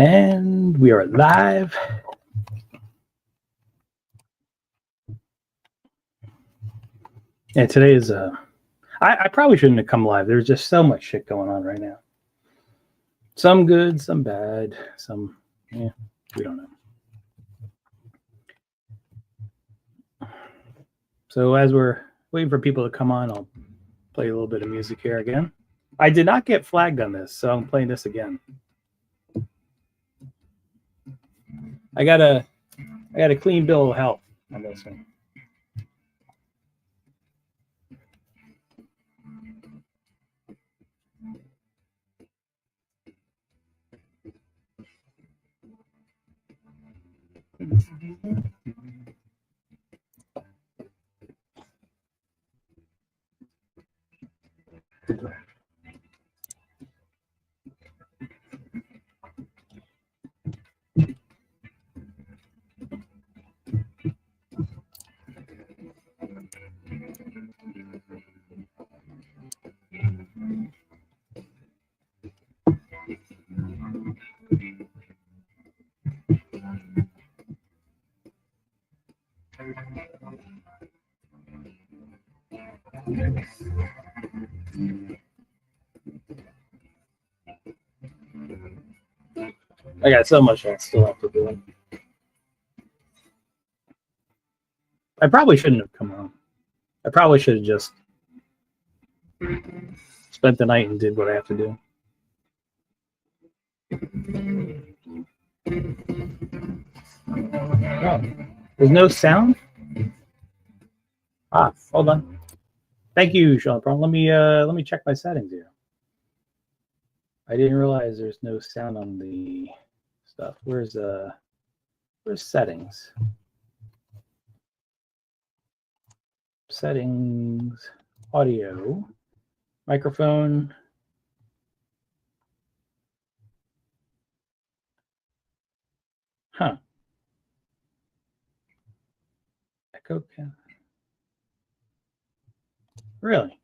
And we are live. And today is I probably shouldn't have come live. There's just so much shit going on right now. Some good, some bad, some we don't know. So as we're waiting for people to come on, I'll play a little bit of music here again. I did not get flagged on this, so I'm playing this again. I got a clean bill of health on this one. I got so much I still have to do. I probably shouldn't have come on. I probably should have just spent the night and did what I have to do. Oh, there's no sound? Ah, hold on. Thank you, Sean. Let me check my settings here. I didn't realize there's no sound on the stuff. Where's settings? Settings, audio, microphone. Huh. Echo. Really?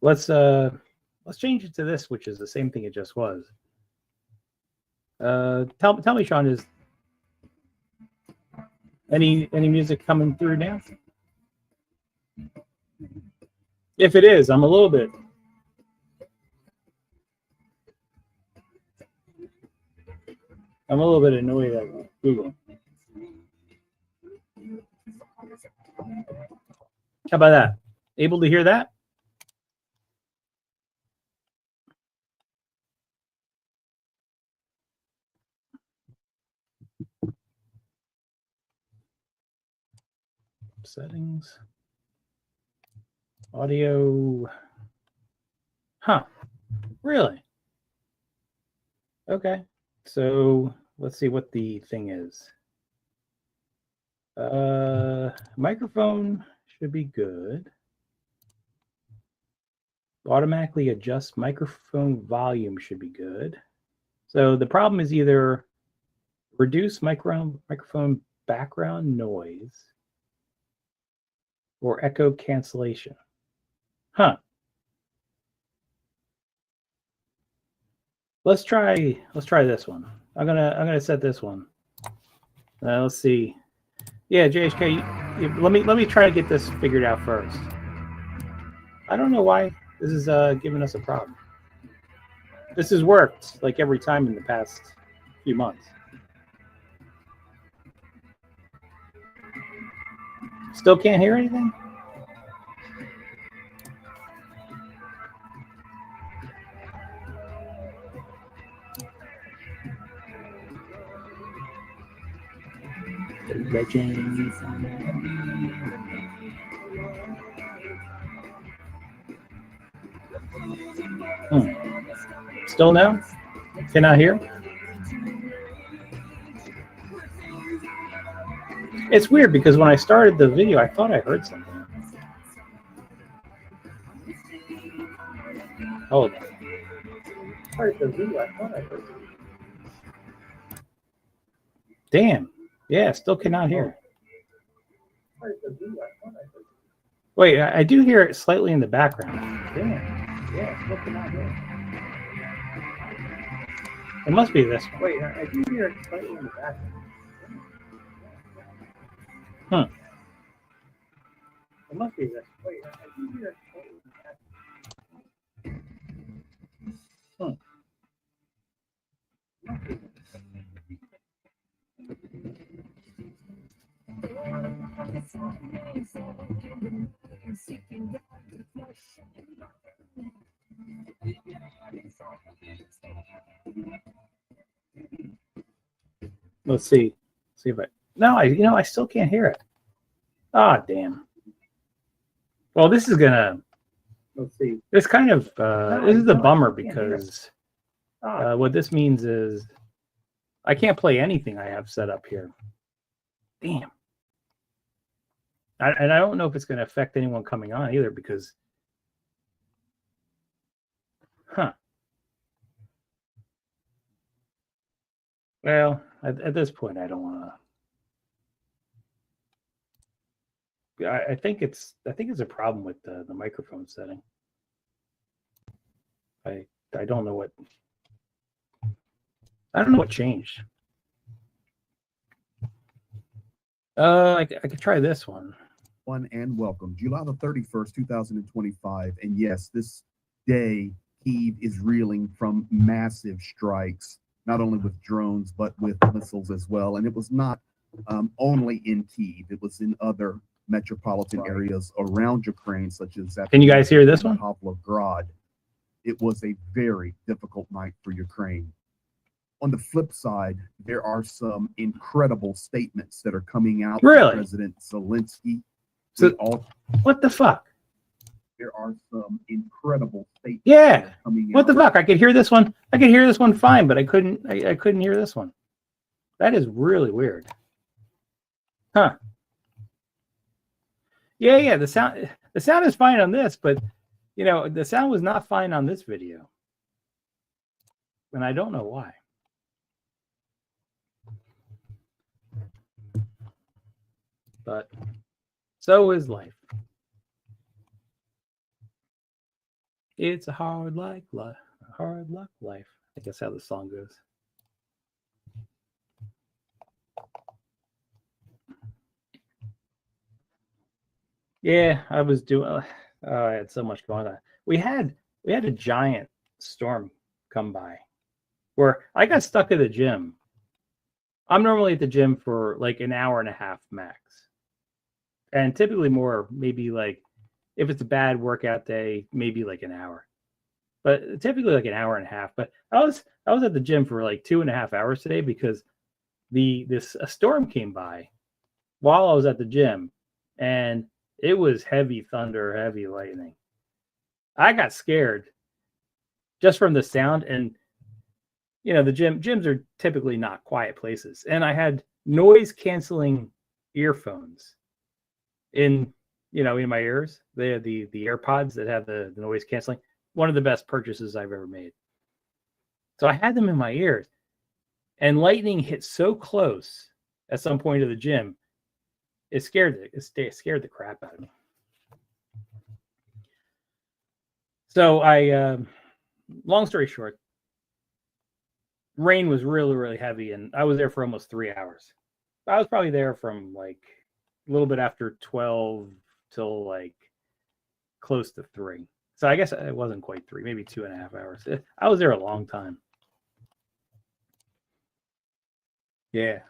Let's change it to this, which is the same thing it just was. Tell me, Sean, is any music coming through now? If it is, I'm a little bit annoyed at Google. How about that? Able to hear that? Settings, audio. Huh? Really? Okay. So let's see what the thing is. Microphone should be good. Automatically adjust microphone volume should be good. So the problem is either reduce microphone background noise or echo cancellation. Huh. Let's try this one. I'm gonna set this one. Let's see. Yeah, JHK, let me try to get this figured out first. I don't know why this is giving us a problem. This has worked like every time in the past few months. Still can't hear anything? Legends. Still no? Cannot hear? It's weird because when I started the video, I thought I heard something. Hold on. Started the video, I thought I heard something. Damn. Yeah, still cannot hear. Wait, I do hear it slightly in the background. Damn. Yeah, it's looking out here. It must be this one. Wait, I do hear it slightly in the background. It must be this. Wait, I do hear it slightly in the background. Must be this. Let's see. See if I. No, I still can't hear it. Ah, damn. Well, this is gonna. Let's see. This kind of. This is a bummer because what this means is I can't play anything I have set up here. Damn. And I don't know if it's going to affect anyone coming on either because. Huh. Well, at this point, I don't want to. I think it's a problem with the microphone setting. I don't know what changed. I could try this one. And welcome. July the 31st, 2025. And yes, this day, Kyiv is reeling from massive strikes, not only with drones, but with missiles as well. And it was not only in Kyiv, it was in other metropolitan areas around Ukraine, such as Can you guys hear this one? Pavlograd. It was a very difficult night for Ukraine. On the flip side, there are some incredible statements that are coming out from President Zelensky. So, what the fuck? There are some incredible statements. Yeah. What the fuck? I could hear this one. I could hear this one fine, but I couldn't hear this one. That is really weird. Huh. Yeah. The sound is fine on this, but the sound was not fine on this video. And I don't know why. But so is life. It's a hard luck life. I think that's how the song goes. Yeah, I was doing. I had so much going on. We had a giant storm come by, where I got stuck at the gym. I'm normally at the gym for like an hour and a half max. And typically more, maybe like if it's a bad workout day, maybe like an hour. But typically like an hour and a half. But I was at the gym for like 2.5 hours today because a storm came by while I was at the gym, and it was heavy thunder, heavy lightning. I got scared just from the sound, and the gyms are typically not quiet places, and I had noise canceling earphones in my ears. They had the AirPods that have the noise canceling. One of the best purchases I've ever made. So I had them in my ears, and lightning hit so close at some point of the gym, it scared the crap out of me. So long story short, rain was really, really heavy, and I was there for almost 3 hours. I was probably there from like a little bit after 12 till like close to 3. So I guess it wasn't quite 3, maybe 2.5 hours. I was there a long time. Yeah.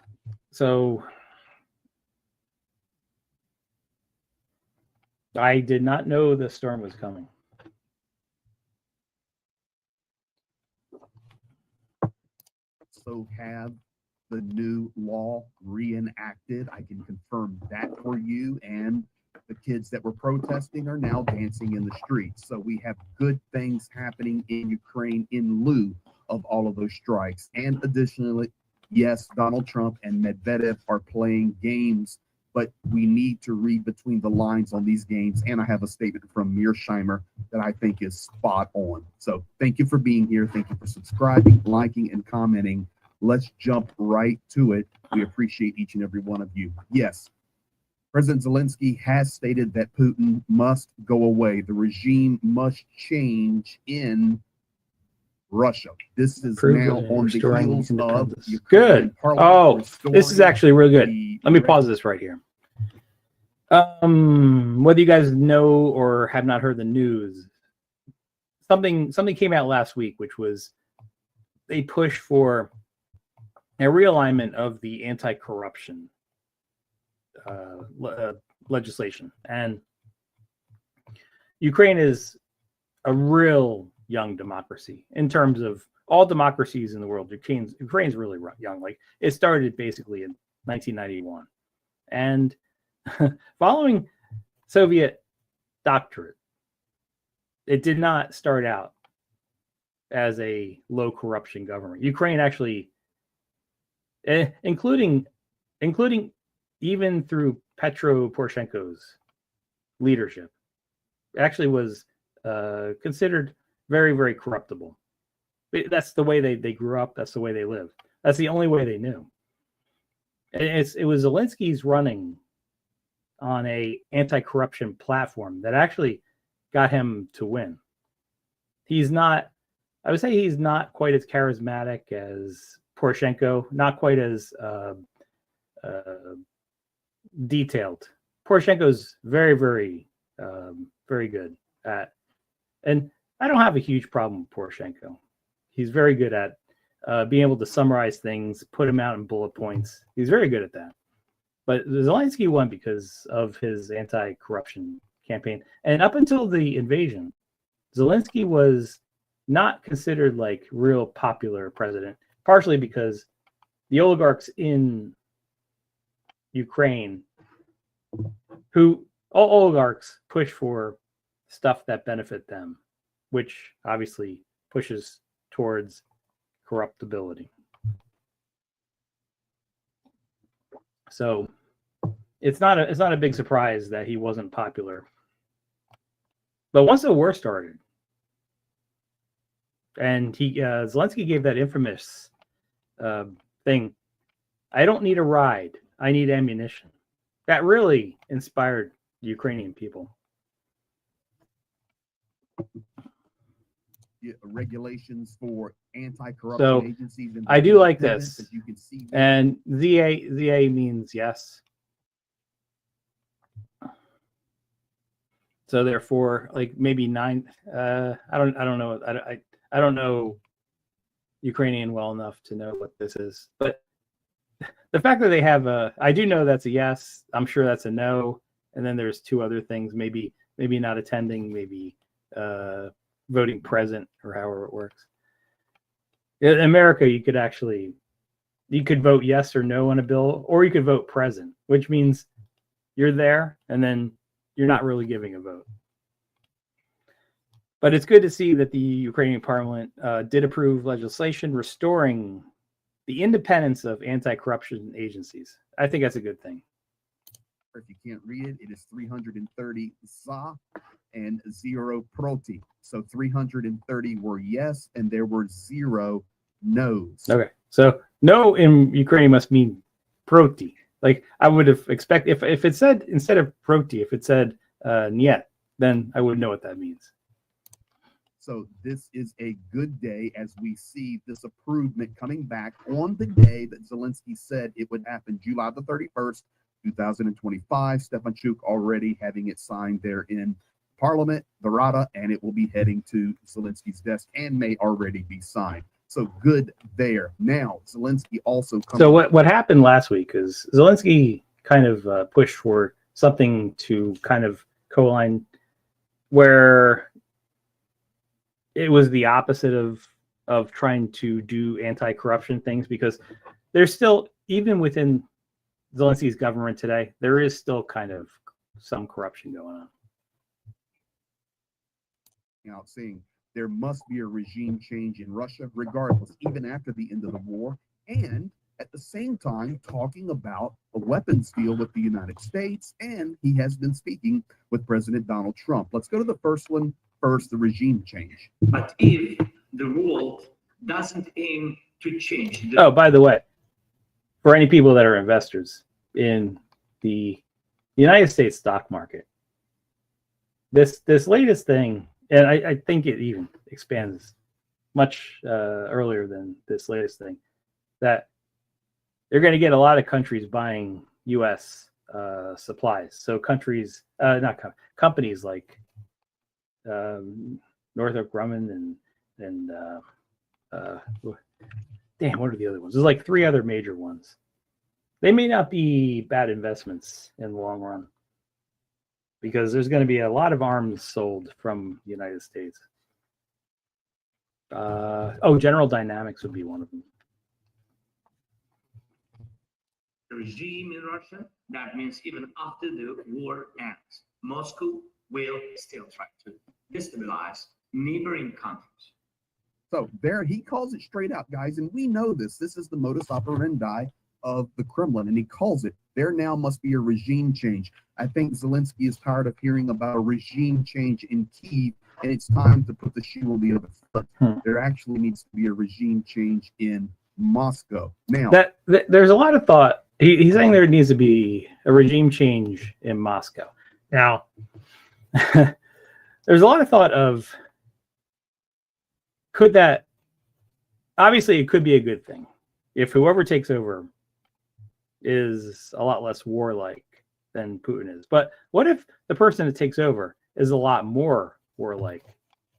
So I did not know the storm was coming. So have the new law reenacted. I can confirm that for you. And the kids that were protesting are now dancing in the streets. So we have good things happening in Ukraine in lieu of all of those strikes. And additionally, yes, Donald Trump and Medvedev are playing games, but we need to read between the lines on these games. And I have a statement from Mearsheimer that I think is spot on. So thank you for being here. Thank you for subscribing, liking, and commenting. Let's jump right to it. We appreciate each and every one of you. Yes, President Zelensky has stated that Putin must go away. The regime must change in Russia. This is now on the heels of good. Oh, this is actually really good. Let me pause this right here. Whether you guys know or have not heard the news, something came out last week, which was they pushed for a realignment of the anti-corruption legislation, and Ukraine is a real young democracy in terms of all democracies in the world. Ukraine's really young. Like, it started basically in 1991, and following Soviet doctorate, it did not start out as a low corruption government. Ukraine actually, including even through Petro Poroshenko's leadership, actually was considered very, very corruptible. That's the way they grew up. That's the way they lived. That's the only way they knew. And it was Zelensky's running on a anti-corruption platform that actually got him to win. I would say he's not quite as charismatic as Poroshenko, not quite as detailed. Poroshenko's very, very, very good at, and I don't have a huge problem with Poroshenko. He's very good at being able to summarize things, put them out in bullet points. He's very good at that. But Zelensky won because of his anti-corruption campaign. And up until the invasion, Zelensky was not considered like real popular president, partially because the oligarchs in Ukraine, who all oligarchs push for stuff that benefit them, which obviously pushes towards corruptibility. So it's not a big surprise that he wasn't popular. But once the war started, and Zelensky gave that infamous thing, "I don't need a ride, I need ammunition." That really inspired Ukrainian people. Regulations for anti-corruption agencies. I do like this. As you can see, and ZA means yes. So therefore, like maybe 9. I don't know. I don't know Ukrainian well enough to know what this is. But the fact that they have I do know that's a yes. I'm sure that's a no. And then there's 2 other things. Maybe not attending. Maybe voting present, or however it works. In America, you could vote yes or no on a bill, or you could vote present, which means you're there and then you're not really giving a vote. But it's good to see that the Ukrainian parliament did approve legislation restoring the independence of anti-corruption agencies. I think that's a good thing. If you can't read it, it is 330 za and 0 proti. So 330 were yes, and there were 0 no's. Okay, so no in Ukrainian must mean proti. Like, I would have expected if it said, instead of proti, if it said niet, then I would know what that means. So this is a good day as we see this approval coming back on the day that Zelensky said it would happen, July the 31st, 2025. Stefanchuk already having it signed there in Parliament, the Rada, and it will be heading to Zelensky's desk and may already be signed. So good there. Now, Zelensky also comes. So what happened last week is Zelensky kind of pushed for something to kind of co-align where it was the opposite of trying to do anti-corruption things, because there's still, even within Zelensky's government today, there is still kind of some corruption going on. Now, saying there must be a regime change in Russia, regardless, even after the end of the war, and at the same time talking about a weapons deal with the United States, and he has been speaking with President Donald Trump. Let's go to the first one first, the regime change. But if the world doesn't aim to change... Oh, by the way, for any people that are investors in the the United States stock market. This latest thing, and I think it even expands much earlier than this latest thing, that they're going to get a lot of countries buying U.S. Supplies. So companies like Northrop Grumman and damn, what are the other ones? There's like 3 other major ones. They may not be bad investments in the long run because there's going to be a lot of arms sold from the United States. General Dynamics would be one of them. The regime in Russia, that means even after the war ends, Moscow will still try to destabilize neighboring countries. So there, he calls it straight out, guys, and we know this. This is the modus operandi of the Kremlin, and he calls it, there now must be a regime change. I think Zelensky is tired of hearing about a regime change in Kyiv, and it's time to put the shoe on the other foot. There actually needs to be a regime change in Moscow. Now, there's a lot of thought. He's saying there needs to be a regime change in Moscow. Now, there's a lot of thought of, could that, obviously it could be a good thing if whoever takes over is a lot less warlike than Putin is. But what if the person that takes over is a lot more warlike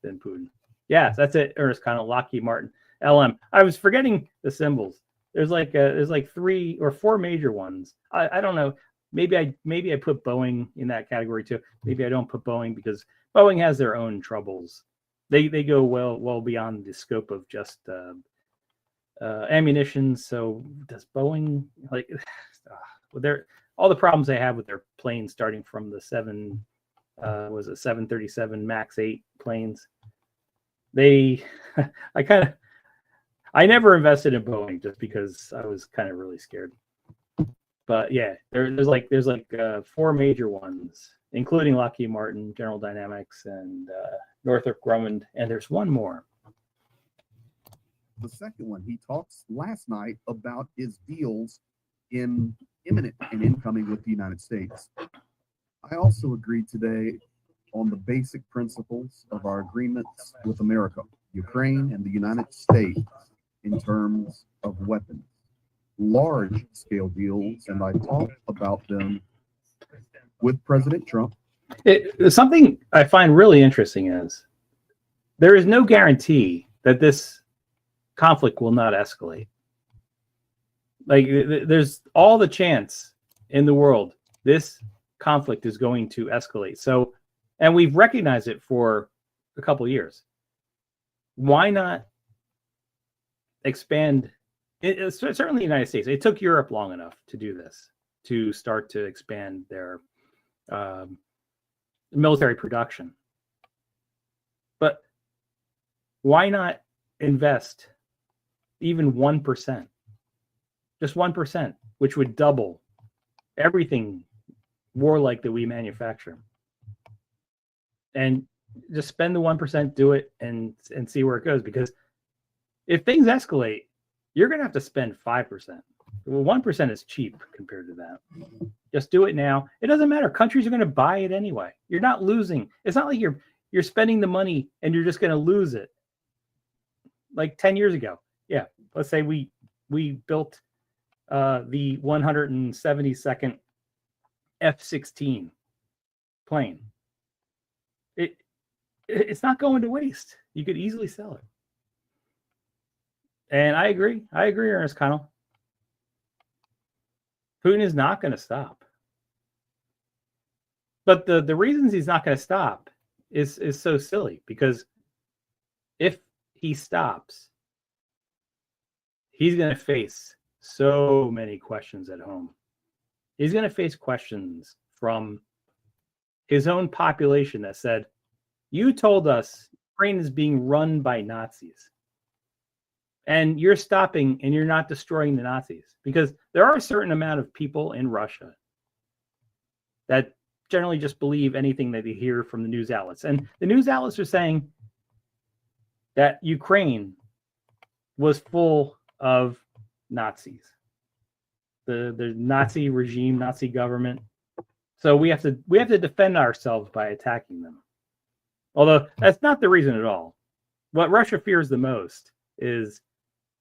than Putin? Yes, that's it, Ernest Connell, Lockheed Martin, LM. I was forgetting the symbols. There's like 3 or 4 major ones. I don't know. Maybe I put Boeing in that category too. Maybe I don't put Boeing because Boeing has their own troubles. They go well beyond the scope of just ammunition. So does Boeing, like, all the problems they have with their planes, starting from the 737 MAX 8 planes. I never invested in Boeing just because I was kind of really scared. But yeah, there's like 4 major ones, including Lockheed Martin, General Dynamics, and Northrop Grumman, and there's one more. the second one, he talks last night about his deals in imminent and incoming with the United States. I also agreed today on the basic principles of our agreements with America, Ukraine, and the United States in terms of weapons, large scale deals, and I talked about them with President Trump. Something I find really interesting is there is no guarantee that this conflict will not escalate. Like, there's all the chance in the world this conflict is going to escalate. So, and we've recognized it for a couple of years. Why not expand? Certainly the United States. It took Europe long enough to do this, to start to expand their military production. But why not invest even 1%? Just 1%, which would double everything warlike that we manufacture. And just spend the 1%, do it, and see where it goes. Because if things escalate, you're going to have to spend 5%. Well, 1% is cheap compared to that. Just do it now. It doesn't matter. Countries are going to buy it anyway. You're not losing. It's not like you're spending the money and you're just going to lose it. Like 10 years ago. Yeah. Let's say we built the 172nd F-16 plane. It's not going to waste. You could easily sell it. And I agree, Ernest Connell. Putin is not going to stop. But the reasons he's not going to stop is so silly, because if he stops, he's going to face so many questions at home. He's going to face questions from his own population that said, you told us Ukraine is being run by Nazis. And you're stopping and you're not destroying the Nazis, because there are a certain amount of people in Russia that generally just believe anything that they hear from the news outlets. And the news outlets are saying that Ukraine was full of Nazis. The Nazi regime, Nazi government So we have to defend ourselves by attacking them. Although that's not the reason at all. What Russia fears the most is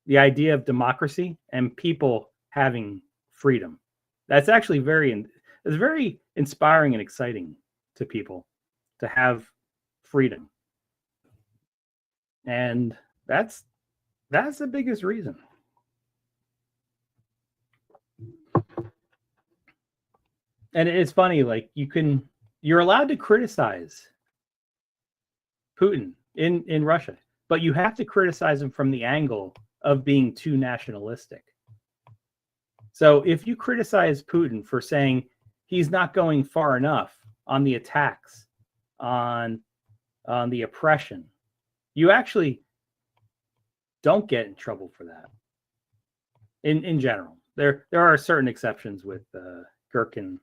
the idea of democracy and people having freedom. That's actually it's very inspiring and exciting to people to have freedom. And that's the biggest reason. And it's funny, like you're allowed to criticize Putin in Russia, but you have to criticize him from the angle of being too nationalistic. So if you criticize Putin for saying he's not going far enough on the attacks, on the oppression, you actually don't get in trouble for that. In general, there are certain exceptions with Gherkin,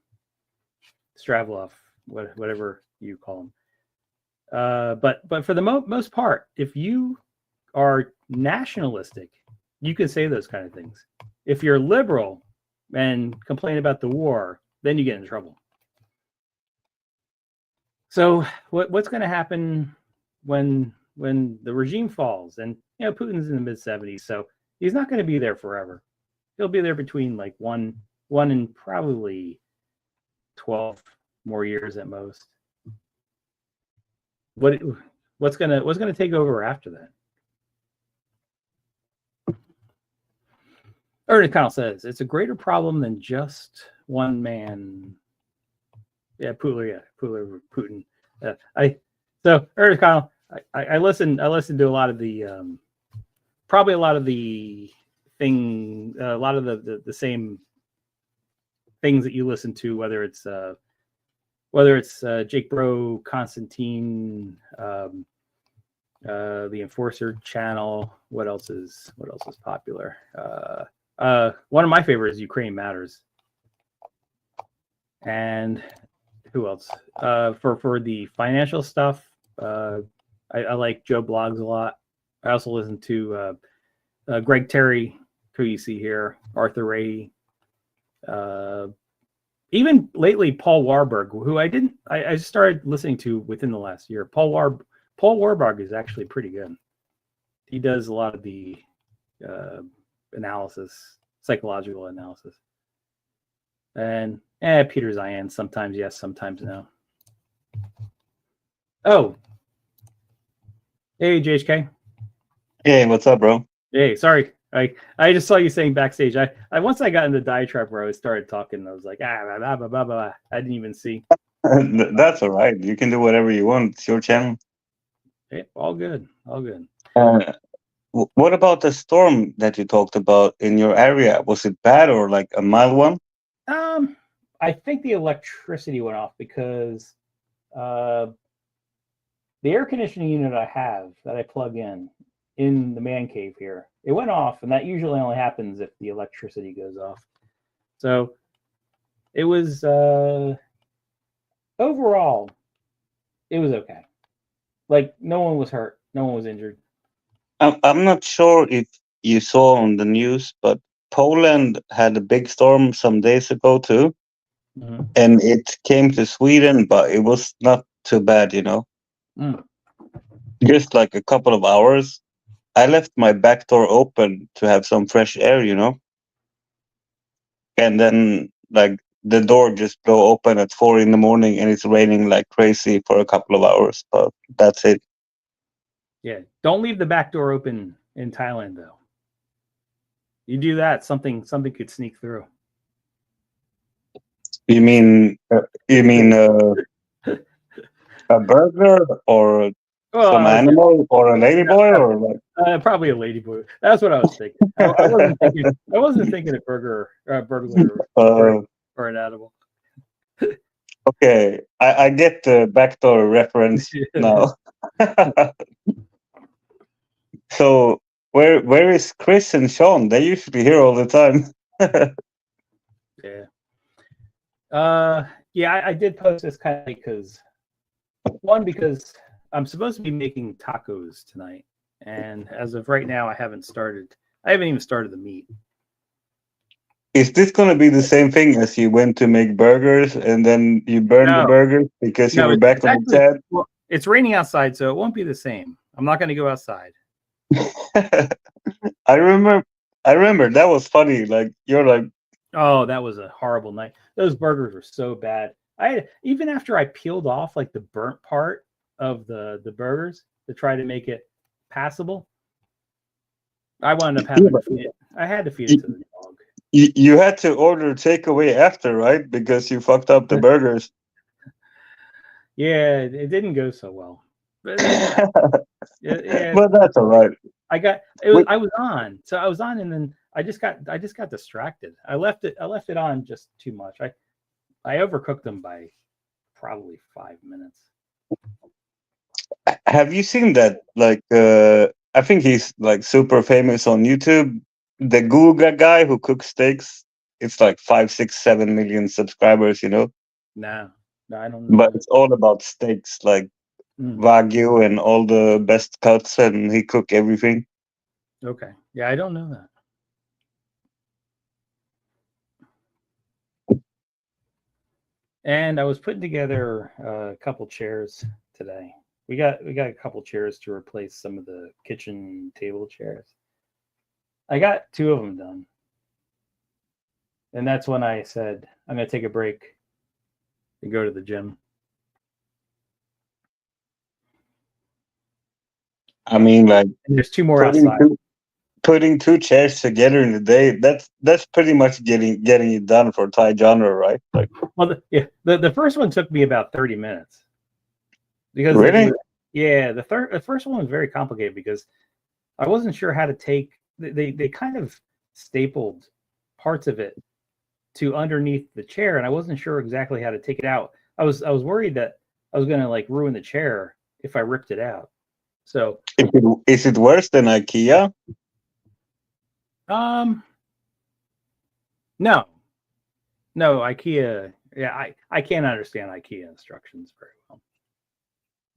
Stravlov, whatever you call them. But for the most part, if you are nationalistic, you can say those kind of things. If you're liberal and complain about the war, then you get in trouble. So what's going to happen when the regime falls? And Putin's in the mid-70s, so he's not going to be there forever. He'll be there between like one and probably 12 more years at most. What's gonna take over after that? Ernest Connell says it's a greater problem than just one man. Yeah, Putin. So Ernest Connell, I listened to a lot of the probably a lot of the same things that you listen to, whether it's Jake Bro, Constantine, the Enforcer channel. What else is popular? One of my favorites is Ukraine Matters. And who else? For the financial stuff, I like Joe Blogs a lot. I also listen to Greg Terry, who you see here, Arthur Ray. Even lately, Paul Warburg, who I started listening to within the last year. Paul Warburg is actually pretty good. He does a lot of the analysis, psychological analysis. And Peter Zeihan, sometimes yes, sometimes no. Oh, hey JHK. Hey, what's up, bro? Hey, sorry. I just saw you saying backstage. I once I got in the diatribe where I started talking, I was like, blah, blah, blah, blah, blah. I didn't even see. That's all right. You can do whatever you want. It's your channel. Hey, all good. What about the storm that you talked about in your area? Was it bad or like a mild one? I think the electricity went off because the air conditioning unit I have that I plug in the man cave here, it went off, and that usually only happens if the electricity goes off. So it was overall, it was okay. Like no one was hurt, no one was injured. I'm not sure if you saw on the news, but Poland had a big storm some days ago too, and it came to Sweden, but it was not too bad, Just like a couple of hours. I left my back door open to have some fresh air, and then like the door just blew open at 4 a.m, and it's raining like crazy for a couple of hours, but that's it. Yeah, don't leave the back door open in Thailand though. You do that, something could sneak through. You mean a burglar or some animal or a ladyboy or like? Probably a ladyboy. That's what I was thinking. I wasn't thinking a burglar or an animal. Okay, I get the backdoor reference now. So where is Chris and Sean? They usually here all the time. Yeah. I did post this kind of because I'm supposed to be making tacos tonight, and as of right now, I haven't even started the meat. is this gonna be the same thing as you went to make burgers and then you burned the No. burgers because you No, were it's back on the chat? well, it's raining outside, so it won't be the same. I'm not going to go outside. I remember that was funny. Like you're like, Oh, that was a horrible night. Those burgers were so bad. Even after I peeled off like the burnt part of the burgers to try to make it passable, I wound up having to feed it. I had to feed it to the dog. you had to order takeaway after, right? Because you fucked up the burgers. Yeah, it didn't go so well. But, yeah, But that's all right. I was on. So I was on, and then I just got distracted. I left it on just too much. I overcooked them by probably 5 minutes. Have you seen that? Like, I think he's like super famous on YouTube. The Guga guy who cooks steaks. It's like 5, 6, 7 million subscribers. You know, No, I don't know. but it's all about steaks, like Wagyu and all the best cuts, and he cook everything. Okay. Yeah, I don't know that. And I was putting together a couple chairs today. We got a couple chairs to replace some of the kitchen table chairs. I got 2 of them done. And that's when I said, I'm going to take a break and go to the gym. I mean, like, and there's 2 more outside. Putting 2 chairs together in a day, that's pretty much getting it done for Thai genre, right? Like, well, the first one took me about 30 minutes. Because really? The first one was very complicated because I wasn't sure how to take. They kind of stapled parts of it to underneath the chair, and I wasn't sure exactly how to take it out. I was worried that I was going to like ruin the chair if I ripped it out. So is it worse than IKEA? No, IKEA. Yeah, I can't understand IKEA instructions very well.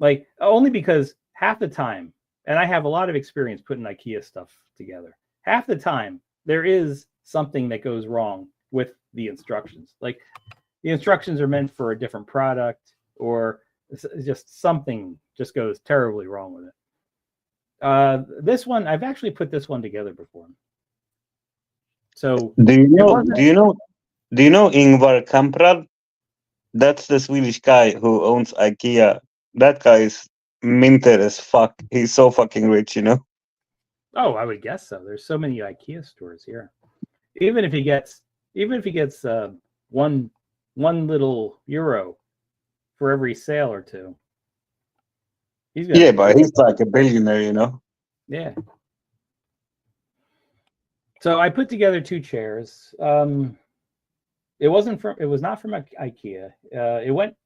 Like, only because half the time, and I have a lot of experience putting IKEA stuff together, half the time there is something that goes wrong with the instructions. Like, the instructions are meant for a different product, or just something just goes terribly wrong with it. This one, I've actually put this one together before. So do you know Ingvar Kamprad? That's the Swedish guy who owns IKEA. That guy is minted as fuck. He's so fucking rich, you know? Oh, I would guess so. There's so many IKEA stores here. Even if he gets one little euro for every sale or 2. But he's like a billionaire, you know? Yeah. So I put together 2 chairs. It was not from IKEA. It went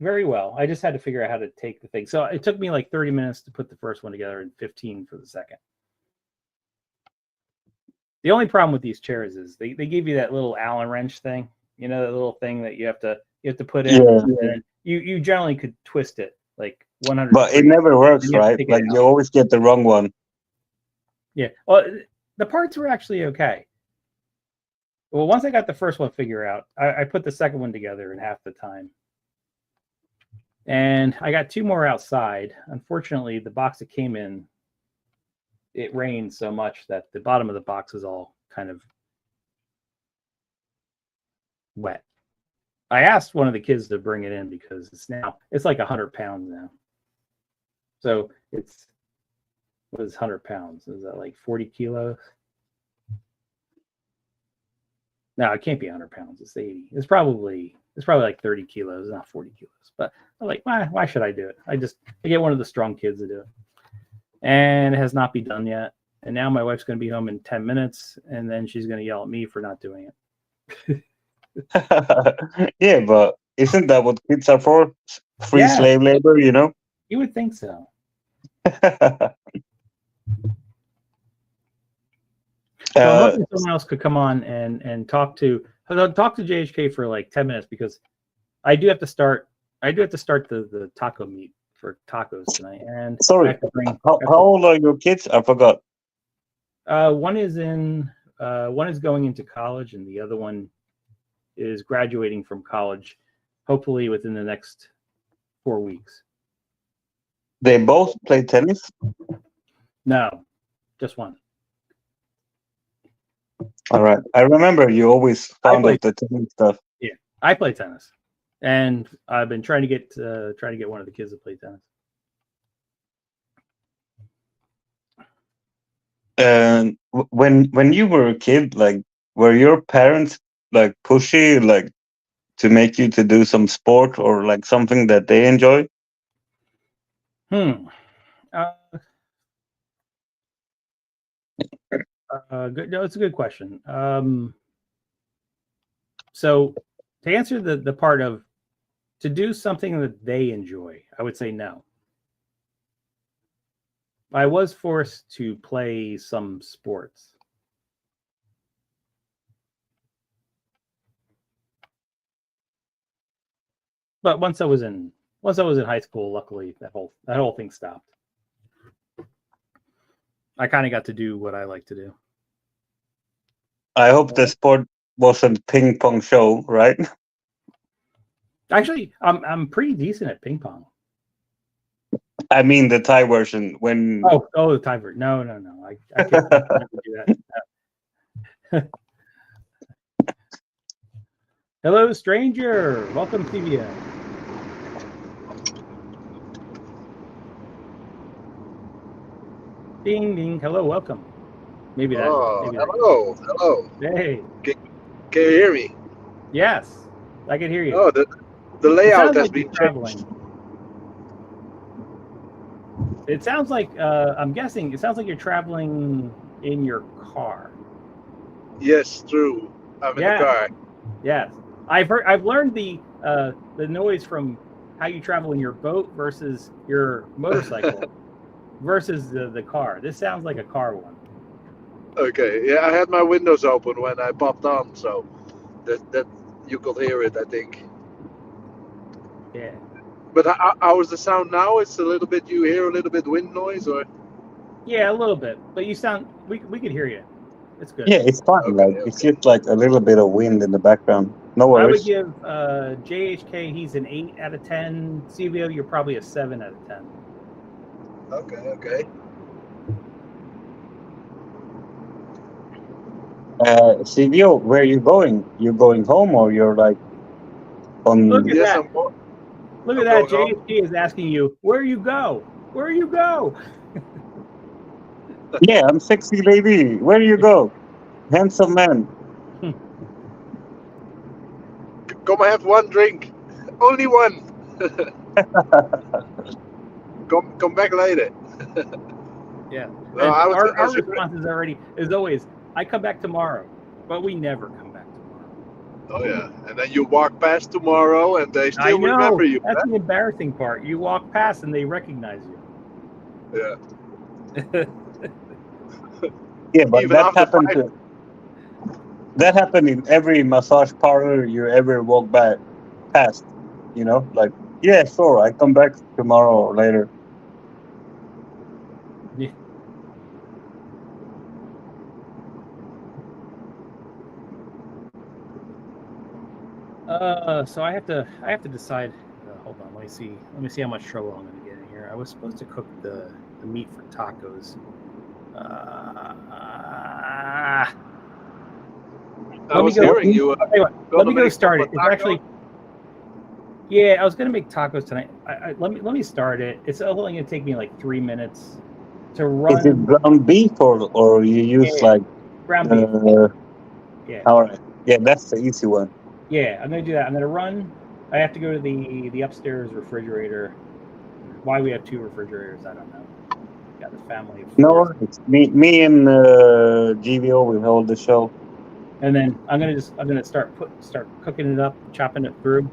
very well. I just had to figure out how to take the thing. So it took me like 30 minutes to put the first one together and 15 for the second. The only problem with these chairs is they give you that little Allen wrench thing, you know, that little thing that you have to put in. Yeah. And you generally could twist it like 100. But it never works, right? Like, you always get the wrong one. Yeah. Well, the parts were actually okay. Well, once I got the first one figured out, I put the second one together in half the time. And I got 2 more outside. Unfortunately, the box it came in, it rained so much that the bottom of the box was all kind of wet. I asked one of the kids to bring it in because it's like 100 pounds now. So what is 100 pounds? Is that like 40 kilos? No, it can't be 100 pounds. It's 80. It's probably like 30 kilos, not 40 kilos. But I'm like, why should I do it? I get one of the strong kids to do it. And it has not been done yet. And now my wife's going to be home in 10 minutes, and then she's going to yell at me for not doing it. Yeah, but isn't that what kids are for? Free slave labor, you know? You would think so. So someone else could come on and talk to JHK for like 10 minutes, because I do have to start the taco meat for tacos tonight. And sorry, how old are your kids? I forgot. One is in one is going into college, and the other one is graduating from college, hopefully within the next 4 weeks. They both play tennis. No, just one. All right. I remember you always found play- out the tennis stuff. I play tennis, and I've been trying to get one of the kids to play tennis. And when you were a kid, like, were your parents like pushy, like, to make you to do some sport or like something that they enjoy? Good. No, it's a good question. So to answer the part of to do something that they enjoy, I would say no. I was forced to play some sports. But once I was in high school, luckily that whole thing stopped. I kind of got to do what I like to do. I hope the sport wasn't ping pong show, right? Actually, I'm pretty decent at ping pong. I mean the Thai version when Oh, the time. No. I can't do that. Hello, stranger. Welcome, CVO. Ding, ding. Hello, welcome. Maybe that. Oh, maybe that. hello. Hey. Can you hear me? Yes, I can hear you. Oh, the It layout sounds has like been you're traveling. It sounds like I'm guessing. It sounds like you're traveling in your car. Yes, true. I'm in Yeah. the car. Yes, I've learned the noise from how you travel in your boat versus your motorcycle versus the car. This sounds like a car one. Okay, yeah, I had my windows open when I popped on, so that you could hear it, I think. Yeah. But how is the sound now? It's a little bit. You hear a little bit wind noise, or Yeah, a little bit, but you sound. We could hear you. It's good. yeah, it's fine. Okay, Like it's just like a little bit of wind in the background. No I would worries. give JHK. He's an 8 out of 10. CVO, you're probably a 7 out of 10. okay. CVO, where are you going? You going home or you're like on? Look at Yes, that. Look at I'm that. going home. JHK is asking you where you go. Where you go. Yeah, I'm sexy lady. Where you go? Handsome man. Come have one drink, only one. Come back later. Yeah. No, And I was, our I was- response is always, I come back tomorrow, but we never come back tomorrow. Oh yeah, and then you walk past tomorrow, and they I still know. remember you. That's the embarrassing part. You walk past and they recognize you. Yeah. Yeah, but Even that after happened. five- That happened in every massage parlor you ever walk back past. You know, like yeah, sure, I come back tomorrow or later. Yeah. So I have to decide. Hold on, let me see how much trouble I'm going to get in here. I was supposed to cook the meat for tacos. I was go- hearing you. I'll tell you what, let gonna me go make start it. some It's actually, yeah, I was going to make tacos tonight. Let me start it. It's only going to take me like 3 minutes to Is it run ground beef or you use Yeah. like? ground beef. Yeah. All right. Yeah, that's the easy one. Yeah, I'm gonna do that. I'm gonna run. I have to go to the upstairs refrigerator. Why we have 2 refrigerators, I don't know. Got the family of 4. No, it's me and GVO. We hold the show. And then I'm gonna start cooking it up, chopping it through,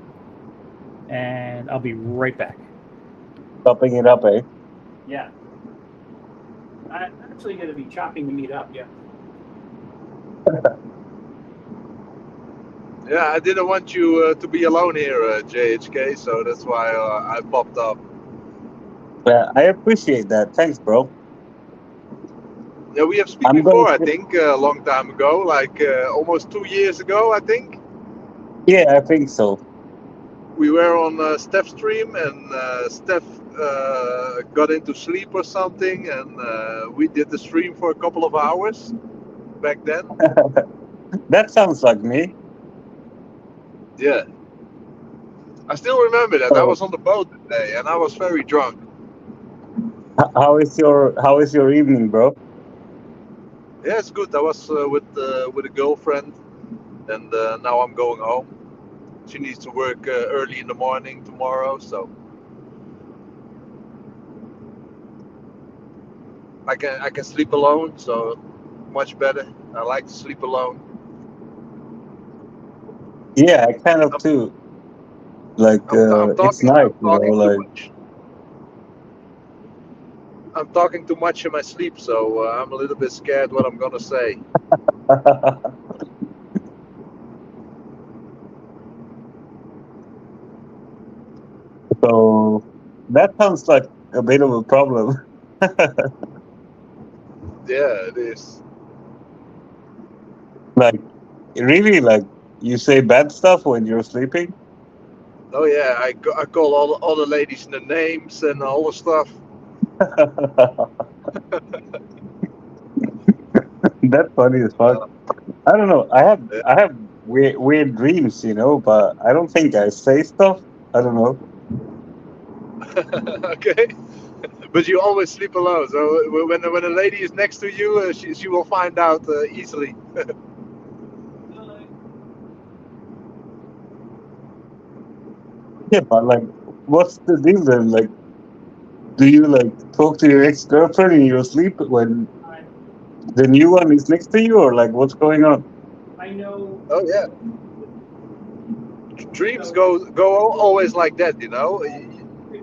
and I'll be right back. Chopping it up, eh? Yeah. I'm actually gonna be chopping the meat up. Yeah. Yeah, I didn't want you to be alone here, JHK. So that's why I popped up. I appreciate that. Thanks, bro. Yeah, we have I'm speak gonna before, I say- think, a long time ago, like almost 2 years ago, I think. Yeah, I think so. We were on Steph's stream, and Steph got into sleep or something, and we did the stream for a couple of hours back then. That sounds like me. Yeah. I still remember that. I So, was on the boat that day, and I was very drunk. how is your evening, bro? Yeah, it's good. I was with a girlfriend, and now I'm going home. She needs to work early in the morning tomorrow, so I can sleep alone. So much better. I like to sleep alone. Yeah, I kind of I'm, too. Like, I'm it's talking. nice, I'm talking too like. much. I'm talking too much in my sleep, so I'm a little bit scared what I'm gonna say. So that sounds like a bit of a problem. Yeah, it is. Like, really, like you say bad stuff when you're sleeping. Oh yeah, I call all the ladies the names and all the stuff. That's funny as fuck. I don't know. I have weird dreams, but I don't think I say stuff. I don't know. Okay, but you always sleep alone. So when a lady is next to you, she will find out easily. Yeah, but like, what's the deal then? Like, do you like talk to your ex-girlfriend in your sleep when the new one is next to you, or like what's going on? I know. Oh yeah, dreams go always like that. You know,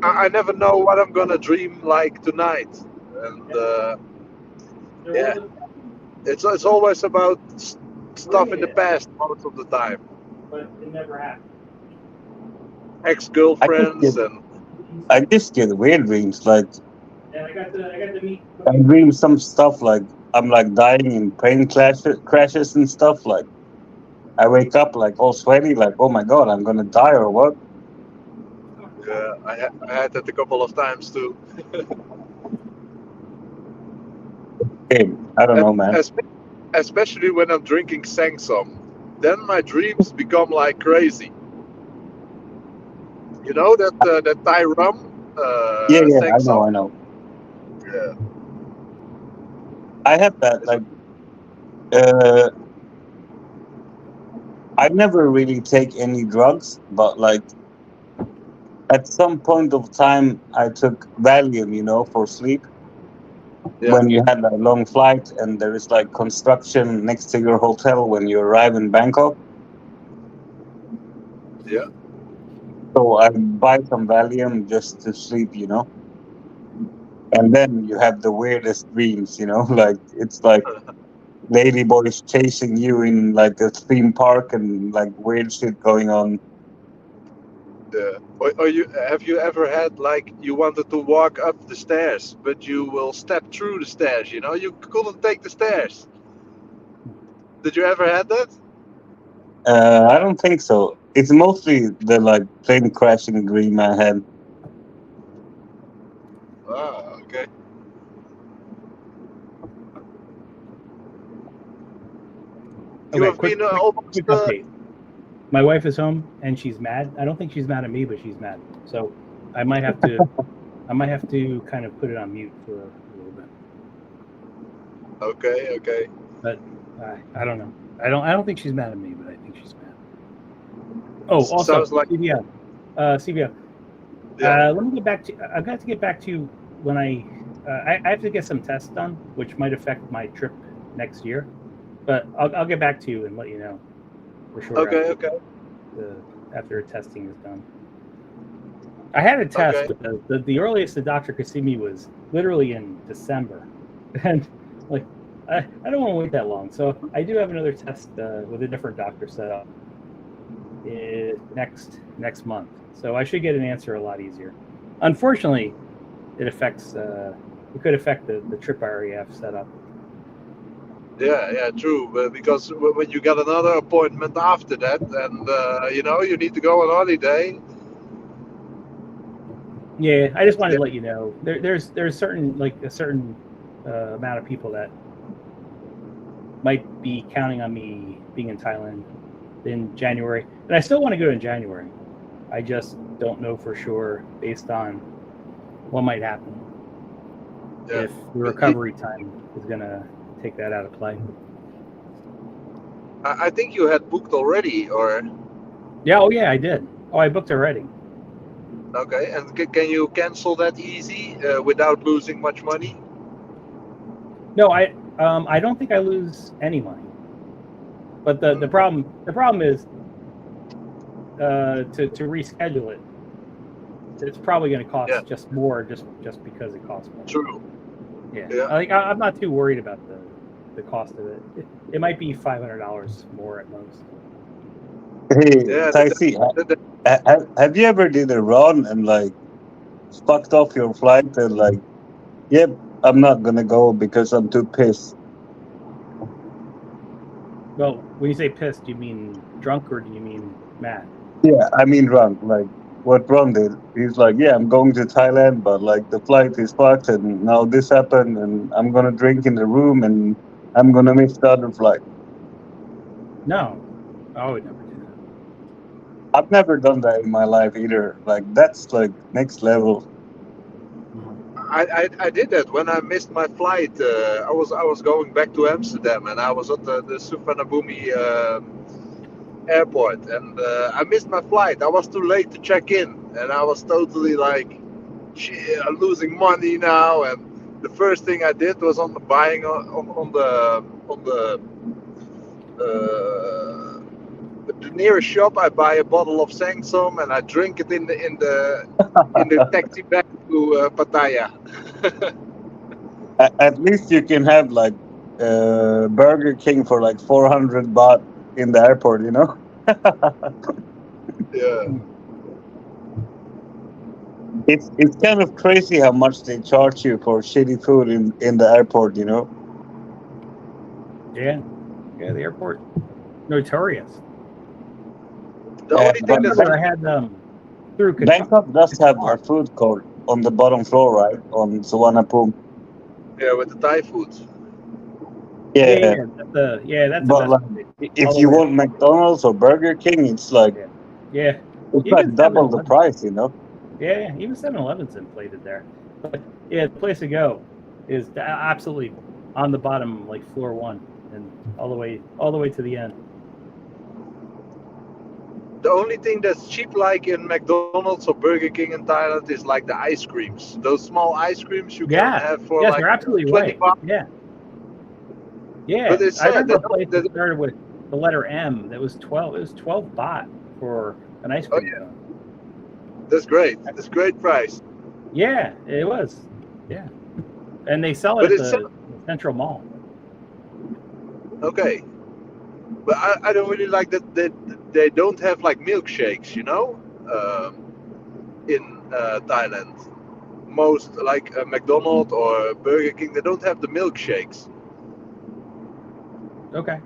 I never know what I'm gonna dream like tonight, and yeah, it's always about stuff in the past most of the time. But it never happened. Ex-girlfriends and I just get weird dreams. Like, And I got to meet. I dream some stuff like I'm like dying in plane crashes and stuff. Like, I wake up like all sweaty, like, oh my god, I'm gonna die or what? I had that a couple of times too. Hey, I don't know, man. Especially when I'm drinking Sangsum, then my dreams become like crazy. You know that Thai rum, Yeah, I Sangsum. know. Yeah, I have that. it's, Like, uh, I never really take any drugs, but like at some point of time, I took Valium, for sleep. yeah, When you had a long flight and there is like construction next to your hotel when you arrive in Bangkok. yeah. So I buy some Valium just to sleep, and then you have the weirdest dreams, like it's like lady boys chasing you in like a theme park and like weird shit going on. Yeah. Or you have you ever had like you wanted to walk up the stairs, but you will step through the stairs? You know, you couldn't take the stairs. Did you ever had that? I don't think so. It's mostly the like plane crashing dream I had. Ah, okay. You Okay, have quick been almost. update. My wife is home and she's mad. I don't think she's mad at me, but she's mad. So I might have to kind of put it on mute for a little bit. Okay. But I don't know. I don't think she's mad at me, but I think she's mad. Oh, also, Sounds like CBO. CBO. yeah. Let me get back to. I've got to get back to when I have to get some tests done, which might affect my trip next year. But I'll get back to you and let you know for sure. Okay. After testing is done. I had a test, Okay. but the earliest the doctor could see me was literally in December, and like I don't want to wait that long. So I do have another test with a different doctor set up next month. So I should get an answer a lot easier. Unfortunately, it could affect the trip I already have set up. Yeah, true. Because when you get another appointment after that, and you need to go on holiday. Yeah, I just wanted to let you know there's certain a certain amount of people that might be counting on me being in Thailand in January, and I still want to go in January. I just don't know for sure based on what might happen Yeah. if the recovery time is gonna take that out of play. I think you had booked already, or Yeah, oh yeah, I did. Oh, I booked already. okay. And can you cancel that easy without losing much money? No, I don't think I lose any money. But the problem is to reschedule it. It's probably going to cost just more, just because it costs more. True. Yeah. I'm not too worried about the cost of it. It might be $500 more at most. Hey, Yeah, Taisi, have you ever did a run and like fucked off your flight and like, yep, I'm not gonna go because I'm too pissed. Well, when you say pissed, do you mean drunk or do you mean mad? Yeah, I mean Ron, like what Ron did. He's like, yeah, I'm going to Thailand, but like the flight is fucked and now this happened and I'm gonna drink in the room and I'm gonna miss the other flight. No, I would never do that. I've never done that in my life either. Like that's like next level. I did that when I missed my flight. I was going back to Amsterdam, and I was at the Suvarnabhumi airport, and I missed my flight. I was too late to check in, and I was totally like, shit, I'm losing money now. And the first thing I did was on the nearest shop. I buy a bottle of Sangsom and I drink it in the taxi back to Pattaya. At least you can have like Burger King for like 400 baht in the airport, you know? Yeah. It's kind of crazy how much they charge you for shitty food in the airport, you know? Yeah, the airport, notorious. The only I thing that's remember I had through Bangkok does have a food court on the bottom floor, right? On Suvarnabhumi. with the Thai food. Yeah. That's But the like, best. if you want McDonald's or Burger King, it's like Yeah. it's Even like double the 7-Eleven. price, you know? Yeah, even 7-Eleven's inflated there. But yeah, the place to go is absolutely on the bottom, like floor 1, and all the way to the end. The only thing that's cheap, like in McDonald's or Burger King in Thailand, is like the ice creams. Those small ice creams you can have for like you're absolutely 20 right. baht. Yeah. But it's I sad. remember a place that started with the letter M. That was 12. It was 12 baht for an ice cream cone. That's great. That's great price. Yeah, it was. Yeah, and they sell it at the Central Mall. Okay, but I don't really like that they don't have like milkshakes, you know, in Thailand. Most like McDonald's or Burger King, they don't have the milkshakes. Okay.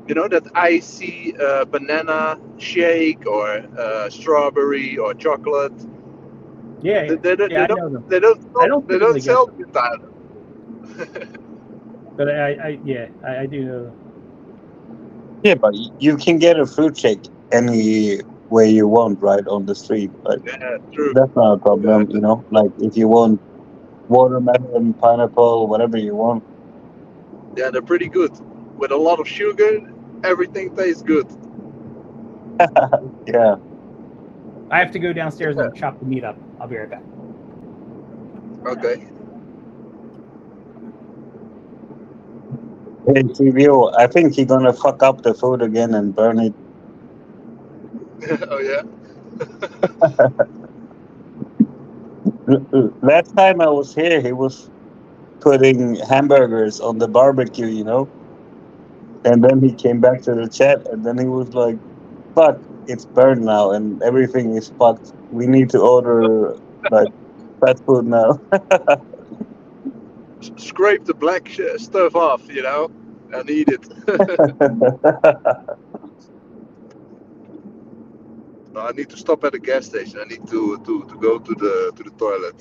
You know, that icy banana shake or strawberry or chocolate. Yeah, They don't typically sell get them in Thailand. But I do know them. Yeah, but you can get a fruit shake any way you want, right, on the street. Like Yeah, true. that's not a problem, you know. Like if you want watermelon, pineapple, whatever you want. Yeah, they're pretty good. With a lot of sugar, everything tastes good. Yeah. I have to go downstairs and chop the meat up. I'll be right back. Okay. Hey, TVO, I think he's gonna fuck up the food again and burn it. Oh yeah. Last time I was here, he was putting hamburgers on the barbecue, you know. And then he came back to the chat, and then he was like, "Fuck, it's burned now, and everything is fucked. We need to order like fast food now." scrape the black stuff off, you know, and eat it. No, I need to stop at the gas station. I need to go to the toilet,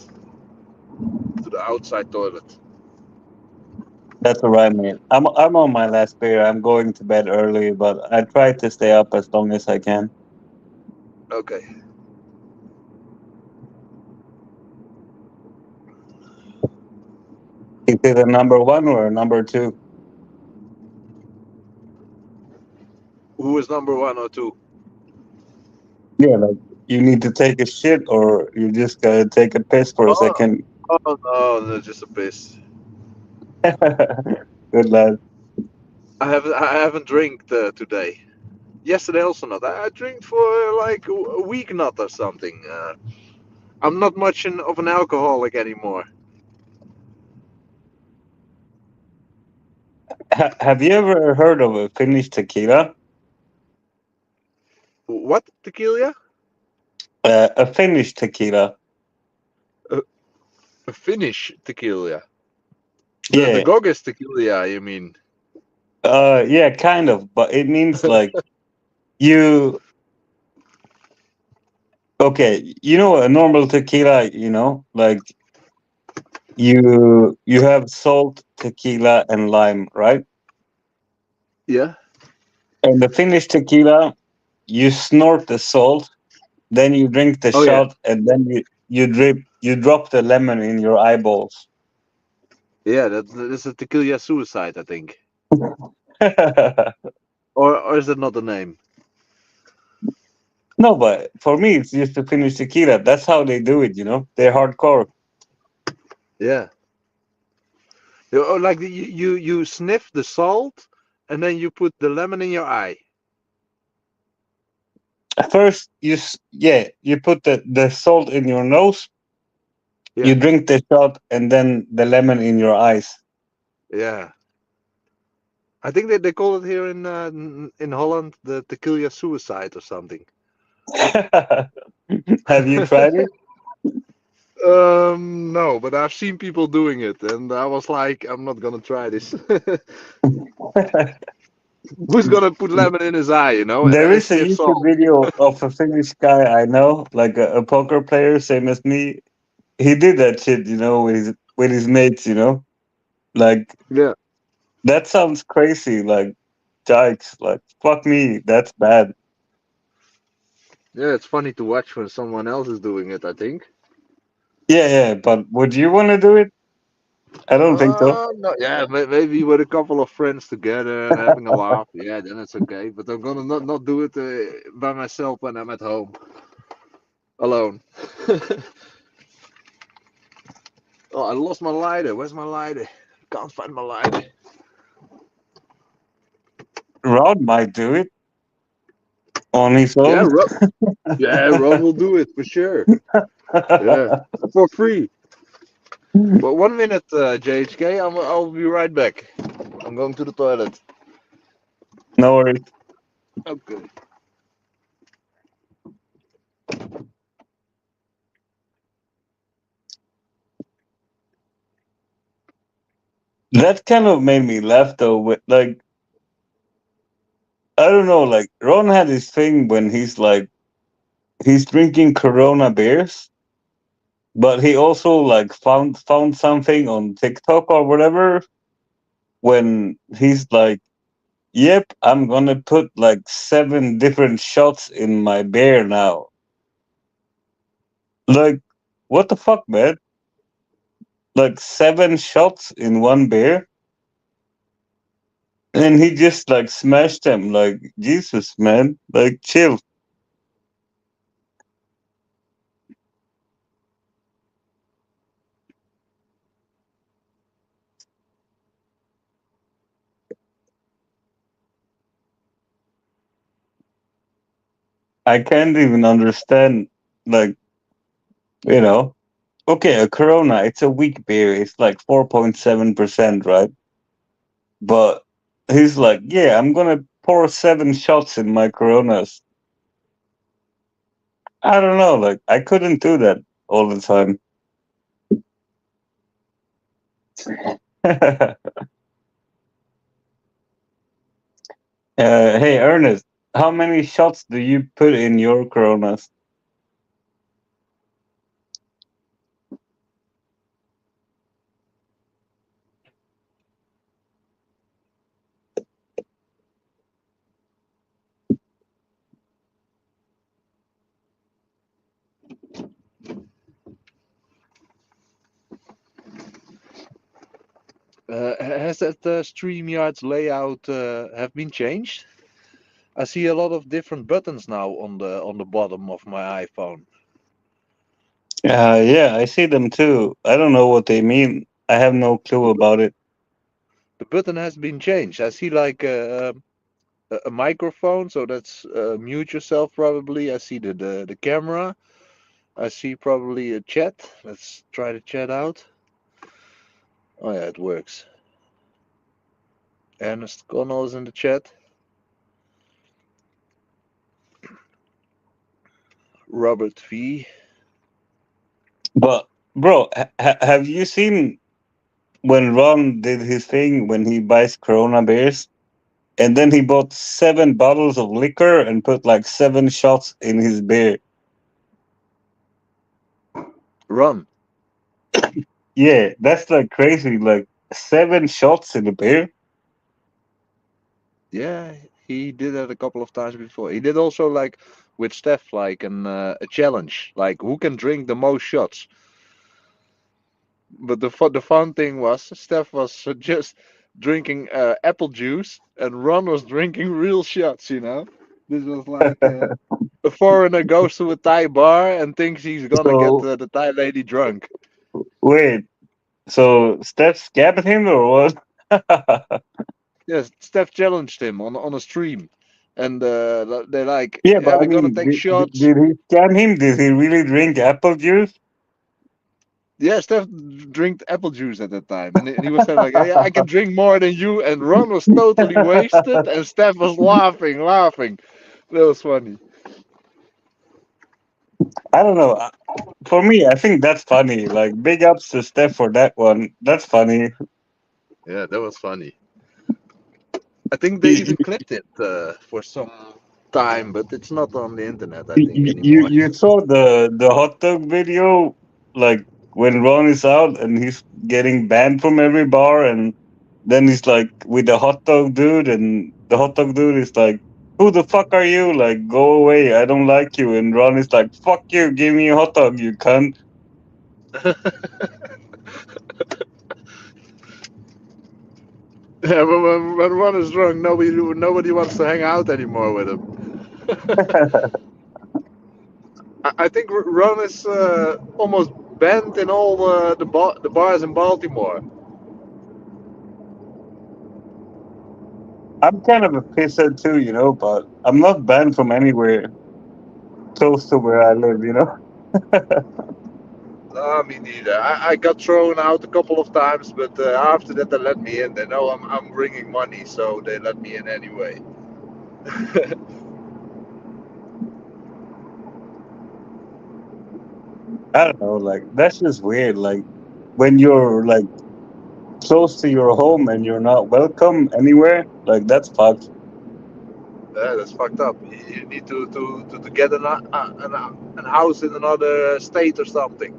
to the outside toilet. That's all right, man. I'm on my last beer. I'm going to bed early, but I try to stay up as long as I can. Okay. Is it a number 1 or a number 2? Who is number 1 or 2? Yeah, like you need to take a shit or you just gotta take a piss for a second. Oh no, no, just a piss. Good lad. I haven't drank today. Yesterday also not. I drank for like a week not or something. I'm not much of an alcoholic anymore. Have you ever heard of a Finnish tequila? What tequila? A Finnish tequila. A Finnish tequila. Yeah. The Goggis tequila, you mean? Yeah, kind of, but it means like you. Okay, you know a normal tequila, you know, like you have salt, tequila, and lime, right? Yeah. And the Finnish tequila, you snort the salt, then you drink the Oh, yeah. shot, and then you drop the lemon in your eyeballs. Yeah, that's a tequila suicide, I think. Or is that not the name? No, but for me, it's just the Finnish tequila. That's how they do it, you know. They're hardcore. Yeah. Like you sniff the salt and then you put the lemon in your eye. First, you put the salt in your nose. Yeah. You drink the shot, and then the lemon in your eyes. Yeah. I think they call it here in Holland the tequila suicide or something. Have you tried it? No, but I've seen people doing it, and I was like, I'm not gonna try this. Who's gonna put lemon in his eye, you know? There And is a sniff YouTube salt. video of a Finnish guy I know, like a poker player, same as me. He did that shit, you know, with his mates, you know. Like Yeah. that sounds crazy. Like, yikes! Like, fuck me, that's bad. Yeah, it's funny to watch when someone else is doing it, I think. Yeah, but would you want to do it? I don't think so. No, yeah, maybe with a couple of friends together having a laugh. Yeah, then it's okay. But I'm gonna not do it by myself when I'm at home alone. Oh, I lost my lighter. Where's my lighter? Can't find my lighter. Ron might do it on his Yeah, own. Ron will do it for sure. Yeah, for free. But 1 minute, JHK. I'll be right back. I'm going to the toilet. No worries. Okay. That kind of made me laugh though. With like, I don't know. Like Ron had his thing when he's drinking Corona beers, but he also like found something on TikTok or whatever when he's like, "Yep, I'm gonna put like 7 different shots in my beer now." Like, what the fuck, man? Like 7 shots in one beer, and he just like smashed them. Like, Jesus, man, like chill. I can't even understand, like, you know, okay, a Corona, it's a weak beer. It's like 4.7%, right? But he's like, yeah, I'm gonna pour 7 shots in my Coronas. I don't know, like, I couldn't do that all the time. Hey, Ernest, how many shots do you put in your Coronas? Has that StreamYard's layout have been changed? I see a lot of different buttons now on the bottom of my iPhone. Yeah, I see them too. I don't know what they mean. I have no clue about it. The button has been changed. I see like a microphone, so that's mute yourself probably. I see the camera. I see probably a chat. Let's try the chat out. Oh yeah, it works. Ernest Connell is in the chat. Robert V. But bro, have you seen when Ron did his thing when he buys Corona beers, and then he bought 7 bottles of liquor and put like 7 shots in his beer? Ron. Yeah, that's like crazy. Like 7 shots in a beer. Yeah, he did that a couple of times before. He did also like with Steph like a challenge, like who can drink the most shots. But the fun thing was Steph was just drinking apple juice and Ron was drinking real shots. This was like a foreigner goes to a Thai bar and thinks he's gonna get So the Thai lady drunk. wait, so Steph scabbed him or what? Yes, Steph challenged him on a stream, and they're like, Yeah, "Yeah, but I we're gonna mean, take shots." did he scam him? Did he really drink apple juice? Yeah, Steph drank apple juice at that time, and he was saying like, "Yeah, I can drink more than you." And Ron was totally wasted, and Steph was laughing. That was funny. I don't know. For me, I think that's funny. Like, big ups to Steph for that one. That's funny. Yeah, that was funny. I think they You, even clipped it for some time, but it's not on the internet, I think, you anymore. you saw the hot dog video, like when Ron is out and he's getting banned from every bar, and then he's like with the hot dog dude, and the hot dog dude is like, "Who the fuck are you? Like, go away! I don't like you." And Ron is like, "Fuck you! Give me a hot dog, you cunt!" Yeah, but when Ron is drunk, nobody wants to hang out anymore with him. I think Ron is almost banned in all the bars in Baltimore. I'm kind of a pisser too, but I'm not banned from anywhere close to where I live. Me neither. I got thrown out a couple of times, but after that they let me in. They know I'm bringing money, so they let me in anyway. I don't know, like that's just weird. Like when you're like close to your home and you're not welcome anywhere, like that's fucked. Yeah, that's fucked up. You need to get an house in another state or something.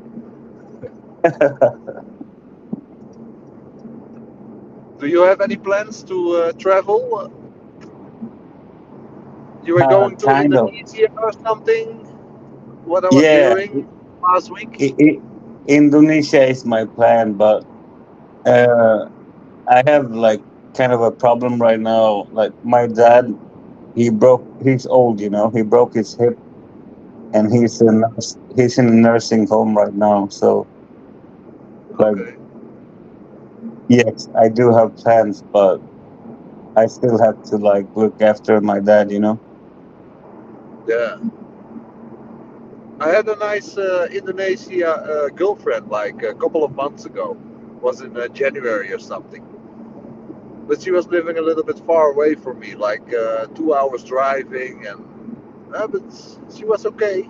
Do you have any plans to travel? You were going to Kind of. Indonesia or something? What I was Yeah, hearing last week. Indonesia is my plan, but uh, I have like kind of a problem right now. Like my dad, he's old, he broke his hip, and he's in a nursing home right now. So like, Okay. yes, I do have plans, but I still have to like look after my dad. Yeah. I had a nice Indonesia girlfriend like a couple of months ago. Was in January or something. But she was living a little bit far away from me, like 2 hours driving, and but she was okay.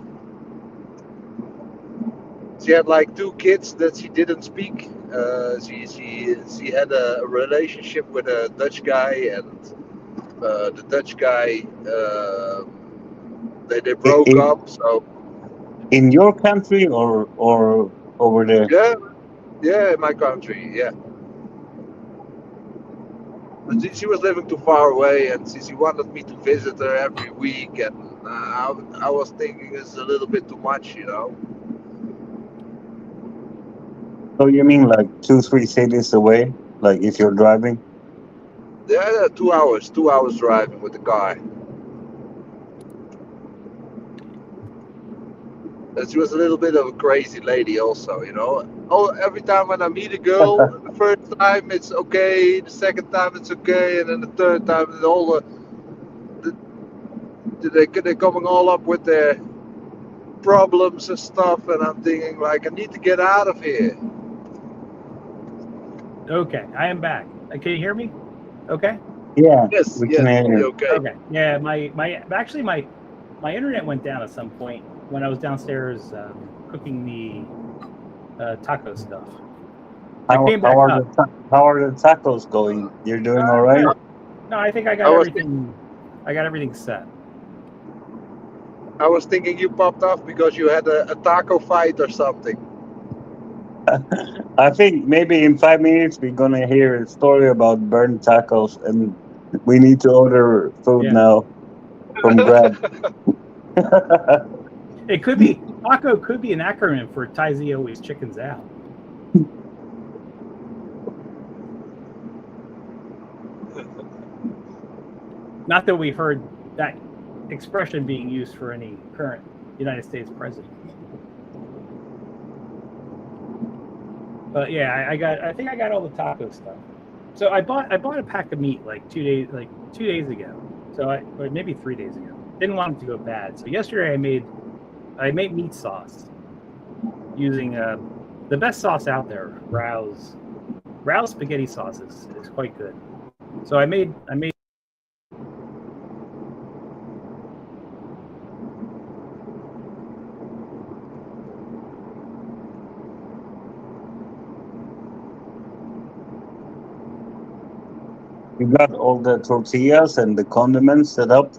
She had like 2 kids that she didn't speak, She had a relationship with a Dutch guy, and the Dutch guy they broke up. So In your country or over there? yeah, in my country, yeah. But she was living too far away, and she wanted me to visit her every week, and I was thinking it's a little bit too much, you know. So you mean like 2-3 cities away? Like if you're driving? Yeah, 2 hours driving with the car. And she was a little bit of a crazy lady, also, you know. Oh, every time when I meet a girl, the first time it's okay, the second time it's okay, and then the third time it's all they're coming all up with their problems and stuff, and I'm thinking like I need to get out of here. Okay, I am back. Can you hear me? Okay. Yeah, Yes, we can hear you. okay. Okay. Yeah, my internet went down at some point when I was downstairs cooking the taco stuff. How came back are up. how are the tacos going? You're doing all right? No, I think I I got was everything. I got everything set. I was thinking you popped off because you had a taco fight or something. I think maybe in 5 minutes we're gonna hear a story about burnt tacos, and we need to order food Yeah. now from Grab. It could be taco. Could be an acronym for Taizee always chickens out. Not that we've heard that expression being used for any current United States president. But yeah, I think I got all the taco stuff. So I bought a pack of meat like 2 days ago. So or maybe 3 days ago. Didn't want it to go bad. So yesterday I made meat sauce using the best sauce out there, Rouse spaghetti sauce is quite good. So I made You got all the tortillas and the condiments set up.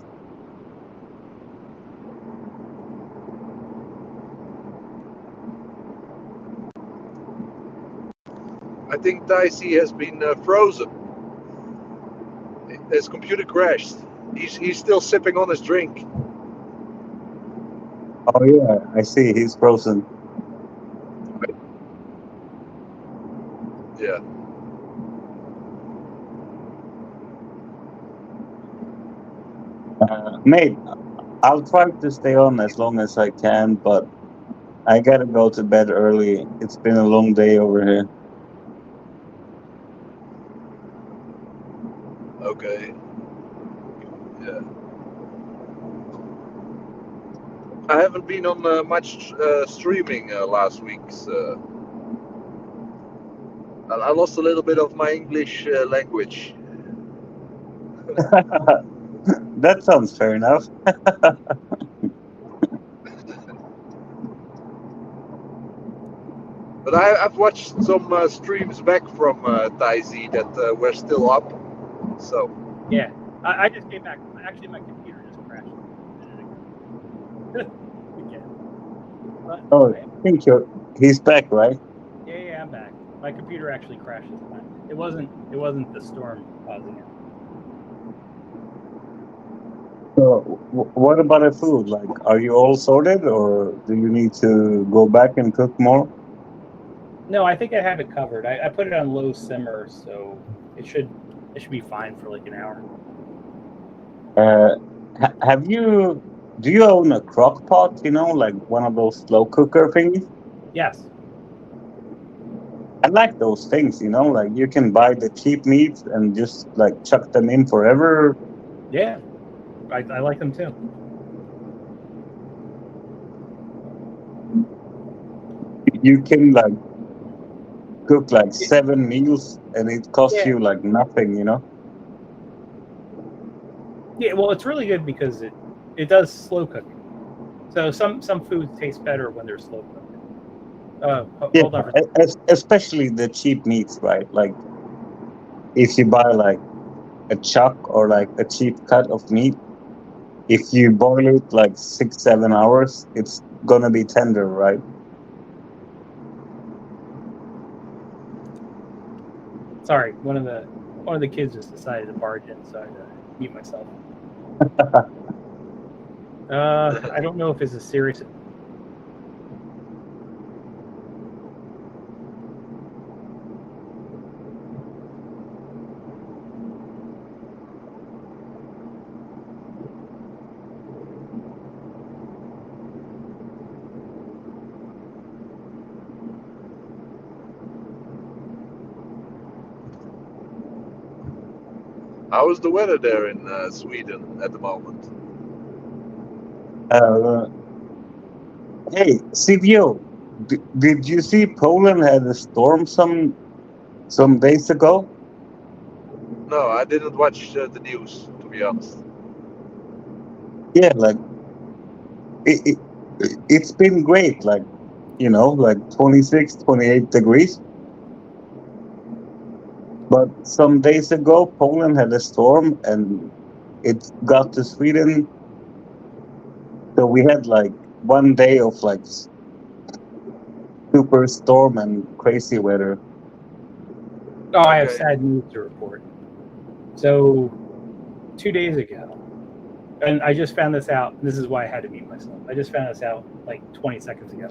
I think Dicey has been frozen. His computer crashed. He's still sipping on his drink. Oh yeah, I see. He's frozen. Yeah. Mate, I'll try to stay on as long as I can, but I gotta go to bed early. It's been a long day over here. Okay. Yeah. I haven't been on much streaming last week. So I lost a little bit of my English language. That sounds fair enough. But I've watched some streams back from Daisy that were still up. So yeah. I just came back. Actually, my computer just crashed. Again. But Oh, I think he's back, right? yeah, I'm back. My computer actually crashed this time. It wasn't the storm causing it. So, what about the food? Like, are you all sorted, or do you need to go back and cook more? No, I think I have it covered. I put it on low simmer, so it should be fine for like an hour. Do you own a crock pot, like one of those slow cooker things? Yes. I like those things, like you can buy the cheap meats and just like chuck them in forever. Yeah. I like them too. You can like cook like 7 meals and it costs you like nothing, Yeah, well, it's really good because it does slow cooking. So some foods taste better when they're slow cooked. Yeah, hold on. especially the cheap meats, right? Like if you buy like a chuck or like a cheap cut of meat, if you boil it like 6-7 hours, it's gonna be tender, right? Sorry, one of the kids just decided to barge in, so I had to mute myself. I don't know if it's a serious. How is the weather there in Sweden at the moment? Hey, CVO, did you see Poland had a storm some days ago? No, I didn't watch the news, to be honest. Yeah, like it's been great, like, like 26, 28 degrees. But some days ago, Poland had a storm and it got to Sweden. So we had like 1 day of like super storm and crazy weather. Oh, I have Okay. sad news to report. So, 2 days ago, and I just found this out. This is why I had to mute myself. I just found this out like 20 seconds ago.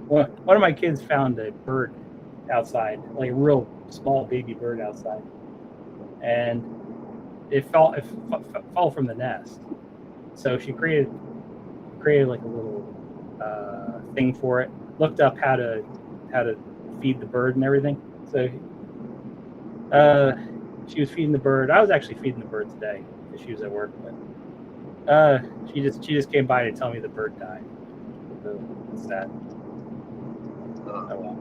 One of my kids found a bird outside, like a real small baby bird outside, and it fell from the nest. So she created like a little thing for it. Looked up how to feed the bird and everything. So she was feeding the bird. I was actually feeding the bird today because she was at work. But she just came by to tell me the bird died. So it's sad. Oh well.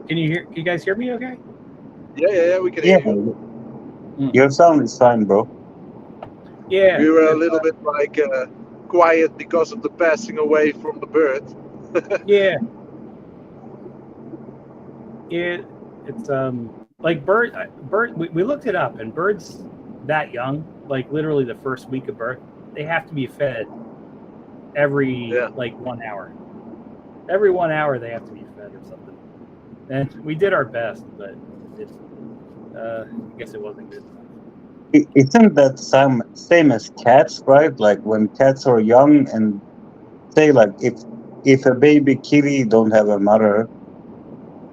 Can you guys hear me okay? Yeah, we can Yeah, hear you. your sound is fine, bro. Yeah. We were a little bit like quiet because of the passing away from the bird. Yeah. It's like bird. We looked it up, and birds that young, like literally the first week of birth, they have to be fed every like 1 hour. Every 1 hour they have to be fed or something. And we did our best, but I guess it wasn't good enough. Isn't that same as cats, right? Like when cats are young, and say like if a baby kitty don't have a mother,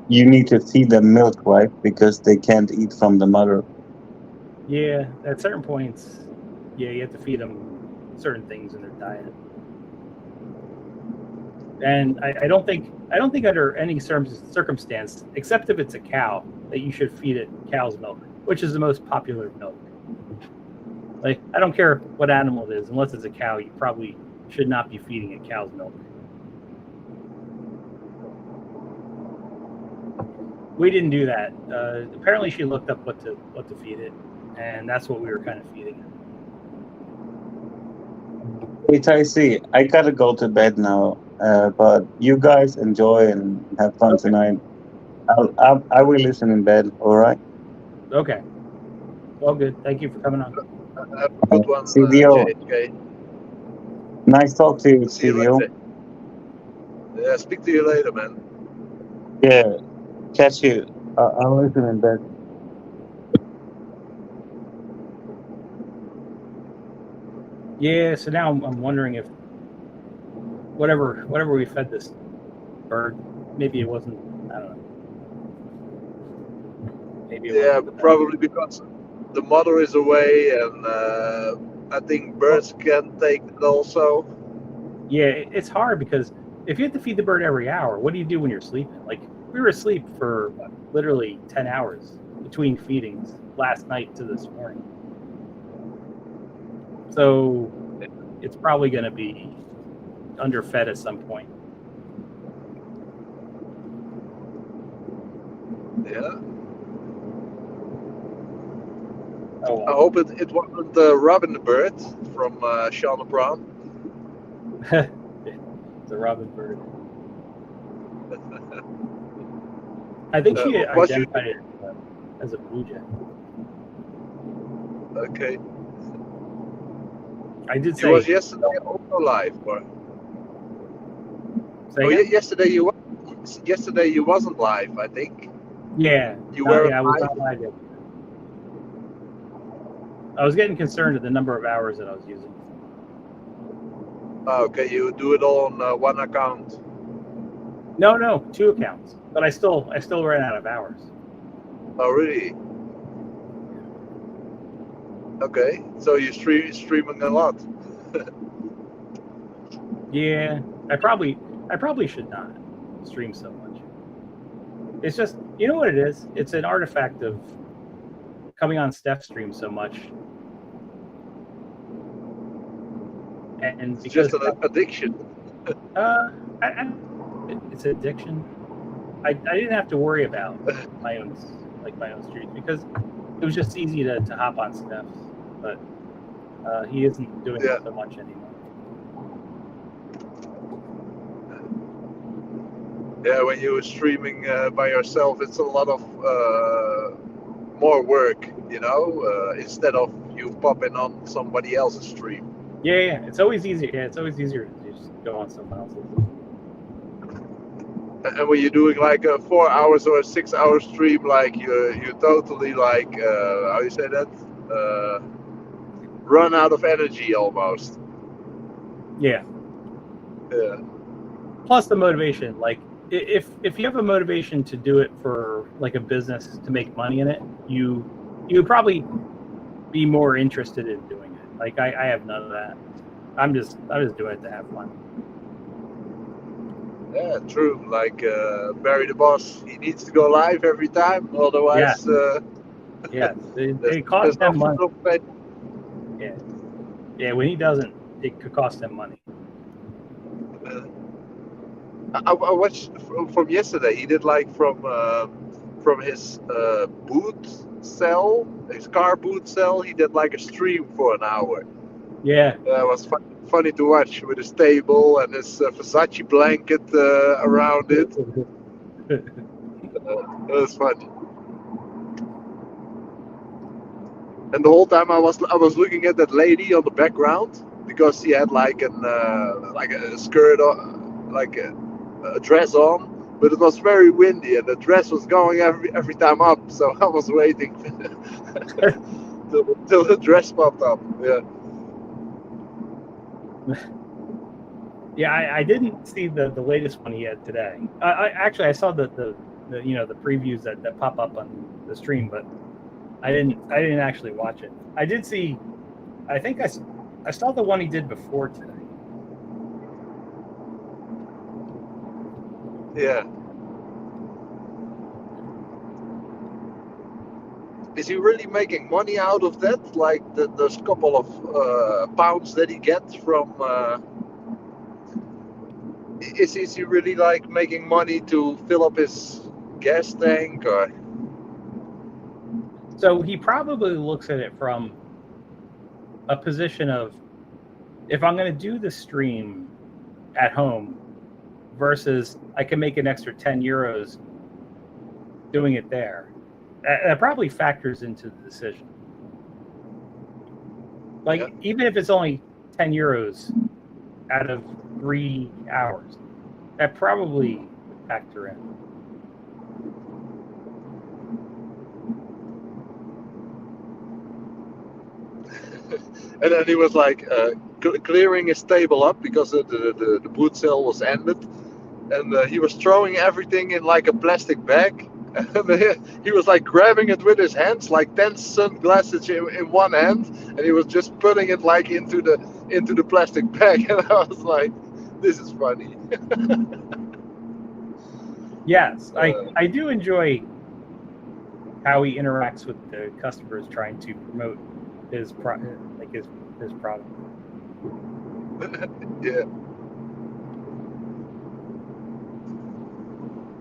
you need to feed them milk, right? Because they can't eat from the mother. Yeah, at certain points, yeah, you have to feed them certain things in their diet. And I don't think under any circumstance, except if it's a cow, that you should feed it cow's milk, which is the most popular milk. Like, I don't care what animal it is, unless it's a cow, you probably should not be feeding it cow's milk. We didn't do that. Apparently, she looked up what to feed it, and that's what we were kind of feeding it. Hey, Tyc, I gotta go to bed now. But you guys enjoy and have fun tonight. I will listen in bed. All right. Okay. All good. Thank you for coming on. Have a good one, CVO. JHK. Nice talk to you, See you CVO. later. Yeah, speak to you later, man. Yeah, catch you. I'll listen in bed. Yeah. So now I'm wondering if whatever we fed this bird, maybe it wasn't. I don't know. Maybe it wasn't probably because the mother is away, and I think birds can take it also. Yeah, it's hard because if you have to feed the bird every hour, what do you do when you're sleeping? Like, we were asleep for literally 10 hours between feedings last night to this morning. So it's probably going to be underfed at some point. Yeah. Oh, I hope it wasn't Robin the Bird from Sean Brown. the Robin Bird. I think she was you- identified it as a blue jay. Okay. I did He say. was yesterday also live, or Say oh, again? yesterday you wasn't live, I think. Yeah. You were Yeah, I was live? not live yet. I was getting concerned at the number of hours that I was using. Oh, okay, you do it all on one account. No, 2 accounts. But I still ran out of hours. Oh, really? Okay, so you're streaming a lot. Yeah, I probably should not stream so much. It's just, you know what it is? It's an artifact of coming on Steph's stream so much. And It's because just an addiction. it's an addiction. I didn't have to worry about my own streams because it was just easy to hop on Steph's, but he isn't doing it so much anymore. Yeah, when you're streaming by yourself, it's a lot of more work, you know, instead of you popping on somebody else's stream. Yeah, it's always easier. Yeah, it's always easier to just go on someone else's. And when you're doing like a 4 hours or a 6 hour stream, like you totally like how you say that, run out of energy almost. Yeah. Yeah. Plus the motivation, like if you have a motivation to do it for like a business to make money in it, you would probably be more interested in doing it. Like I have none of that. I'm just doing it to have fun. Yeah, true. Like Barry the Boss, he needs to go live every time, otherwise. Yeah, it there's costs no them money. fun of it. Yeah. When he doesn't, it could cost him money. I watched from yesterday. He did like from his boot cell, his car boot cell. He did like a stream for an hour. Yeah. It was funny to watch with his table and his Versace blanket around it. It was funny. And the whole time I was looking at that lady on the background because she had like a skirt, like a dress on, but it was very windy and the dress was going every time up. So I was waiting till the dress popped up. Yeah. Yeah, I didn't see the latest one he had today. I saw the previews that pop up on the stream, but I didn't actually watch it. I did see. I think I saw the one he did before today. Yeah. Is he really making money out of that? Like those couple of pounds that he gets from. Is he really like making money to fill up his gas tank or? So he probably looks at it from a position of, if I'm going to do the stream at home versus I can make an extra 10 euros doing it there, that probably factors into the decision. Like, even if it's only 10 euros out of 3 hours, that probably would factor in. And then he was like clearing his table up because the boot sale was ended, and he was throwing everything in like a plastic bag. And he was like grabbing it with his hands, like 10 sunglasses in one hand, and he was just putting it like into the plastic bag. And I was like, this is funny. Yes, I do enjoy how he interacts with the customers trying to promote his product. Yeah.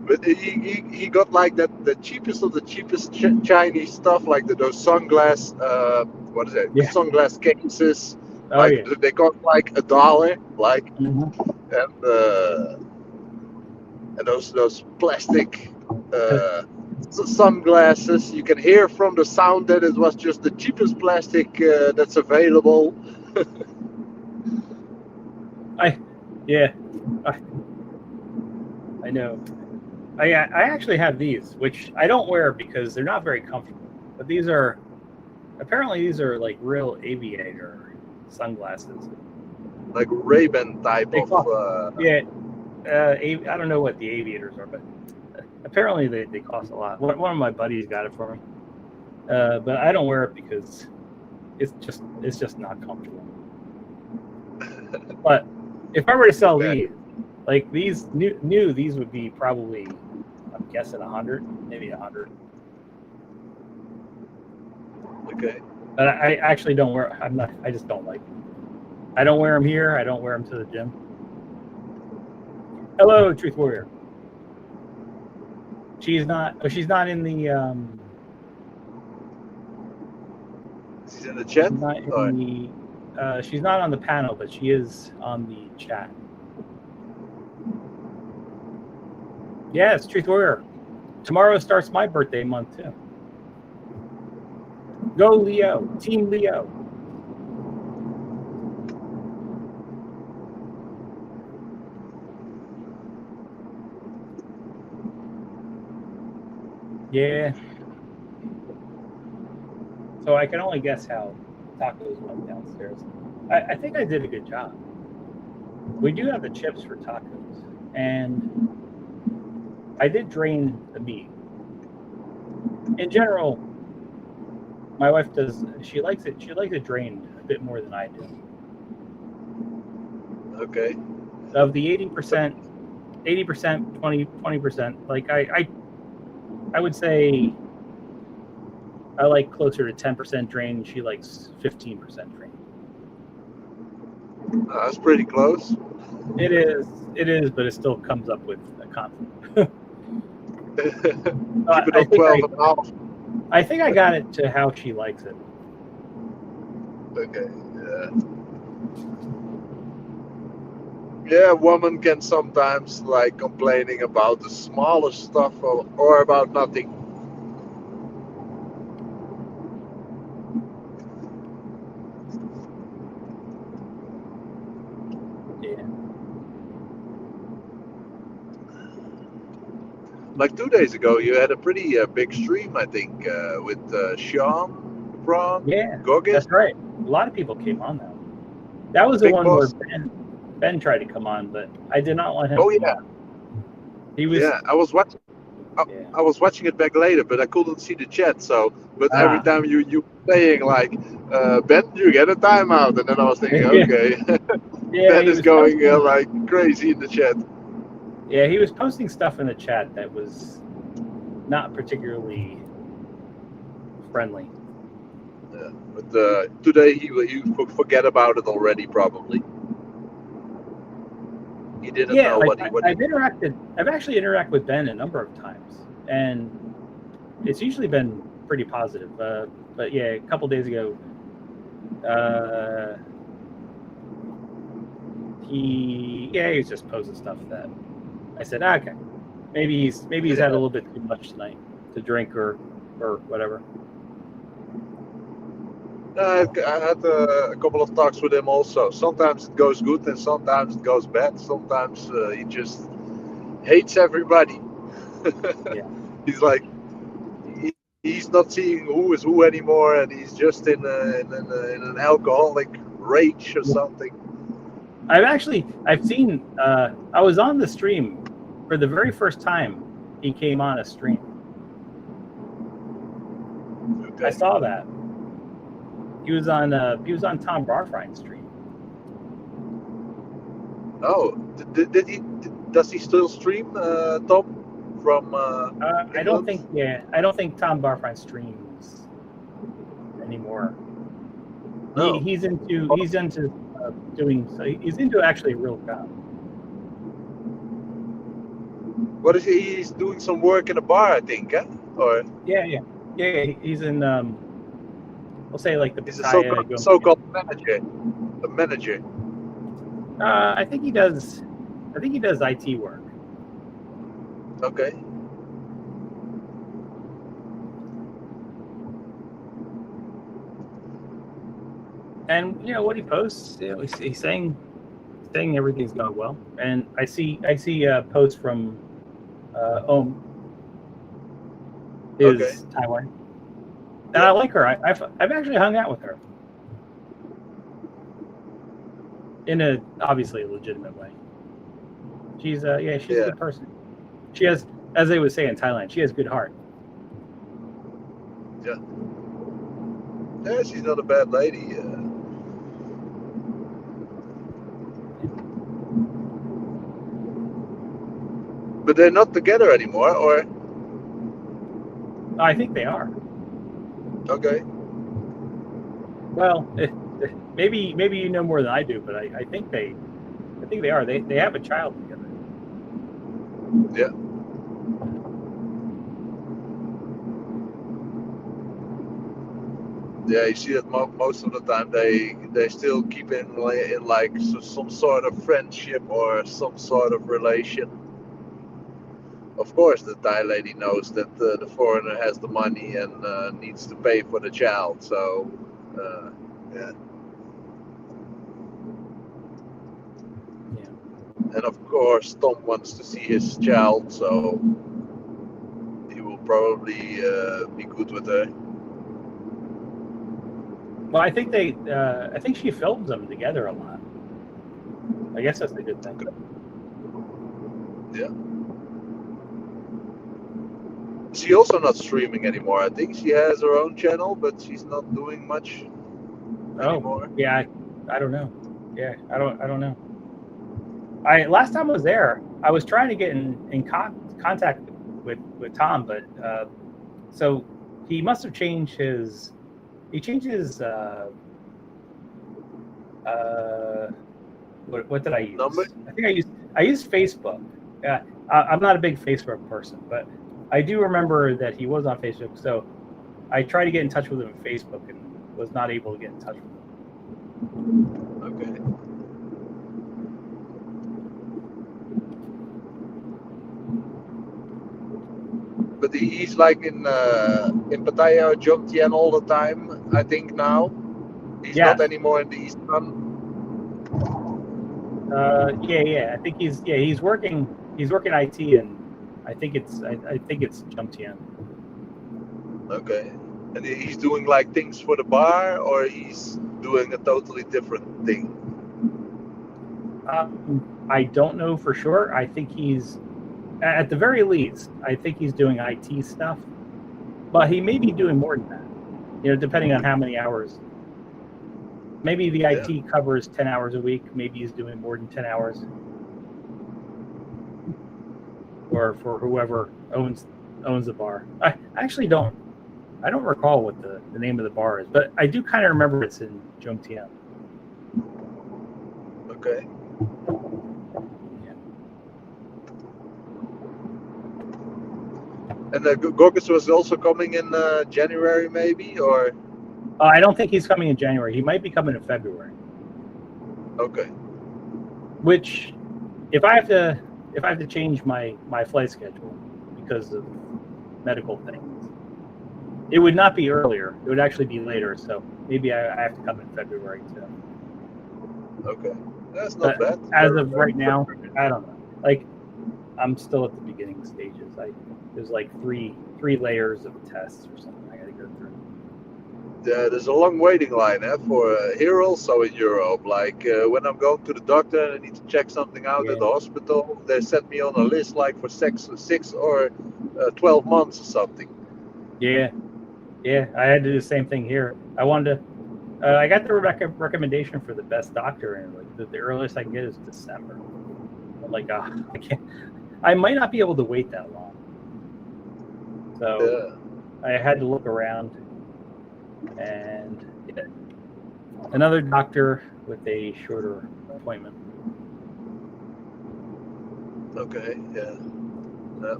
But he got like the cheapest of the cheapest Chinese stuff, like those sunglass, what is it? Yeah. Sunglass cases. Oh Like yeah. they cost like $1, like, Mhm. and those plastic sunglasses. You can hear from the sound that it was just the cheapest plastic that's available. Yeah. I know. I actually have these, which I don't wear because they're not very comfortable. But these are like real aviator sunglasses. Like Ray-Ban type They of. cost- Yeah. I don't know what the aviators are, but apparently they cost a lot. One of my buddies got it for me, but I don't wear it because it's just not comfortable. But if I were to sell Okay. these, like these new these would be probably, I'm guessing 100, maybe 100. Okay. But I actually don't wear. I just don't like them. I don't wear them here. I don't wear them to the gym. Hello, Truth Warrior. She's not in the. She's in the chat. She's not in the. She's not on the panel, but she is on the chat. Yes, Truth Warrior. Tomorrow starts my birthday month too. Go Leo, Team Leo. Yeah. So I can only guess how tacos went downstairs. I think I did a good job. We do have the chips for tacos, and I did drain the meat. In general, my wife does. She likes it. She likes it drained a bit more than I do. Okay. Of the 80%, 20%. Like I would say I like closer to 10% drain. She likes 15% drain. That's pretty close. It is, but it still comes up with a conflict. Keep it on 12.5. I think I got it to how she likes it. Okay. Yeah, a woman can sometimes like complaining about the smallest stuff or about nothing. Yeah. Like 2 days ago, you had a pretty big stream, I think, with Sean from Gorgas. That's right. A lot of people came on that one. That was the Big one Boss. where Ben tried to come on, but I did not want him Oh to come yeah. on. He was Yeah, I was watching. I was watching it back later, but I couldn't see the chat. So, but every time you saying like, Ben, you get a timeout, and then I was thinking, okay, Ben is going like crazy in the chat. Yeah, he was posting stuff in the chat that was not particularly friendly. Yeah, but today he forget about it already, probably. He didn't know what he. I've actually interacted with Ben a number of times, and it's usually been pretty positive. But yeah, a couple days ago, he was just posting stuff that I said, okay, maybe he's had a little bit too much tonight to drink or whatever. I had a couple of talks with him also. Sometimes it goes good and sometimes it goes bad. Sometimes he just hates everybody. Yeah. He's like, he's not seeing who is who anymore, and he's just in an alcoholic rage or something. I've seen. I was on the stream for the very first time he came on a stream. Okay. I saw that. He was on Tom Barfrine's stream. Oh, does he still stream, Tom? From I don't think Tom Barfrine streams anymore. No. He's into doing. He's into actually a real job. What is he? He's doing some work in a bar, I think, huh? Or Yeah. He's in we'll say like the he's a Pattaya. so-called manager. A manager. I think he does. I think he does IT work. Okay. And you know what he posts, you know, he's saying everything's going well. And I see posts from Om, is Okay. Taiwan, and I like her. I've actually hung out with her in a obviously a legitimate way. She's she's a good person. She has, as they would say in Thailand, she has good heart. Yeah, she's not a bad lady. But they're not together anymore, or? I think they are. Okay. Well, maybe you know more than I do, but I think they are. They have a child together. Yeah. Yeah, you see that most of the time they still keep in like some sort of friendship or some sort of relation. Of course, the Thai lady knows that the foreigner has the money and needs to pay for the child. So, yeah. And of course, Tom wants to see his child, so he will probably be good with her. Well, I think I think she films them together a lot. I guess that's a good thing. Yeah. She's also not streaming anymore. I think she has her own channel, but she's not doing much anymore. Yeah, I don't know. Yeah, I don't know. Last time I was there, I was trying to get in contact with Tom, but so he must have changed his. He changed his. What did I use? Number? I think I used Facebook. I'm not a big Facebook person, but I do remember that he was on Facebook. So I tried to get in touch with him on Facebook and was not able to get in touch with him. Okay. But he's like in Pattaya or Jomtien all the time, I think now. He's not anymore in the East Run. Yeah. I think he's working IT, and I think it's Jomtien. Okay. And he's doing like things for the bar, or he's doing a totally different thing? I don't know for sure. I think he's, at the very least, I think he's doing IT stuff, but he may be doing more than that. You know, depending on how many hours. Maybe the IT covers 10 hours a week. Maybe he's doing more than 10 hours. Or for whoever owns the bar. I actually don't recall what the name of the bar is, but I do kind of remember it's in Jomtien. Okay. And Gorgas was also coming in January, maybe, or? I don't think he's coming in January. He might be coming in February. Okay. Which, if I have to change my flight schedule because of medical things, it would not be earlier. It would actually be later. So maybe I have to come in February too. Okay, that's not bad. As of right now, I don't know. Like, I'm still at the beginning stages. There's like three layers of tests or something I got to go through. There's a long waiting line for here also in Europe. Like when I'm going to the doctor and I need to check something out at the hospital, they set me on a list like for 6 or 12 months or something. Yeah, I had to do the same thing here. I wanted to. I got the recommendation for the best doctor, and like the earliest I can get is December. I'm like, I can't. I might not be able to wait that long. So I had to look around, and another doctor with a shorter appointment. Okay, yeah.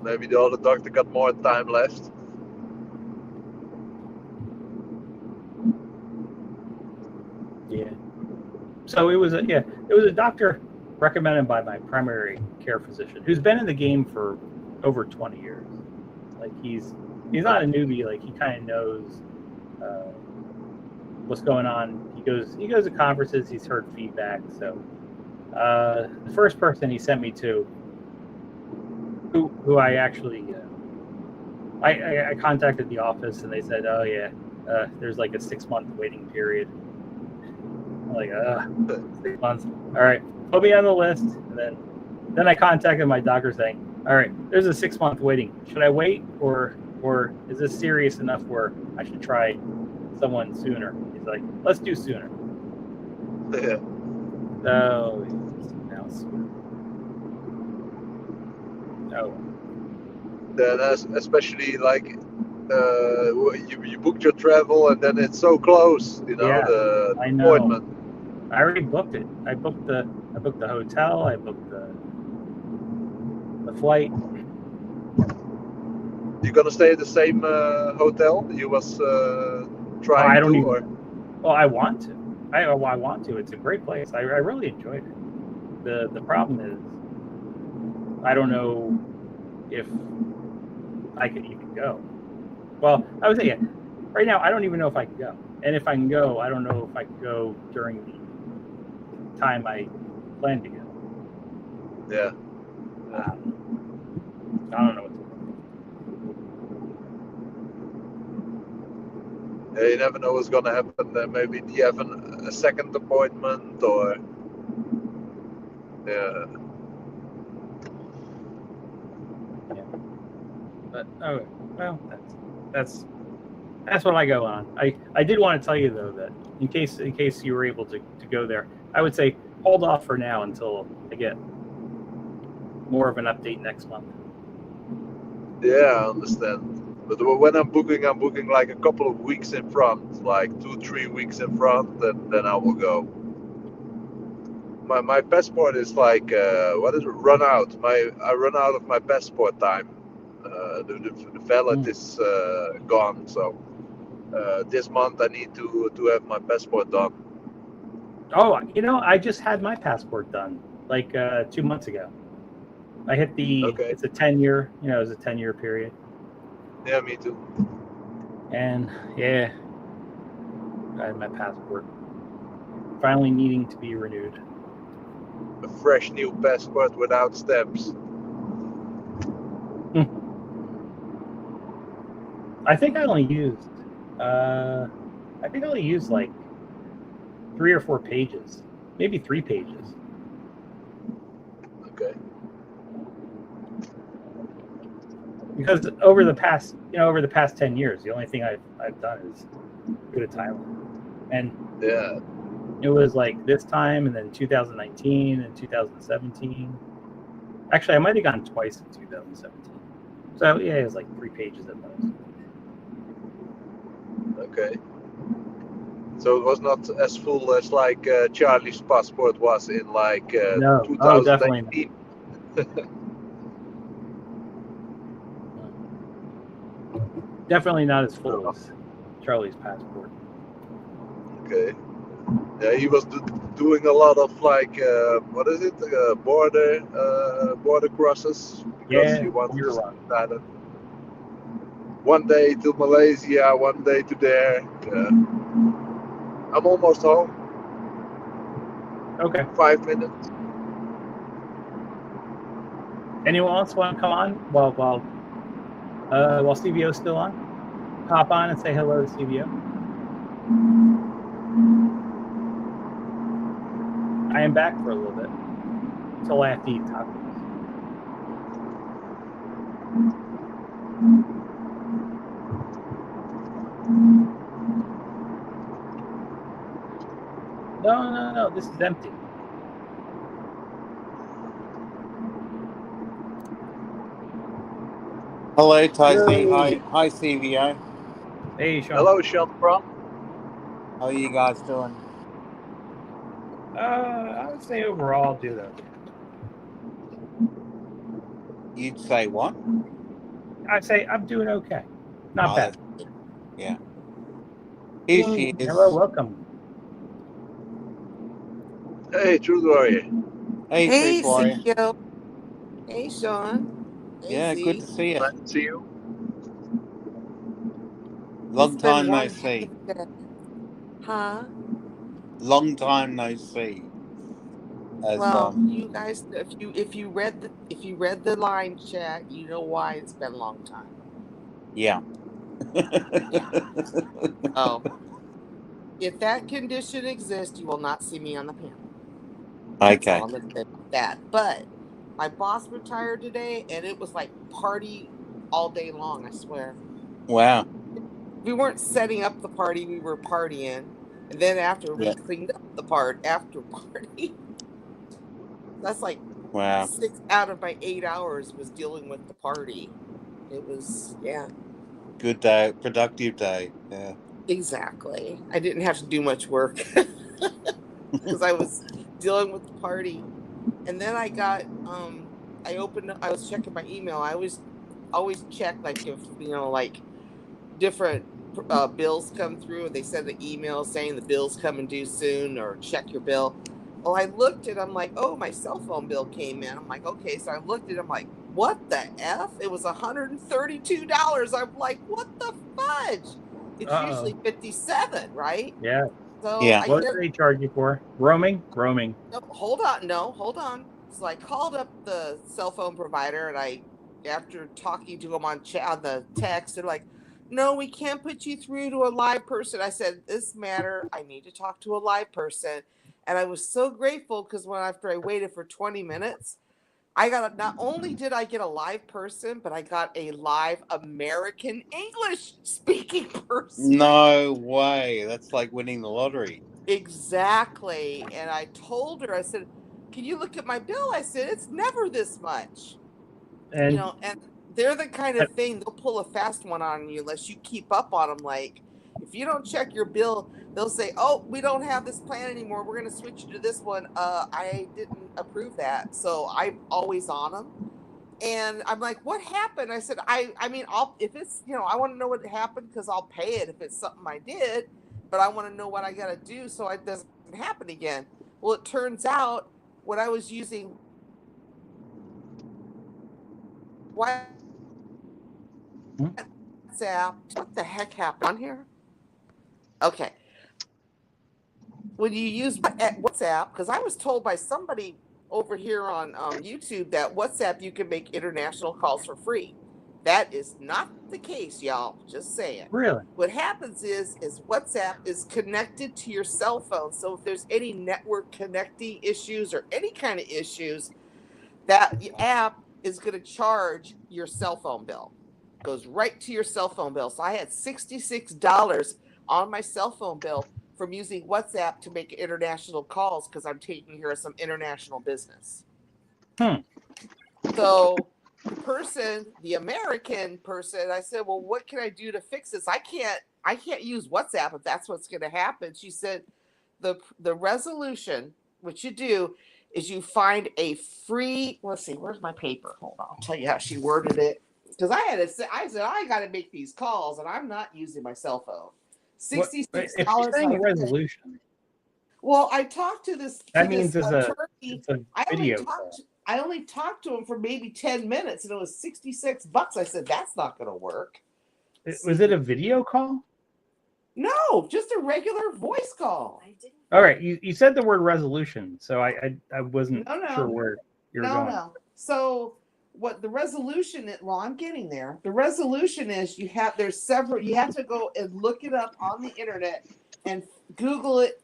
Maybe the other doctor got more time left. Yeah. So it was a doctor recommended by my primary care physician who's been in the game for over 20 years. Like he's not a newbie. Like he kind of knows what's going on. He goes to conferences. He's heard feedback. So the first person he sent me to, who I actually I contacted the office and they said, oh yeah, there's like a 6-month waiting period. I'm like 6 months. All right, put me on the list. And then I contacted my doctor saying, all right, there's a 6-month waiting. Should I wait or is this serious enough where I should try someone sooner? He's like, let's do sooner. Yeah. So now sooner. Oh. Then especially like you booked your travel and then it's so close, you know, Yeah, the I know. appointment. I already booked it. I booked the hotel. I booked the flight. You gonna stay at the same hotel you was trying I don't to, even- or Well, I want to. I want to. It's a great place. I really enjoyed it. The problem is, I don't know if I could even go. Well, I would say, yeah, right now I don't even know if I can go. And if I can go, I don't know if I can go during the time I plan to go. yeah. I don't know what to do. Yeah, you never know what's gonna happen. Maybe you have a second appointment, or yeah. But oh well, that's what I go on. I did want to tell you though that in case you were able to go there, I would say hold off for now until I get more of an update next month. Yeah, I understand. But when I'm booking like a couple of weeks in front, like 2-3 weeks in front, then I will go. My passport is like run out. I run out of my passport time. The valid is gone, so this month I need to have my passport done. Oh, I just had my passport done like 2 months ago. I hit it's a 10-year, it's a 10-year period. Yeah, me too. And yeah, I had my passport finally needing to be renewed. A fresh new passport without stamps. I think I only used like 3 or 4 pages, maybe 3 pages. Okay. Because over the past 10 years, the only thing I've done is go to Thailand, and yeah, it was like this time, and then 2019 and 2017. Actually, I might have gone twice in 2017. So yeah, it was like 3 pages at most. Okay. So it was not as full as like Charlie's passport was in like No, 2019. Definitely not as full as Charlie's passport. Okay. Yeah, he was doing a lot of like what is it? Border crosses. Because he wanted to start that. One day to Malaysia, one day to there. I'm almost home. Okay. 5 minutes. Anyone else want to come on while CVO's still on? Hop on and say hello to CVO. I am back for a little bit until I have to eat tacos. No. This is empty. Hello, Tyson. Hi, CVO. Hey, Sean. Hello, Sean Brown. How are you guys doing? I would say overall, do that. You'd say what? I say I'm doing okay. Not Oh, bad. that's good. Yeah. Here she is. Hello, welcome. Hey, Truth Warrior. Hey, Hey, Truth Warrior. CEO. Hey, Sean. Hey, Yeah, Z. good to see you. Nice to see you. Long It's been time no one heck see. of a day. Huh? Long time no see. As Well, you guys, if you read the line chat, you know why it's been a long time. yeah. Yeah. Oh, if that condition exists, you will not see me on the panel. That's Okay. all I'm gonna say about that. But my boss retired today, and it was like party all day long. I swear. Wow. We weren't setting up the party; we were partying, and then after we Yeah. cleaned up the after party. That's like Wow. 6 out of my 8 hours was dealing with the party. It was, yeah, Good day. Productive day. Yeah. exactly. I didn't have to do much work because I was dealing with the party. And then I got, I was checking my email. I always check, like, if, like different bills come through and they send an email saying the bill's coming due soon or check your bill. Well, I looked and I'm like, oh, my cell phone bill came in. I'm like, okay. So I looked at it. I'm like, what the F? It was $132. I'm like, what the fudge? It's usually $57, right? Yeah. So Yeah. I What did. do they charge you for? Roaming? Roaming. No, hold on. No, hold on. So I called up the cell phone provider and after talking to them on the text, they're like, no, we can't put you through to a live person. I said, this matter, I need to talk to a live person. And I was so grateful because after I waited for 20 minutes, not only did I get a live person, but I got a live American English speaking person. No way. That's like winning the lottery. Exactly. And I told her, I said, can you look at my bill? I said, it's never this much. And And they're the kind of thing, they'll pull a fast one on you unless you keep up on them. Like, if you don't check your bill, they'll say, oh, we don't have this plan anymore. We're going to switch you to this one. I didn't approve that. So I'm always on them. And I'm like, what happened? I said, I mean, if it's, I want to know what happened because I'll pay it if it's something I did, but I want to know what I got to do so it doesn't happen again. Well, it turns out when I was using WhatsApp, what the heck happened on here? Okay. When you use WhatsApp, because I was told by somebody over here on YouTube that WhatsApp, you can make international calls for free. That is not the case, y'all. Just saying. really? What happens is WhatsApp is connected to your cell phone. So if there's any network connecting issues or any kind of issues, that app is going to charge your cell phone bill. Goes right to your cell phone bill. So I had $66 on my cell phone bill from using WhatsApp to make international calls because I'm taking care of some international business. So the American person, I said, well, what can I do to fix this? I can't use WhatsApp if that's what's going to happen. She said, the resolution, what you do is you find a free, let's see, where's my paper? Hold on, I'll tell you how she worded it. Because I said, I got to make these calls and I'm not using my cell phone. $66. If you're saying a resolution, well, I talked to this. that means it's attorney. a video. I only talked to him for maybe 10 minutes and it was $66. I said, that's not going to work. Was it a video call? No, just a regular voice call. All right, you said the word resolution, so I wasn't sure where you're going. No. So what the resolution is, well, I'm getting there. The resolution is you have to go and look it up on the internet and Google it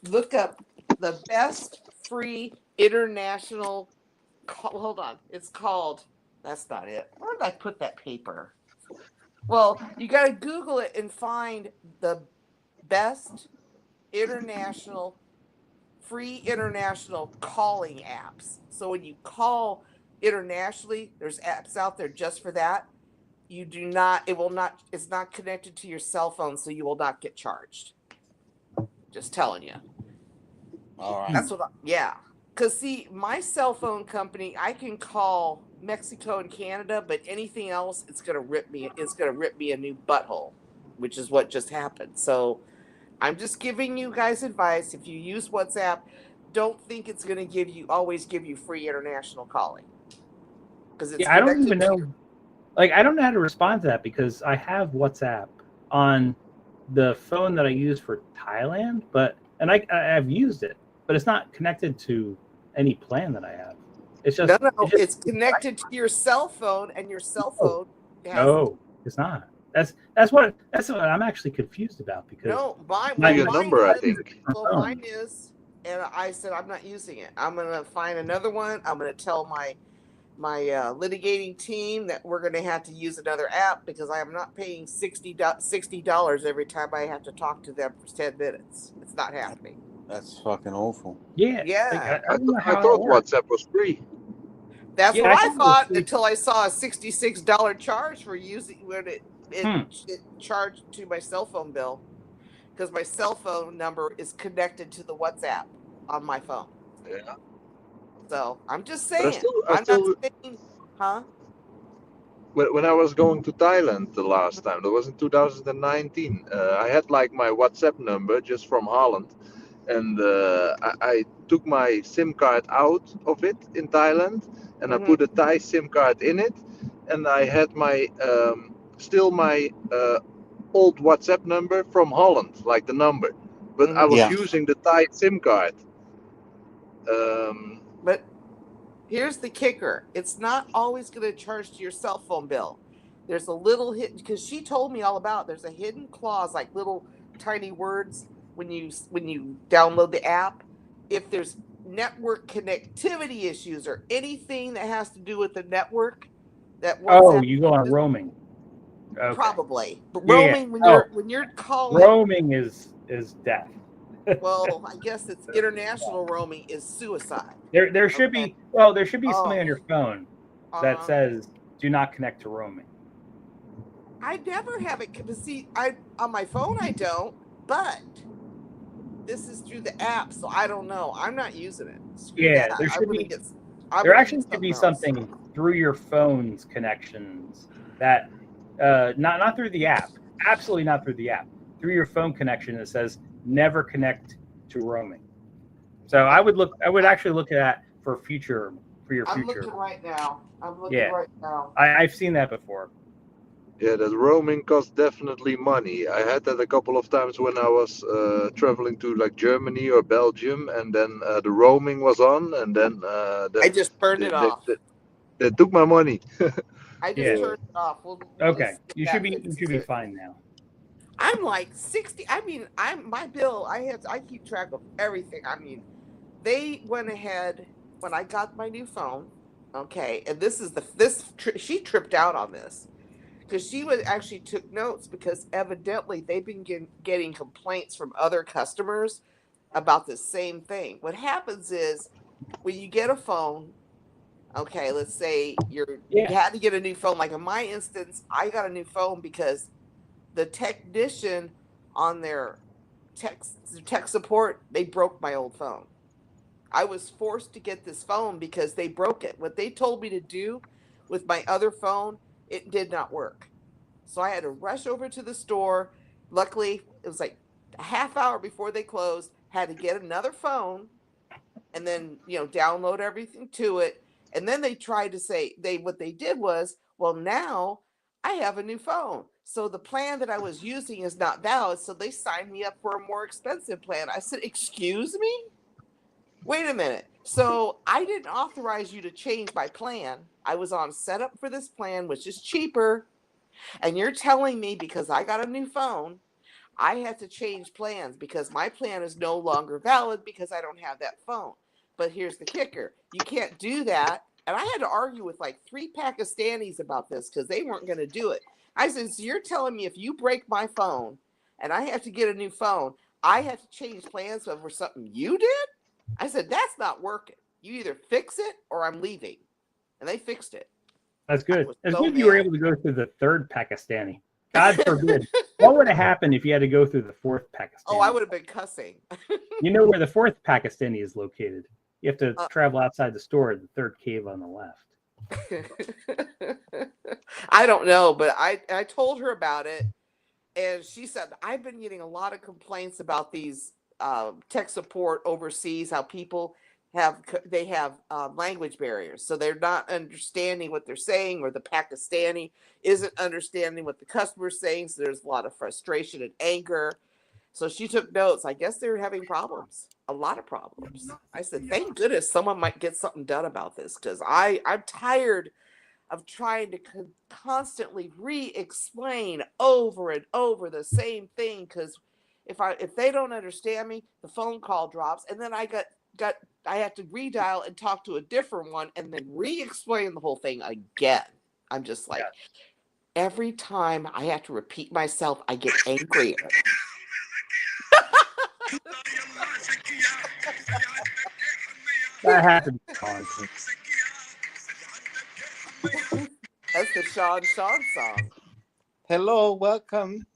look up the best free international call. Hold on. It's called, that's not it. Where did I put that paper? Well, you got to Google it and find the best free international calling apps. So when you call internationally, there's apps out there just for that. It's not connected to your cell phone, so you will not get charged. Just telling you. All right. That's what, Because see, my cell phone company, I can call Mexico and Canada, but anything else, it's gonna rip me. It's gonna rip me a new butthole, which is what just happened. So I'm just giving you guys advice. If you use WhatsApp, don't think it's gonna always give you free international calling. Because it's Yeah, I don't connected even to know. Like, I don't know how to respond to that because I have WhatsApp on the phone that I use for Thailand, and I've used it, but it's not connected to any plan that I have. It's just it's connected to your cell phone, and your cell phone has no, it's not. That's what I'm actually confused about because Your number, I think. Well, mine is, and I said I'm not using it. I'm gonna find another one. I'm gonna tell my litigating team that we're gonna have to use another app because I am not paying $60 every time I have to talk to them for 10 minutes. It's not happening. That's fucking awful. Yeah. Yeah. I don't know I how thought it works. WhatsApp was free. That's Yeah, what I I think it was thought free. until I saw a $66 charge for using when it charged to my cell phone bill because my cell phone number is connected to the WhatsApp on my phone. Yeah. So I'm just But I saying. still- I'm not saying, huh? When I was going to Thailand the last time, that was in 2019. I had like my WhatsApp number just from Holland, and I took my SIM card out of it in Thailand, and I put a Thai SIM card in it, and I had my still my old WhatsApp number from Holland, like the number, but I was Yeah. using the Thai SIM card. But here's the kicker. It's not always going to charge to your cell phone bill. There's a little hidden, because she told me all about, there's a hidden clause, like little tiny words when you download the app. If there's network connectivity issues or anything that has to do with the network, that WhatsApp you go on roaming. Okay. probably. But Yeah, roaming when you're calling, roaming is death. well, I guess it's international roaming is suicide. There should be something Oh. on your phone that says do not connect to roaming. I never have it. See, on my phone I don't, but this is through the app, so I don't know. I'm not using it. Screw Yeah, that. there I'm should gonna be. get- There I'm gonna actually get should be else. something through your phone's connections that not through the app. Absolutely not through the app. Through your phone connection that says never connect to roaming. So I would actually look at that for your future. I'm looking right now. Yeah. Right now. I've seen that before. Yeah, that roaming costs definitely money. I had that a couple of times when I was traveling to like Germany or Belgium, and then the roaming was on, and then I just turned it off. They took my money. I just Yeah. turned it off. We'll Okay, just you get should that be fixed. fine now. I'm like 60. I mean, my bill. I keep track of everything. I mean, they went ahead when I got my new phone. Okay, and she tripped out on this because she actually took notes because evidently they've been getting complaints from other customers about the same thing. What happens is when you get a phone, okay, let's say you had to get a new phone. Like in my instance, I got a new phone because the technician on their tech support, they broke my old phone. I was forced to get this phone because they broke it. What they told me to do with my other phone, it did not work. So I had to rush over to the store. Luckily, it was like a half hour before they closed, had to get another phone and then, download everything to it. And then they tried to say what they did was, well, now I have a new phone. So the plan that I was using is not valid. So they signed me up for a more expensive plan. I said, excuse me? Wait a minute. So I didn't authorize you to change my plan. I was on setup for this plan, which is cheaper. And you're telling me because I got a new phone, I had to change plans because my plan is no longer valid because I don't have that phone. But here's the kicker. You can't do that. And I had to argue with like 3 Pakistanis about this because they weren't going to do it. I said, so you're telling me if you break my phone and I have to get a new phone, I have to change plans over something you did? I said, that's not working. You either fix it or I'm leaving. And they fixed it. That's good. It's so good you were mad. able to go through the 3rd Pakistani. God forbid. What would have happened if you had to go through the 4th Pakistani? Oh, I would have been cussing. You know where the 4th Pakistani is located? You have to travel outside the store, the third cave on the left. I don't know, but I told her about it, and she said, I've been getting a lot of complaints about these tech support overseas, how people have language barriers, so they're not understanding what they're saying, or the Pakistani isn't understanding what the customer's saying, so there's a lot of frustration and anger. So she took notes. I guess they're having problems, a lot of problems. I said, thank goodness someone might get something done about this, because I'm tired of trying to constantly re-explain over and over the same thing, because if they don't understand me, the phone call drops, and then I have to redial and talk to a different one and then re-explain the whole thing again. I'm just like, every time I have to repeat myself, I get angrier. That happened. That's the Sean song. Hello, welcome.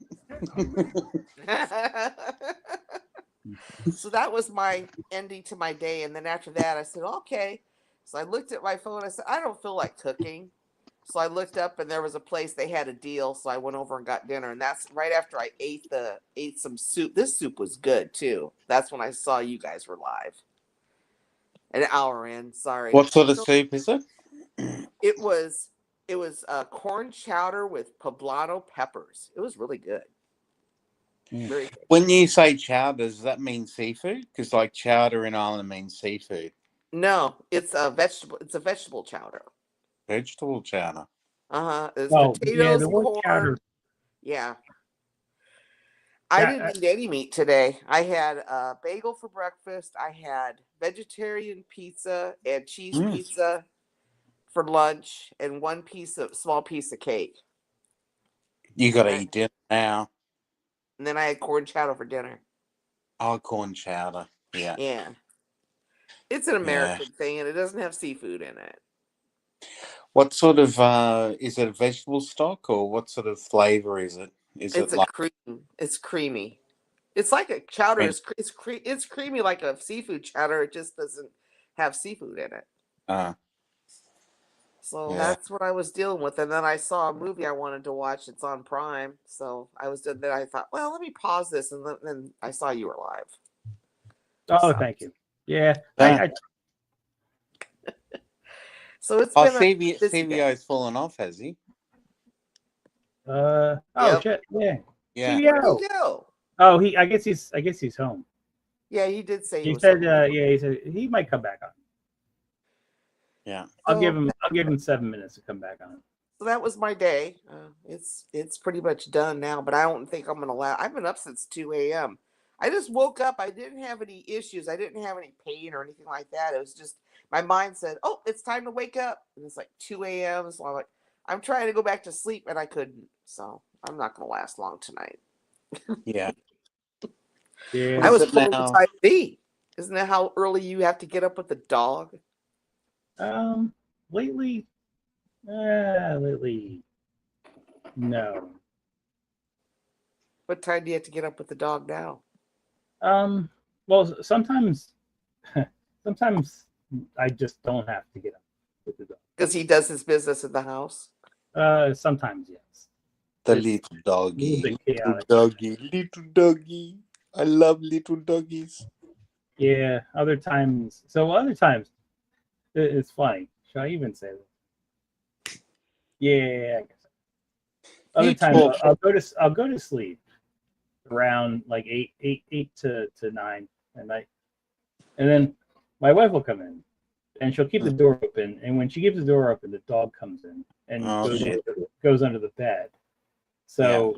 So that was my ending to my day. And then after that, I said, okay. So I looked at my phone. I said, I don't feel like cooking. So I looked up, and there was a place they had a deal. So I went over and got dinner. And that's right after I ate some soup. This soup was good too. That's when I saw you guys were live. An hour in. Sorry. What sort of soup is it? It was corn chowder with poblano peppers. It was really good. Very good. When you say chowder, does that mean seafood? Because like chowder in Ireland means seafood. No, it's a vegetable. It's a vegetable chowder. Vegetable chowder. It's Oh, potatoes, yeah, the word corn. chowder. Yeah. I Yeah, didn't eat any meat today. I had a bagel for breakfast. I had vegetarian pizza and cheese pizza for lunch, and one small piece of cake. You got to eat dinner now. And then I had corn chowder for dinner. Oh, corn chowder. Yeah. Yeah. It's an American thing, and it doesn't have seafood in it. What sort of is it a vegetable stock, or what sort of flavor is it? Is It's it like It's creamy. It's like a chowder. It's creamy like a seafood chowder. It just doesn't have seafood in it. So that's what I was dealing with. And then I saw a movie I wanted to watch. It's on Prime. So then I thought, well, let me pause this. And then I saw you were live. Oh, thank you. Yeah. So it's been CVO's fallen off, has he? Shit. Yeah. Yeah. CVO. Go. Oh, I guess he's home. Yeah, he did say he said he said he might come back on. Yeah. I'll give him 7 minutes to come back on. So that was my day. It's pretty much done now, but I don't think I'm gonna I've been up since 2 a.m. I just woke up. I didn't have any issues. I didn't have any pain or anything like that. It was just my mind said, "Oh, it's time to wake up." And it's like 2 a.m. So I'm trying to go back to sleep, and I couldn't. So I'm not gonna last long tonight. Yeah. Yeah. I was pulling the type B. Isn't that how early you have to get up with the dog? Lately, no. What time do you have to get up with the dog now? Well, sometimes I just don't have to get up with the dog. Because he does his business in the house? Sometimes, yes. The little doggy. Little doggy. I love little doggies. Yeah, other times, it's funny. Should I even say that? Yeah, I guess. Other times I'll go to sleep around like 8 to 9 at night, and then my wife will come in, and she'll keep the door open. And when she keeps the door open, the dog comes in and goes under the bed. So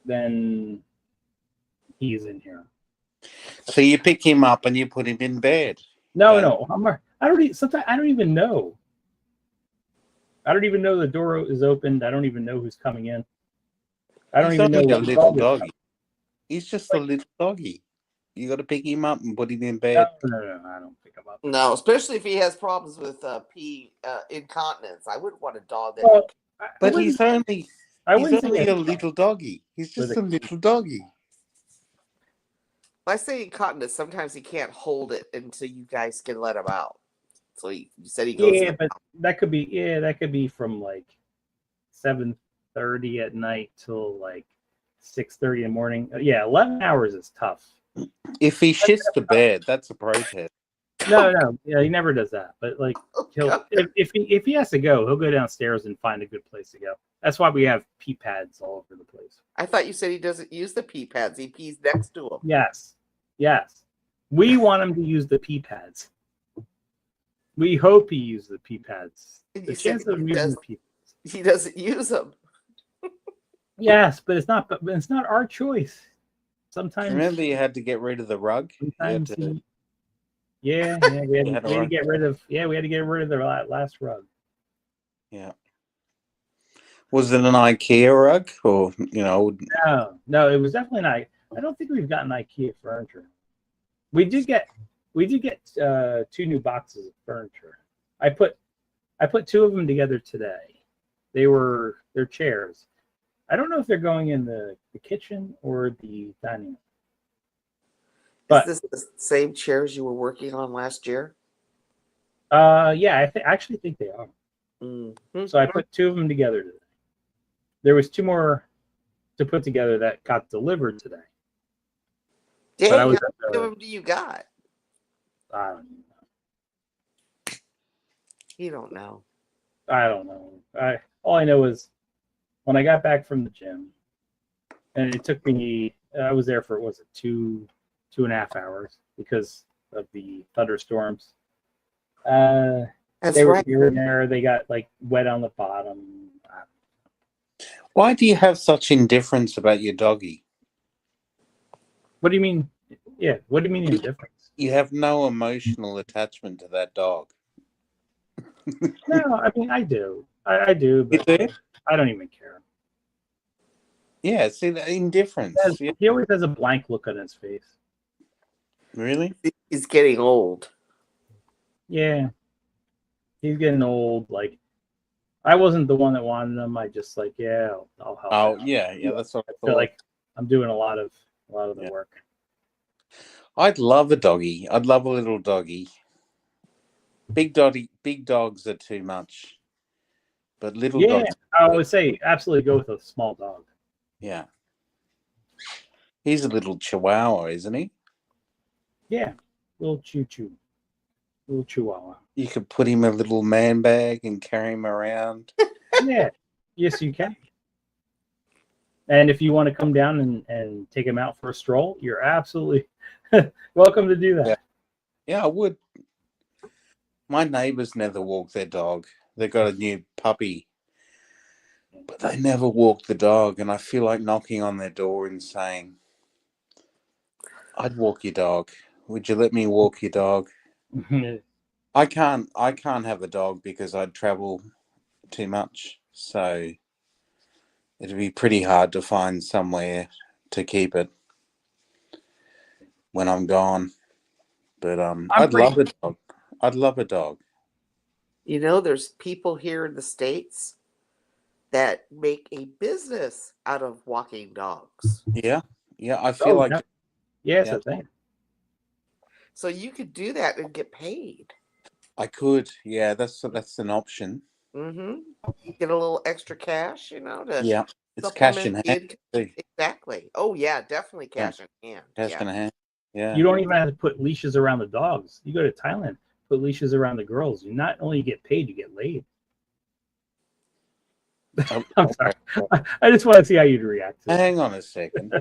then he's in here. So you pick him up and you put him in bed. No. Sometimes I don't even know. I don't even know the door is opened. I don't even know who's coming in. I don't even know. A little doggy. He's just a little doggy. You got to pick him up and put him in bed. No, I don't pick him up. No, especially if he has problems with incontinence. I wouldn't want a dog that. Well, but he's only a little doggy. He's just a little doggy. I say incontinence. Sometimes he can't hold it until you guys can let him out. So you said he goes. Yeah, but that could be from like 7:30 at night till like 6:30 in the morning. Yeah, 11 hours is tough. If he shits the bed, that's a protest. No, yeah, he never does that. But like, he'll God. if he has to go, he'll go downstairs and find a good place to go. That's why we have pee pads all over the place. I thought you said he doesn't use the pee pads. He pees next to him. Yes. We want him to use the pee pads. We hope he uses the pee pads. And The you said chance of him he using does- the pee pads. He doesn't use them. Yes, but it's not our choice. Sometimes Remember, you had to get rid of the rug. You had sometimes to- we had to get rid of the last rug. yeah. Was it an IKEA rug, or No, it was definitely not. I don't think we've gotten IKEA furniture. We did get 2 new boxes of furniture. I put 2 of them together today. They're chairs. I don't know if they're going in the kitchen or the dining room. But Is this the same chairs you were working on last year? yeah, I actually think they are. Mhm. So I put 2 of them together today. There was 2 more to put together that got delivered today. Dang, But I how was many of them do you got? I don't know. You don't know. I don't know. All I know is when I got back from the gym, and it took me. I was there for 2.5 hours because of the thunderstorms. That's They were right. here and there. They got like wet on the bottom. why do you have such indifference about your doggy? What do you mean? Yeah. What do you mean indifference? You have no emotional attachment to that dog. No, I mean I do. I do, You but do? I don't even care. Yeah, see the indifference. Yeah, He always has a blank look on his face. really? He's getting old. Yeah. He's getting old. Like I wasn't the one that wanted him. I just like, yeah, I'll help. Oh, out. yeah, that's what I I feel thought. like I'm doing a lot of the Yeah. work. I'd love a doggy. I'd love a little doggy. Big dogs are too much. But little Yeah, dogs, I would say absolutely go with a small dog. yeah. He's a little chihuahua, isn't he? Yeah, little little chihuahua. You could put him in a little man bag and carry him around. Yeah, yes, you can. And if you want to come down and take him out for a stroll, you're absolutely welcome to do that. Yeah. Yeah, I would. My neighbors never walk their dog. They got a new puppy, but they never walk the dog. And I feel like knocking on their door and saying, "I'd walk your dog. Would you let me walk your dog?" I can't have a dog because I'd travel too much. So it'd be pretty hard to find somewhere to keep it when I'm gone. But I'd love a dog. I'd love a dog. You know, there's people here in the States that make a business out of walking dogs. Yeah. I feel like yes, Yeah. I think. So you could do that and get paid. I could. Yeah, that's an option. Mm-hmm. Get a little extra cash, to Yeah, it's cash in supplement hand. the too. Exactly. Oh yeah, definitely cash in hand. Cash Yeah. in hand. Yeah. You don't even have to put leashes around the dogs. You go to Thailand, put leashes around the girls. You not only get paid, you get laid. Oh, I'm sorry. I just want to see how you'd react to it. hang on a second.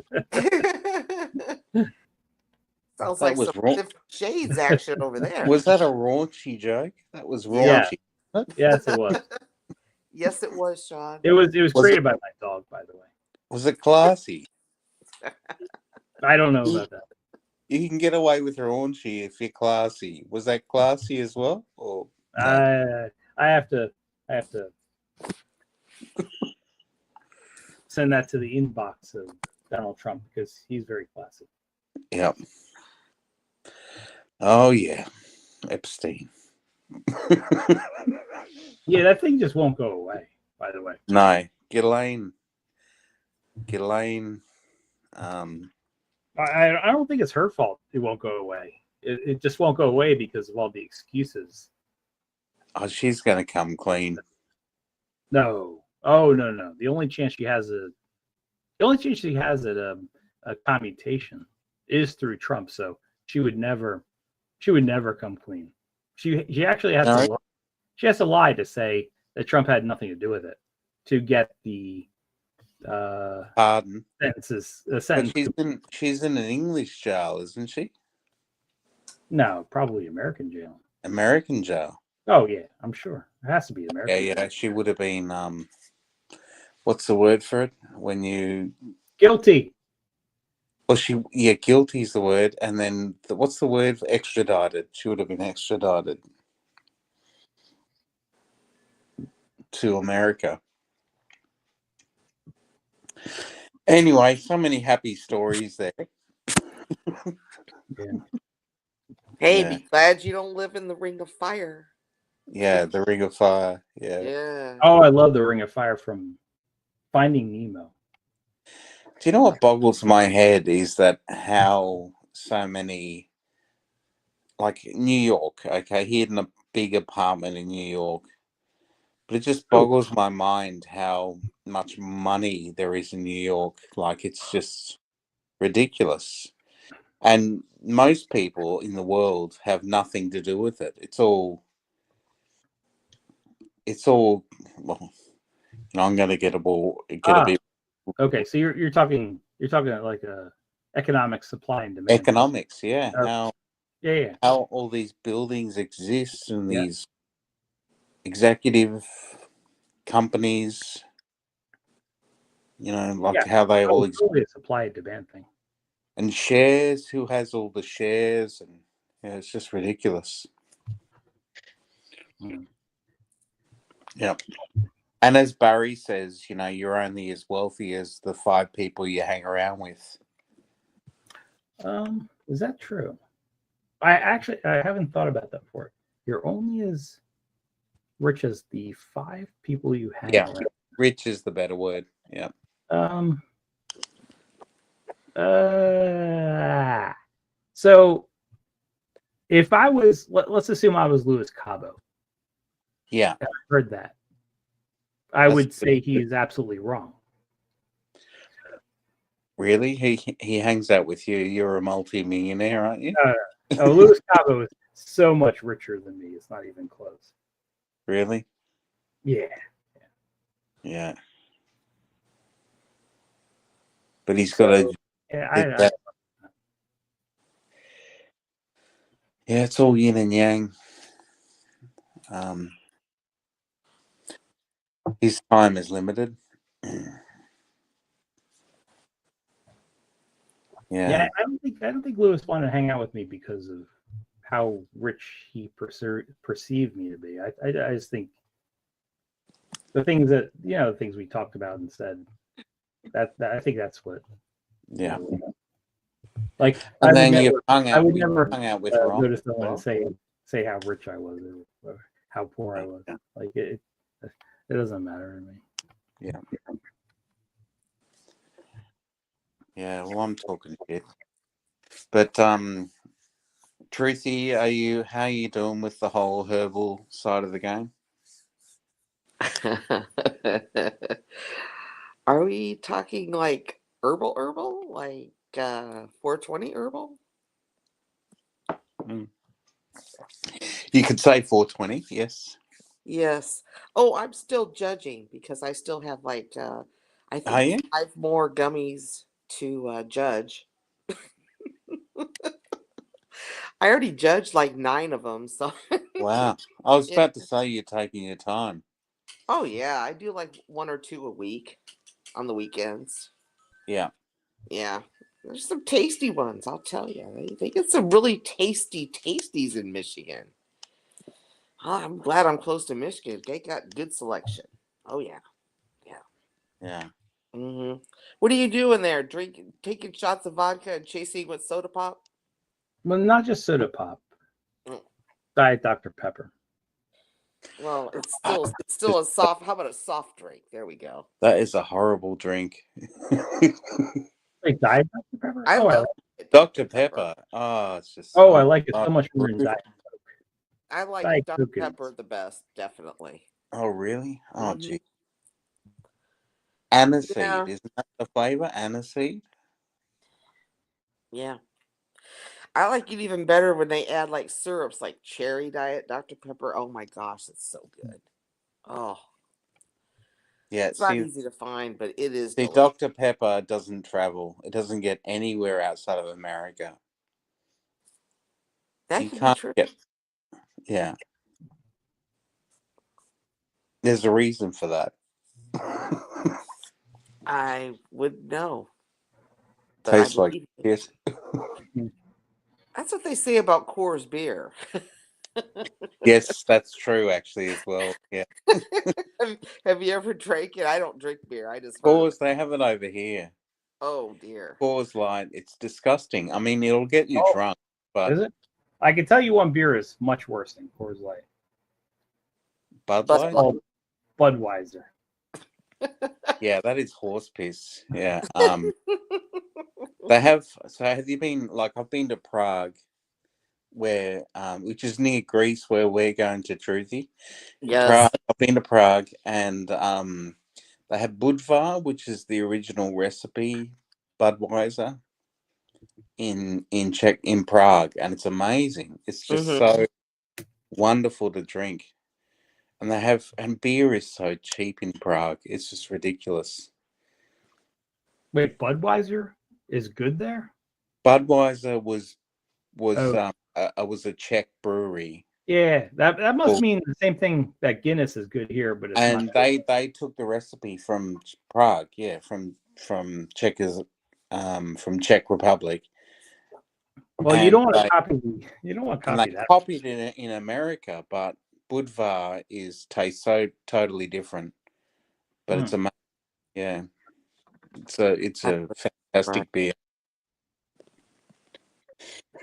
Sounds That like was some wrong. 50 Shades action over there. Was that a raunchy joke? That was Yeah. raunchy. Yes, it was. Yes, it was, Sean. It was Was created by my dog, by the way. Was it classy? I don't know about that. You can get away with raunchy if you're classy. Was that classy as well? Or no? I have to send that to the inbox of Donald Trump because he's very classy. Yep. Oh yeah, Epstein. Yeah, that thing just won't go away, by the way. No, Ghislaine I don't think it's her fault. It won't go away. It just won't go away because of all the excuses. Oh, she's going to come clean. No. Oh no. The only chance she has at a commutation is through Trump. So she would never come clean. She actually has No. to. She has to lie to say that Trump had nothing to do with it to get the Pardon. sentences. But she's in an English jail, isn't she? No, probably American jail. American jail. Oh yeah, I'm sure it has to be American. Yeah. She would have been. What's the word for it? When you Guilty. Well, guilty is the word, and then what's the word for extradited? She would have been extradited to America. Anyway, so many happy stories there. Yeah. Hey, Yeah. be glad you don't live in the Ring of Fire. Yeah, the Ring of Fire. Yeah. Yeah. Oh, I love the Ring of Fire from Finding Nemo. Do you know what boggles my head is that how so many, like New York, okay, here in a big apartment in New York, but it just boggles my mind how much money there is in New York. Like, it's just ridiculous. And most people in the world have nothing to do with it. It's all, well, I'm going to get a bit Okay, so you're talking like a economic supply and demand. economics, yeah. Yeah. How all these buildings exist and Yeah. these executive companies, how they all It's totally a supply and demand thing. and shares, who has all the shares, and it's just ridiculous. Mm. Yeah. And as Barry says, you're only as wealthy as the 5 people you hang around with. Is that true? I haven't thought about that before. You're only as rich as the 5 people you hang around. Rich is the better word. Yeah. So if I was, let's assume I was Louis Cabo. Yeah. I heard that. I would say he is absolutely wrong. Really? He hangs out with you. You're a multi-millionaire, aren't you? No, Louis Cabo is so much richer than me. It's not even close. Really? Yeah. Yeah. But he's got a... Yeah, Yeah, it's all yin and yang. His time is limited. Yeah, I don't think Louis wanted to hang out with me because of how rich he perceived me to be. I just think the things that the things we talked about and said that I think that's what. Yeah. Like And I then I would never hung out with go Ron. to someone and say how rich I was or how poor I was. Like it doesn't matter to me. Yeah. Yeah, well, I'm talking shit. But Truthy, how are you doing with the whole herbal side of the game? Are we talking like herbal, like 420 herbal? You could say 420, yes. Yes. Oh, I'm still judging because I still have like I think Are you? 5 more gummies to judge. I already judged like 9 of them, so Wow. I was about to say you're taking your time. oh yeah, I do like 1 or 2 a week on the weekends. Yeah. Yeah. There's some tasty ones, I'll tell you. They get some really tasties in Michigan. Oh, I'm glad I'm close to Michigan. They got good selection. Oh yeah. Yeah. Mm-hmm. What are you doing there? Taking shots of vodka and chasing with soda pop? Well, not just soda pop. Mm. Diet Dr. Pepper. Well, it's still a soft. How about a soft drink? There we go. That is a horrible drink. Like Diet Dr. Pepper? I Dr. Pepper. Oh, it's just Oh, so I like it so oh, much more than really? Diet. I like Diet Dr. Coke is- Pepper the best, definitely. Oh, really? Oh, Mhm. gee. Aniseed. Yeah. Isn't that the flavor? Aniseed? Yeah. I like it even better when they add like syrups like cherry diet Dr. Pepper. Oh my gosh, it's so good. Oh, Yeah, it's not see, easy to find, but it is see, delicious. Dr. Pepper doesn't travel. It doesn't get anywhere outside of America. That You could be can't true. get, yeah. There's a reason for that. I would know. But I Tastes like believe it. piss. That's what they say about Coors beer. Yes, that's true, actually, as well. Yeah. Have you ever drank it? I don't drink beer. I just Of heard. course, they have it over here. Oh dear. Coors Light, it's disgusting. I mean, it'll get you Oh. drunk, but Is it? I can tell you one beer is much worse than Coors Light. But Budweiser? Called Budweiser. Yeah, that is horse piss. Yeah. They have. So have you been? Like, I've been to Prague, where which is near Greece, where we're going to Truthy. yes. Prague. I've been to Prague, and they have Budvar, which is the original recipe Budweiser in Prague, and it's amazing. It's just Mhm. so wonderful to drink. And beer is so cheap in Prague. It's just ridiculous. Wait, Budweiser is good there? Budweiser was Oh. a Czech brewery, Yeah, that must Cool. mean the same thing that Guinness is good here, but it's and not. they took the recipe from Prague, yeah, from Czech Republic. Well, you and don't want to they- copy. You don't want to And copy they that. copied it in America, but Budvar tastes so totally different. But it's amazing. Yeah, it's a fantastic beer.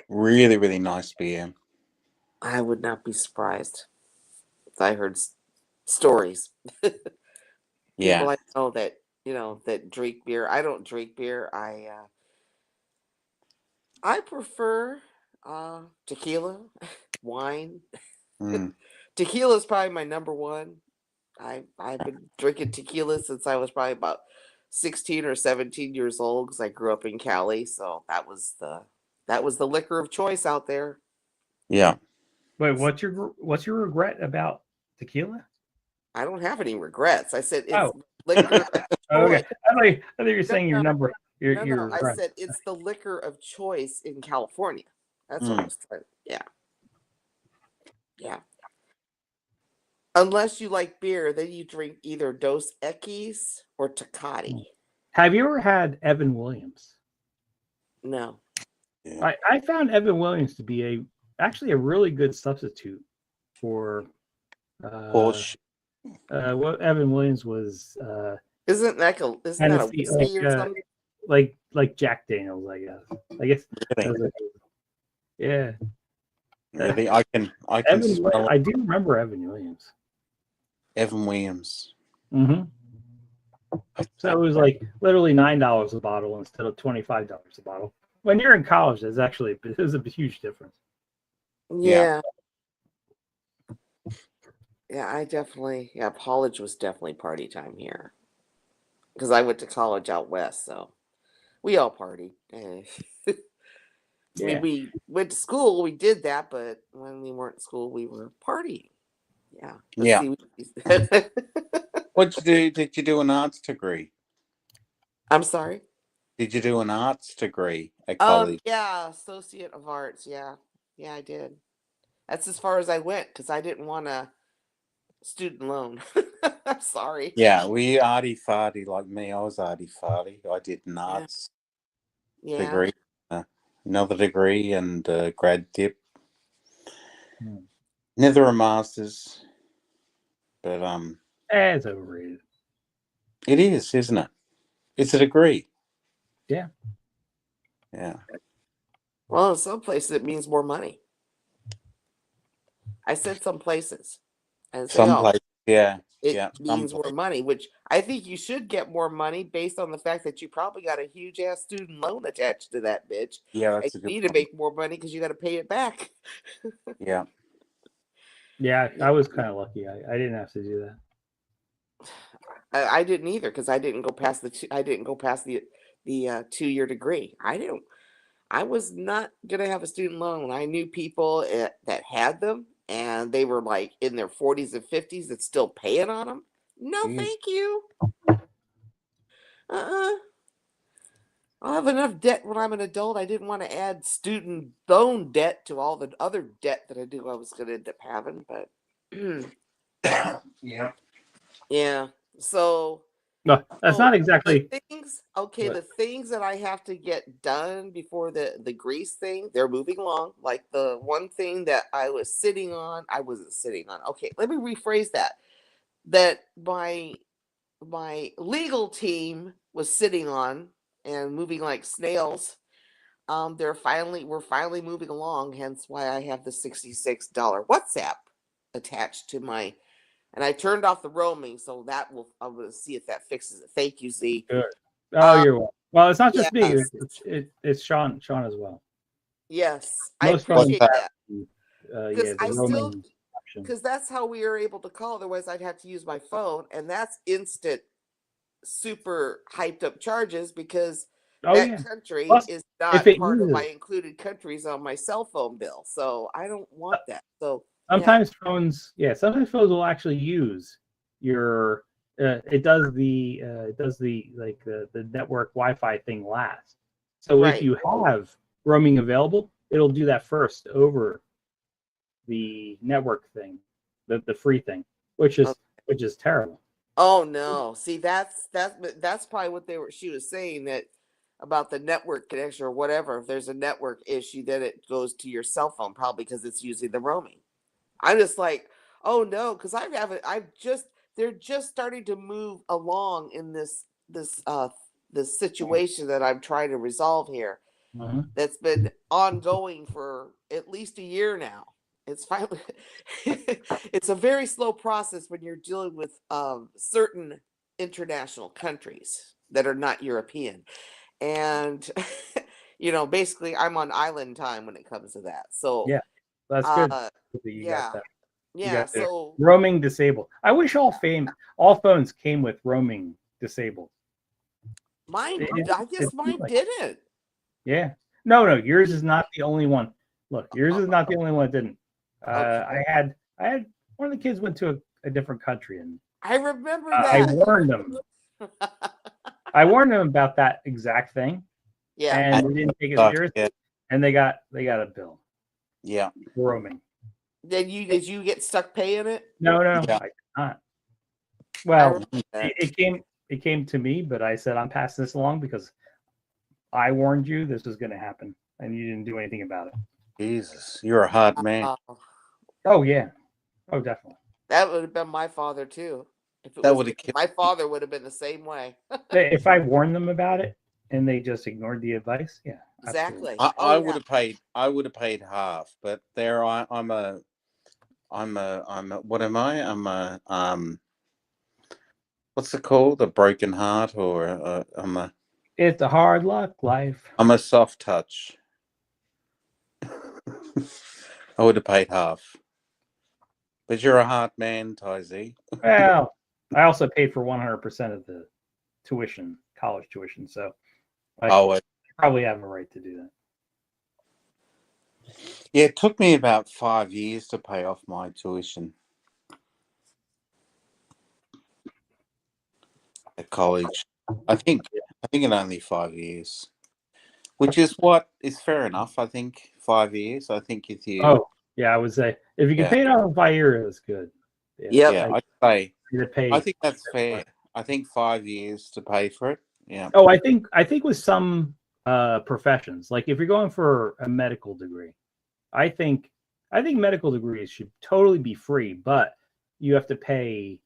Really, really nice beer. I would not be surprised if I heard stories. Yeah. People I know that drink beer. I don't drink beer. I prefer tequila, wine. Mm. Tequila is probably my number one. I've been drinking tequila since I was probably about 16 or 17 years old because I grew up in Cali, so that was the liquor of choice out there. Yeah. Wait, what's your regret about tequila? I don't have any regrets. I said it's Oh. liquor. Oh, okay, choice. I thought you were saying your No, number. Your No, I regret. said it's the liquor of choice in California. That's what I was trying. Yeah. Yeah. Unless you like beer, then you drink either Dos Equis or Tecate. Have you ever had Evan Williams? No. Yeah. I found Evan Williams to be actually a really good substitute for Porsche. what Evan Williams was Isn't that a Hennessy, whiskey or something? like Jack Daniels, I guess. Really? Yeah. Really? I can smell I do remember Evan Williams. Evan Williams. Mm-hmm. So it was like literally $9 a bottle instead of $25 a bottle. When you're in college, there's a huge difference. Yeah. College was definitely party time here. Because I went to college out west, so we all partied. I mean, we went to school, we did that, but when we weren't in school, we were partying. Yeah. Yeah. See, What'd you do? Did you do an arts degree? I'm sorry? Did you do an arts degree at college? Yeah, Associate of Arts. Yeah, I did. That's as far as I went because I didn't want a student loan. I'm sorry. Yeah, were you arty farty like me? I was arty farty. I did an arts degree, another degree, and grad dip. Neither a master's, but It's overrated. it is, isn't it? It's a degree. Yeah. Yeah. Well, in some places it means more money. I said some places. And Some places, yeah. it Yeah, means some- more money, which I think you should get more money based on the fact that you probably got a huge ass student loan attached to that bitch. Yeah, And that's a you good need to point. make more money because you got to pay it back. Yeah. Yeah, I was kind of lucky. I didn't have to do that. I didn't either because I didn't go past the 2-year degree. I was not gonna have a student loan. I knew people that had them, and they were like in their 40s and 50s that's still paying on them. No, Jeez. thank you. I'll have enough debt when I'm an adult. I didn't want to add student loan debt to all the other debt that I knew I was going to end up having. But Yeah. yeah, so No, that's not exactly. the things. Okay, What? the things that I have to get done before the Greece thing, they're moving along. Like the one thing that I wasn't sitting on. Okay, let me rephrase that. That my legal team was sitting on and moving like snails. We're finally moving along, hence why I have the $66 WhatsApp attached to my, and I turned off the roaming, so I'm gonna see if that fixes it. Thank you, Z. Good. Oh, you're welcome. Well, it's not just me. yes. It's Sean as well. Yes, Most I phones appreciate have- that. Yeah, I the still- roaming option. Because that's how we were able to call. Otherwise, I'd have to use my phone, and that's instant, super hyped up charges because Oh that yeah. country Plus, is if not it part of uses- my included countries on my cell phone bill. So I don't want that. So Sometimes phones will actually use your. It does the like the network Wi-Fi thing last. So Right. if you have roaming available, it'll do that first over the network thing, the free thing, which is terrible. oh no, see that's probably what she was saying that about the network connection or whatever. If there's a network issue, then it goes to your cell phone probably because it's using the roaming. I'm just like, oh no, because they're just starting to move along in this situation that I'm trying to resolve here. Mhm. That's been ongoing for at least a year now. It's finally it's a very slow process when you're dealing with certain international countries that are not European. And basically I'm on island time when it comes to that. So Yeah, that's good. uh, Good that you yeah. got that. yeah, got the so roaming disabled. I wish all phones came with roaming disabled. mine it- I guess it's mine like- didn't. Yeah. No, yours is not the only one. Look, yours is not the only one that didn't. Okay. I had one of the kids went to a different country, and I remember I that. warned them. I warned them about that exact thing, Yeah. and they didn't take it Suck, seriously, yeah. and they got a bill Yeah. for roaming. Did you get stuck paying it? No, Yeah. I did not. I Well, remember that. it came to me, but I said I'm passing this along because I warned you this was going to happen, and you didn't do anything about it. Jesus, you're a hard man. Oh yeah, oh definitely. That would have been my father too. If it That was would me, have killed my father would have been the same way. If I warned them about it and they just ignored the advice, yeah, absolutely. Exactly. I Oh, would yeah. have paid. I would have paid half, but there I'm a. What am I? I'm a. What's it called? A broken heart, or It's a hard luck life. I'm a soft touch. I would have paid half. But you're a hard man, Tyzy. Well, I also paid for 100% of the college tuition, so I probably have a right to do that. Yeah, it took me about 5 years to pay off my tuition at college. I think in only 5 years, which is what is fair enough. I think 5 years. I think if you, Oh, yeah, I would say if you can Yeah. pay it off in 5 years, that's good. Yep. yeah, like, I'd say you pay. I think that's fair. I think 5 years to pay for it. Yeah. Oh, I think with some professions, like if you're going for a medical degree, I think medical degrees should totally be free, but you have to pay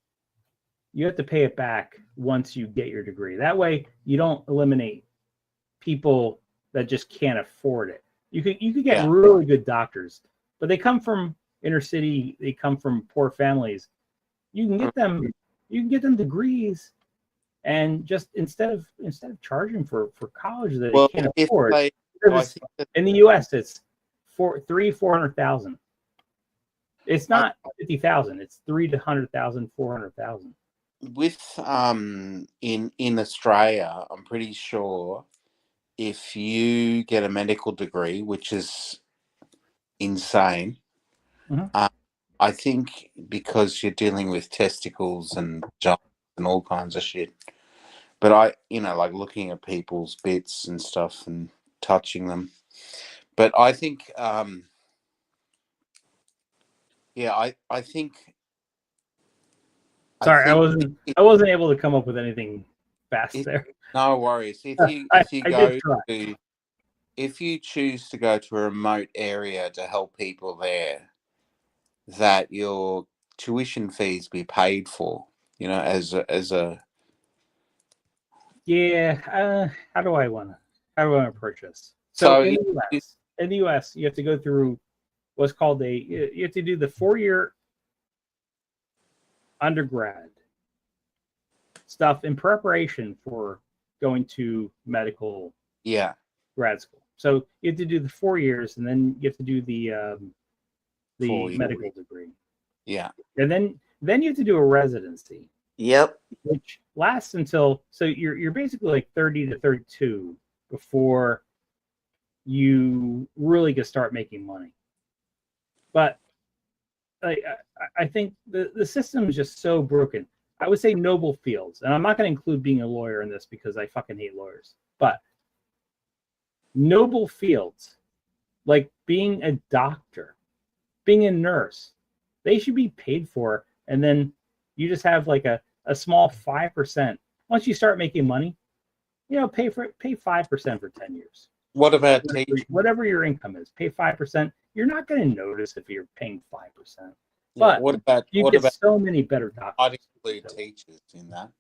it back once you get your degree. That way you don't eliminate people that just can't afford it. You could get Yeah. really good doctors, but they come from inner city, they come from poor families. You can get them You can get them degrees, and just instead of charging for college that Well, they can't if afford. they, because I it's- think that in the U.S., it's 400,000. It's not 50,000. It's 300,000, 400,000. with in Australia, I'm pretty sure if you get a medical degree, which is insane, Mhm. I think because you're dealing with testicles and jobs and all kinds of shit. But like looking at people's bits and stuff and touching them. But I think, I think. Sorry, I wasn't able to come up with anything fast If, there. no worries. If you I did try. if you choose to go to a remote area to help people there, that your tuition fees be paid for, as a Yeah. How do I want to approach this? So in the US, you have to go through what's called you have to do the 4-year undergrad stuff in preparation for going to medical grad school. So you have to do the 4 years, and then you have to do the 4 years. medical degree. Yeah. And then you have to do a residency. Yep. Which lasts until, so you're basically like 30 to 32 before you really can start making money. But I think the system is just so broken. I would say noble fields, and I'm not going to include being a lawyer in this because I fucking hate lawyers. But noble fields, like being a doctor, being a nurse, they should be paid for, and then you just have like a small 5%. Once you start making money, pay 5% for 10 years. What about teaching? Whatever your income is, pay 5%. You're not going to notice if you're paying 5%. Yeah, But what about so many better doctors? I'd include teachers in that.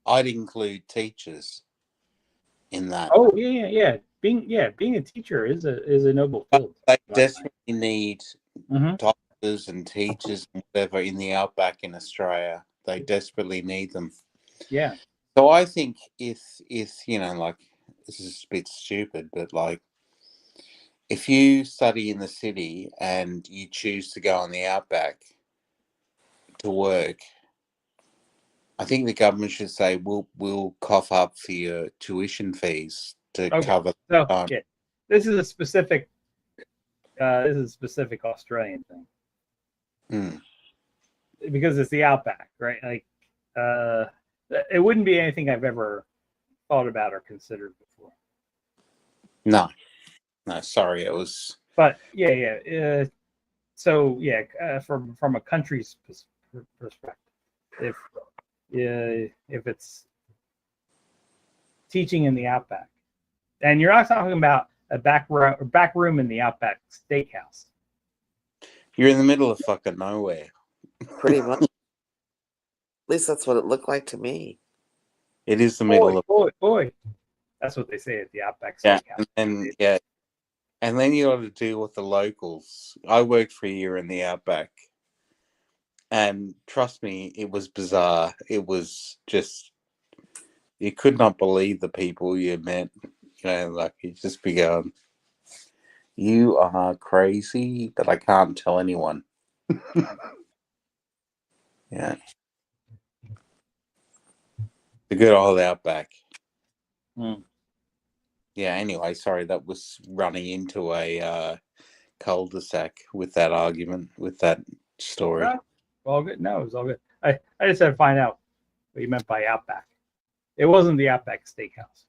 I'd include teachers in that. Oh yeah. Being a teacher is a noble field. They desperately need Mhm. doctors and teachers and whatever in the outback in Australia. They desperately need them. Yeah. So I think if like, this is a bit stupid, but like, if you study in the city and you choose to go on the outback to work, I think the government should say we'll cough up for your tuition fees to cover So the time. yeah, this is a specific Australian thing. Because it's the outback, right? Like it wouldn't be anything I've ever thought about or considered before. No, sorry, it was. But yeah. So yeah, from a country's perspective, if it's teaching in the outback, and you're not talking about a back room in the outback steakhouse. You're in the middle of fucking nowhere. Pretty much. At least that's what it looked like to me. It is the middle of boy. That's what they say at the outback yeah, steakhouse. and then you got to deal with the locals. I worked for a year in the outback, and trust me, it was bizarre. It was just, you could not believe the people you met. Like, you just be going, you are crazy, but I can't tell anyone. Yeah. The good old outback. Yeah, anyway, sorry, that was running into a cul-de-sac with that argument, with that story. All good. No, it was all good. I just had to find out what you meant by outback. It wasn't the Outback Steakhouse.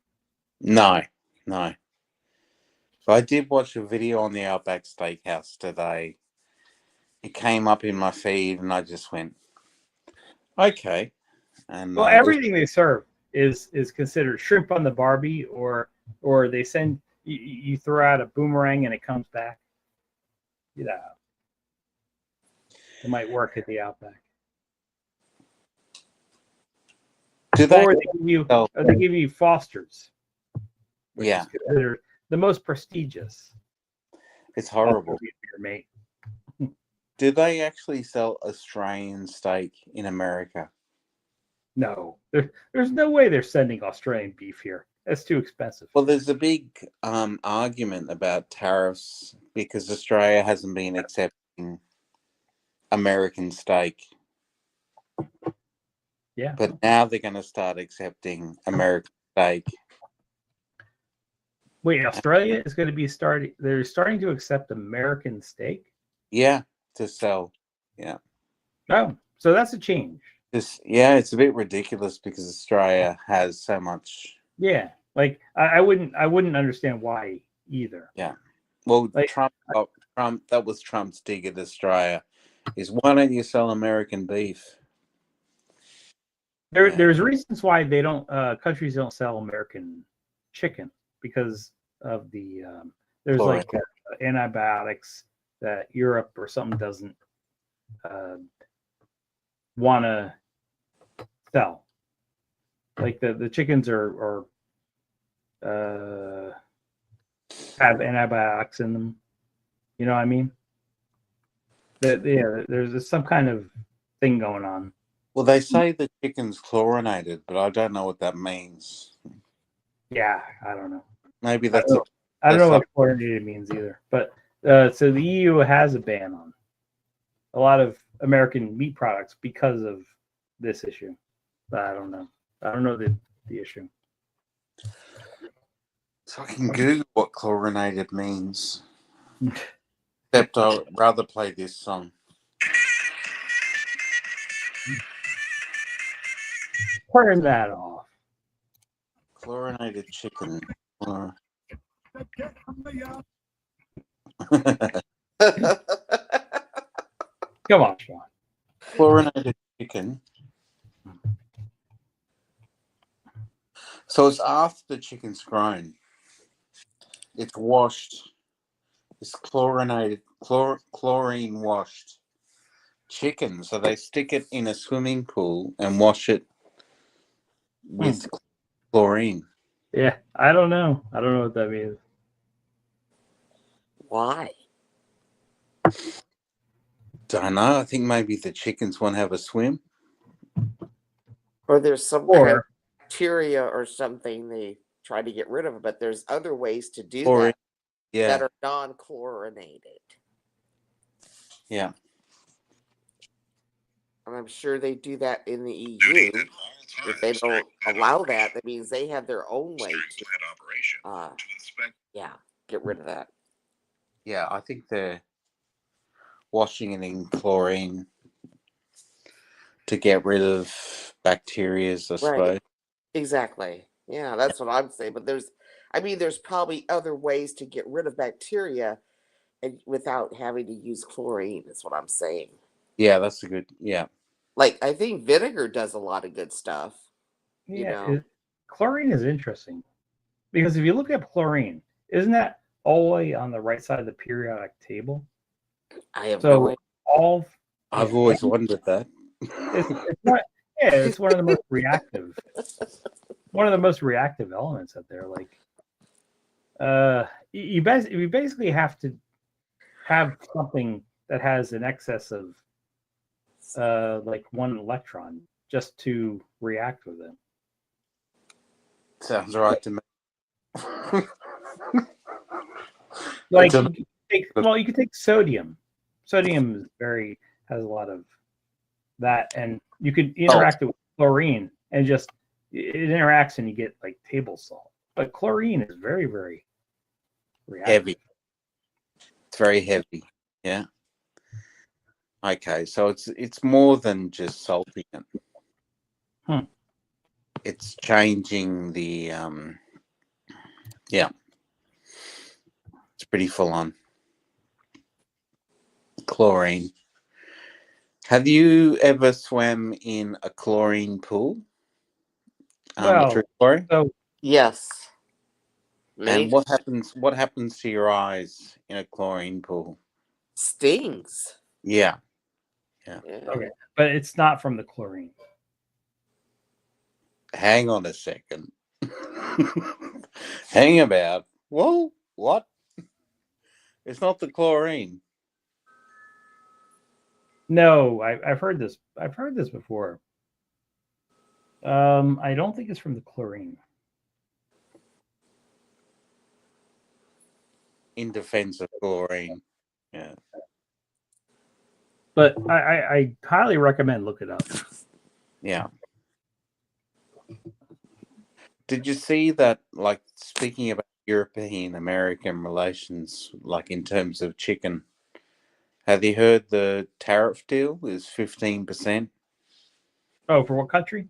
No. But I did watch a video on the Outback Steakhouse today. It came up in my feed, and I just went, okay. And well, everything they serve is considered shrimp on the Barbie, or they send you throw out a boomerang and it comes back. It might work at the Outback. Or they give you Foster's. Yeah, They're the most prestigious. it's horrible. Your mate. Do they actually sell Australian steak in America? No, there's no way they're sending Australian beef here. That's too expensive. Well, there's a big argument about tariffs because Australia hasn't been accepting American steak. Yeah. But now they're going to start accepting American steak. Wait, Australia is going to be starting. They're starting to accept American steak. Yeah, to sell. Yeah. Oh, so that's a change. It's a bit ridiculous because Australia has so much. Yeah, like I wouldn't understand why either. Yeah. Well, Like, Trump. That was Trump's dig at Australia. Is why don't you sell American beef? There's reasons why they don't countries don't sell American chicken because of the there's Fluoride. like antibiotics that Europe or something doesn't want to sell. Like the chickens are have antibiotics in them. You know what I mean? There's some kind of thing going on. Well, they say the chicken's chlorinated, but I don't know what that means. Yeah, I don't know. Maybe that's I don't know that's what chlorinated means either. But so the EU has a ban on a lot of American meat products because of this issue. But I don't know. I don't know the issue. So I can Google what chlorinated means. Except I'd rather play this song. Turn that off. Chlorinated chicken. Come on, Sean. Chlorinated chicken. So it's after the chicken's grown. It's washed. It's chlorinated, chlorine washed chicken. So they stick it in a swimming pool and wash it with chlorine. Yeah, I don't know. I don't know what that means. Why? Don't know. I think maybe the chickens want to have a swim. Or there's some kind of Or bacteria or something they try to get rid of, but there's other ways to do Chlorine. that Yeah. that are non-chlorinated. Yeah. And I'm sure they do that in the EU. If they don't allow that, that means they have their own way to get rid of that. Yeah, I think they're washing it in chlorine to get rid of bacteria, I suppose. Exactly. Yeah, that's what I'm saying. But there's probably other ways to get rid of bacteria and without having to use chlorine, is what I'm saying. Yeah, that's a good, yeah. Like, I think vinegar does a lot of good stuff. yeah, chlorine is interesting because if you look at chlorine, isn't that all the way on the right side of the periodic table? I have So no idea. all I've always wondered that. it's one of the most reactive. One of the most reactive elements out there. Like, you basically have to have something that has an excess of like one electron just to react with it. Sounds right to me. Like, It's you could take sodium. Sodium has a lot of that, and you could interact it with chlorine, and just it interacts, and you get like table salt. But chlorine is very, very reactive. heavy. It's very heavy. Yeah. Okay, so it's more than just salting it. It's changing the yeah. It's pretty full on. Chlorine. Have you ever swam in a chlorine pool? Well, true story? So Yes. And what happens to your eyes in a chlorine pool? Stings. Yeah. Yeah. okay, but it's not from the chlorine. Hang on a second. Hang about. Well, what? It's not the chlorine. No, I've heard this. I've heard this before. I don't think it's from the chlorine. In defense of chlorine. Yeah. But I highly recommend look it up. Yeah. Did you see that, like, speaking about European American relations, like in terms of chicken, have you heard the tariff deal is 15% Oh, for what country?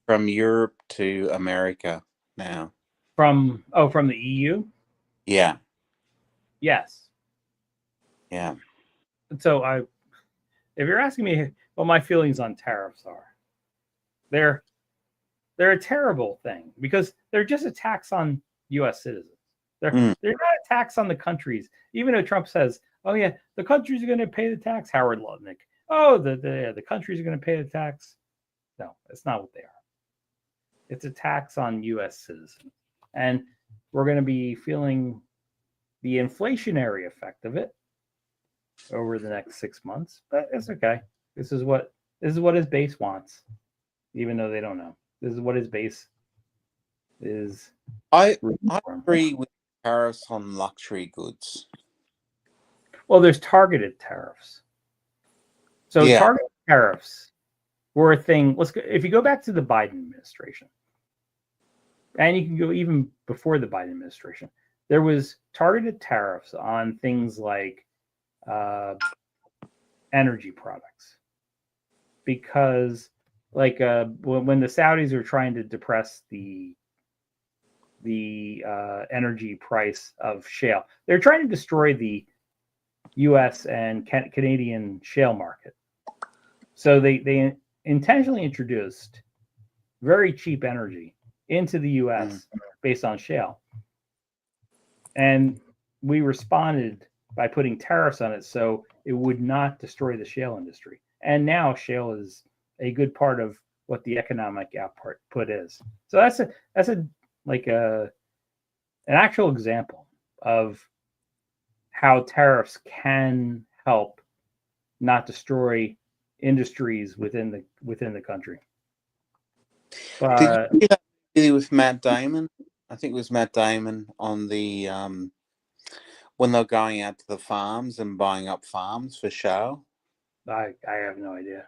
from Europe to America now? From the EU? Yeah. Yes. Yeah. So if you're asking me what my feelings on tariffs are, they're a terrible thing because they're just a tax on U.S. citizens. They're not a tax on the countries. Even though Trump says, "Oh yeah, the countries are going to pay the tax," Howard Lutnick. Oh, the countries are going to pay the tax. No, that's not what they are. It's a tax on U.S. citizens, and we're going to be feeling the inflationary effect of it over the next 6 months. But it's okay. This is what his base wants, even though they don't know. This is what his base is. I agree with tariffs on luxury goods. Well, there's targeted tariffs. So Yeah. targeted tariffs were a thing. If you go back to the Biden administration, and you can go even before the Biden administration, there was targeted tariffs on things like energy products, because like when the Saudis are trying to depress the energy price of shale, they're trying to destroy the U.S. and Canadian shale market. So they intentionally introduced very cheap energy into the U.S. based on shale, and we responded by putting tariffs on it so it would not destroy the shale industry. And now shale is a good part of what the economic output is. So that's an actual example of how tariffs can help not destroy industries within the country. Did you see that movie with Matt Damon? I think it was Matt Damon on the when they're going out to the farms and buying up farms for show. I have no idea.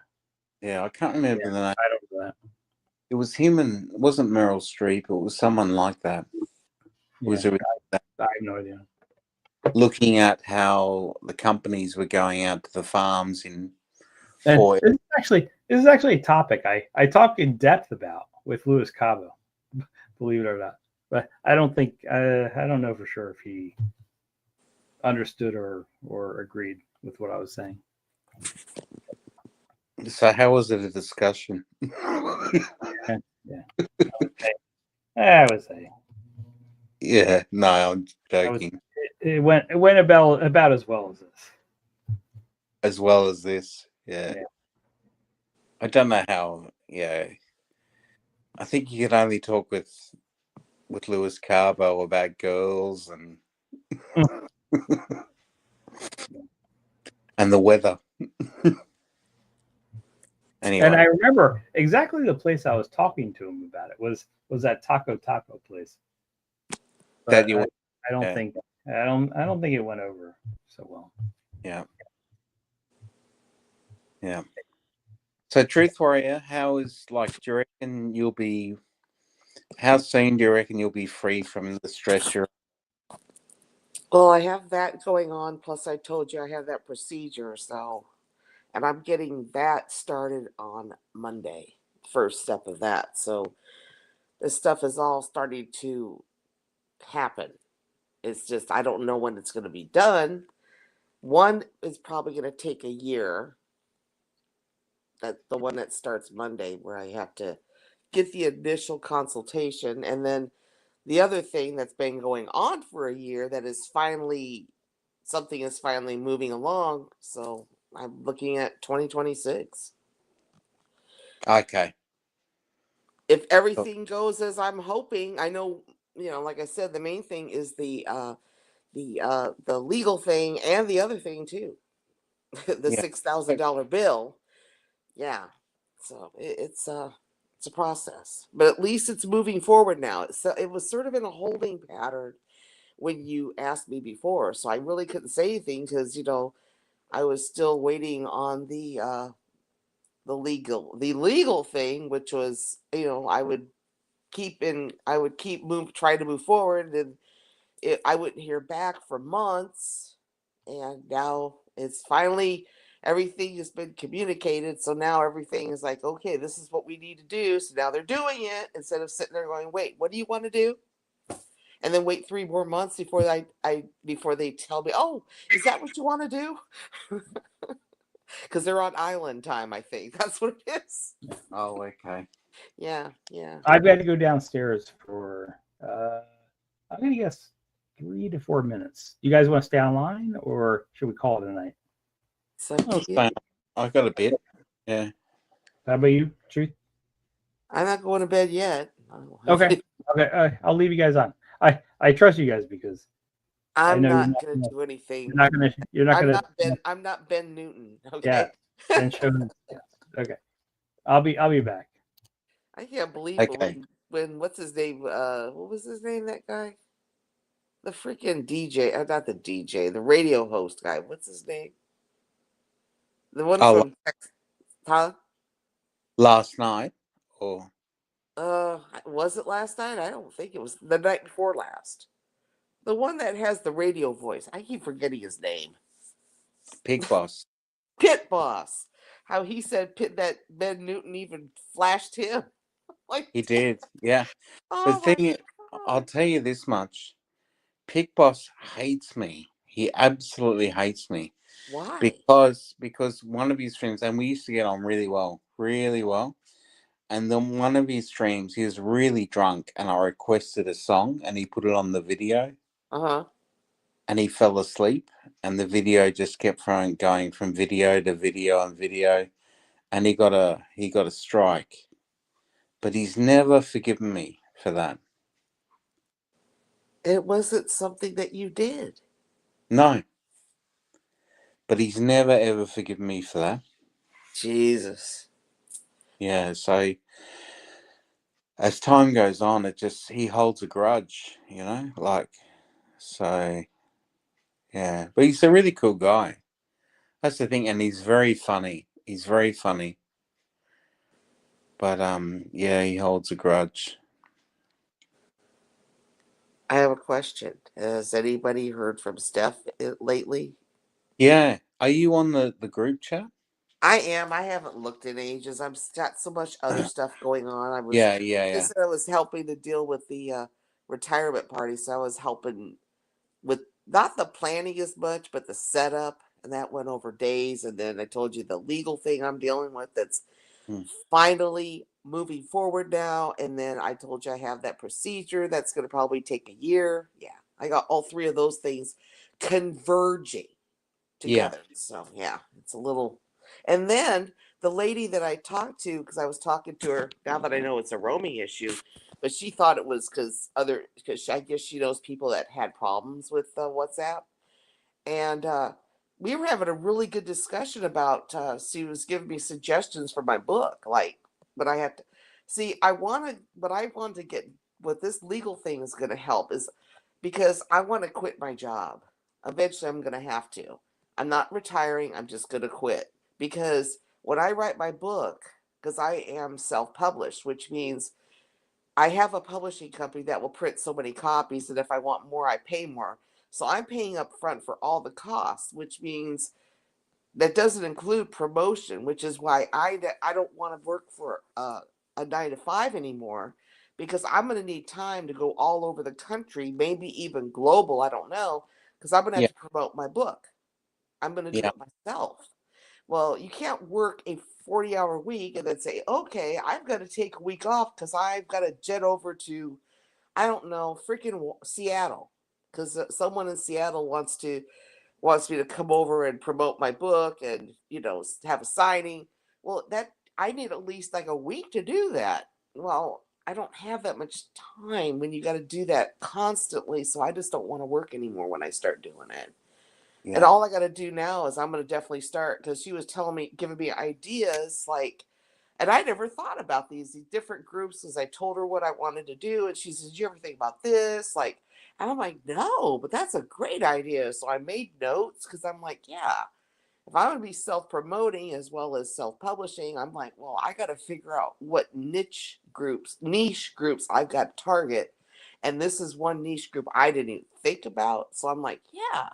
Yeah, I can't remember the name. I don't know that. It was him, and it wasn't Meryl Streep. It was someone like that. I have no idea. Looking at how the companies were going out to the farms in And for this is actually a topic I talk in depth about with Louis Cabo, believe it or not. But I don't know for sure if he understood or agreed with what I was saying. So how was it a discussion? Yeah. I would say. Yeah, no, I'm joking. It went about as well as this. As well as this, yeah. Yeah. I don't know how. Yeah, I think you can only talk with Louis Cabo about girls and and the weather. Anyway, And I remember exactly the place I was talking to him about it was that taco place. that But you I don't yeah. think I don't think it went over so well. Yeah. Yeah. So, Truth Warrior, do you reckon how soon do you reckon you'll be free from the stress you're? Well, I have that going on. Plus, I told you I have that procedure. So, and I'm getting that started on Monday, first step of that. So, this stuff is all starting to happen. It's just, I don't know when it's going to be done. One is probably going to take a year. That's the one that starts Monday, where I have to get the initial consultation. And then the other thing that's been going on for a year that is something is finally moving along. So I'm looking at 2026. Okay. If everything goes as I'm hoping, I know, like I said, the main thing is the legal thing and the other thing too. the Yeah. $6,000 bill. Yeah. So it's a process, but at least it's moving forward now. It was sort of in a holding pattern when you asked me before, so I really couldn't say anything because I was still waiting on the legal thing, which was I would keep try to move forward, and I wouldn't hear back for months, and now it's finally everything has been communicated. So now everything is like, okay, this is what we need to do. So now they're doing it instead of sitting there going, wait, what do you want to do? And then wait 3 more months before before they tell me, oh, is that what you want to do? Because they're on island time, I think that's what it is. Oh, okay. Yeah. I've got to go downstairs for I'm gonna guess 3 to 4 minutes. You guys want to stay online, or should we call it a night? So I got a bit. Yeah. How about you, Truth? I'm not going to bed yet. Okay. Okay. I'll leave you guys on. I trust you guys because I'm know you're not not going to do anything. you're not gonna. You're not gonna. I'm not Ben Newton. Okay. Yeah. And show them. Yeah. Okay. I'll be back. I can't believe Okay. when what's his name? What was his name? That guy, the freaking DJ. Not the DJ, the radio host guy. What's his name? The one Oh, from Texas. Huh? last night, or Was it last night? I don't think it was the night before last. The one that has the radio voice. I keep forgetting his name. Pig Boss. Pit Boss. How he said that Ben Newton even flashed him. Like He did, yeah. oh But the my thing is, I'll God. tell you this much: Pig Boss hates me. He absolutely hates me Why? because one of his streams, and we used to get on really well, really well. And then one of his streams, he was really drunk, and I requested a song, and he put it on the video, Uh-huh. and he fell asleep, and the video just kept going from video to video and video, and he got a strike. But he's never forgiven me for that. It wasn't something that you did. No. But he's never ever forgiven me for that. Jesus. Yeah, so as time goes on, he holds a grudge, so yeah. But he's a really cool guy. That's the thing, and he's very funny. He's very funny. But yeah, he holds a grudge. I have a question. Has anybody heard from Steph lately? Yeah. Are you on the group chat? I am. I haven't looked in ages. I've got so much other stuff going on. I Yeah. was helping to deal with the retirement party, so I was helping with not the planning as much, but the setup, and that went over days. And then I told you the legal thing I'm dealing with that's finally moving forward now. And then I told you I have that procedure that's going to probably take a year. Yeah, I got all 3 of those things converging together. Yeah. So yeah, it's a little. And then the lady that I talked to, because I was talking to her, now that I know it's a roaming issue, but she thought it was because I guess she knows people that had problems with WhatsApp. And we were having a really good discussion about, she was giving me suggestions for my book. But I have to see, what I want to get, what this legal thing is going to help is because I want to quit my job. Eventually I'm going to have to. I'm not retiring. I'm just going to quit. Because when I write my book, because I am self-published, which means I have a publishing company that will print so many copies, and if I want more, I pay more. So I'm paying up front for all the costs, which means that doesn't include promotion, which is why I don't want to work for a 9 to 5 anymore, because I'm going to need time to go all over the country, maybe even global. I don't know, because I'm going to have to promote my book. I'm going to do it myself. Well, you can't work a 40-hour week and then say, okay, I'm going to take a week off because I've got to jet over to, I don't know, freaking Seattle, because someone in Seattle wants me to come over and promote my book and, have a signing. Well, I need at least like a week to do that. Well, I don't have that much time when you got to do that constantly. So I just don't want to work anymore when I start doing it. And Yeah. all I got to do now is I'm going to definitely start, because she was telling me, giving me ideas, like, and I never thought about these different groups, as I told her what I wanted to do. And she says, "You ever think about this?" Like, and I'm like, "No, but that's a great idea." So I made notes, because I'm like, yeah, if I'm going to be self-promoting as well as self-publishing, I'm like, well, I got to figure out what niche groups I've got to target. And this is one niche group I didn't even think about. So I'm like, yeah.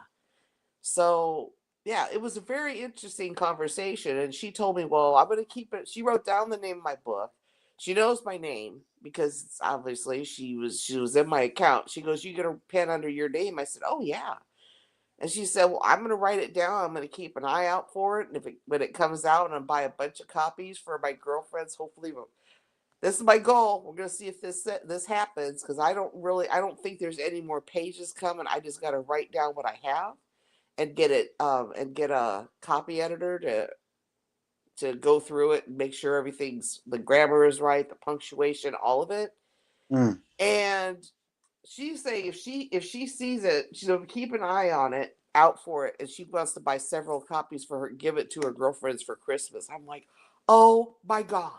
So yeah, it was a very interesting conversation. And she told me, well, I'm going to keep it. She wrote down the name of my book. She knows my name because obviously she was in my account. She goes, "You get a pen under your name?" I said, "Oh yeah." And she said, "Well, I'm going to write it down. I'm going to keep an eye out for it. And when it comes out, and buy a bunch of copies for my girlfriends, hopefully, this is my goal. We're going to see if this happens, because I don't think there's any more pages coming. I just got to write down what I have and get it and get a copy editor to go through it and make sure the grammar is right, the punctuation, all of it." Mm. And she's saying if she sees it, she'll keep an eye on it, out for it, and she wants to buy several copies for her, give it to her girlfriends for Christmas. I'm like, oh my God.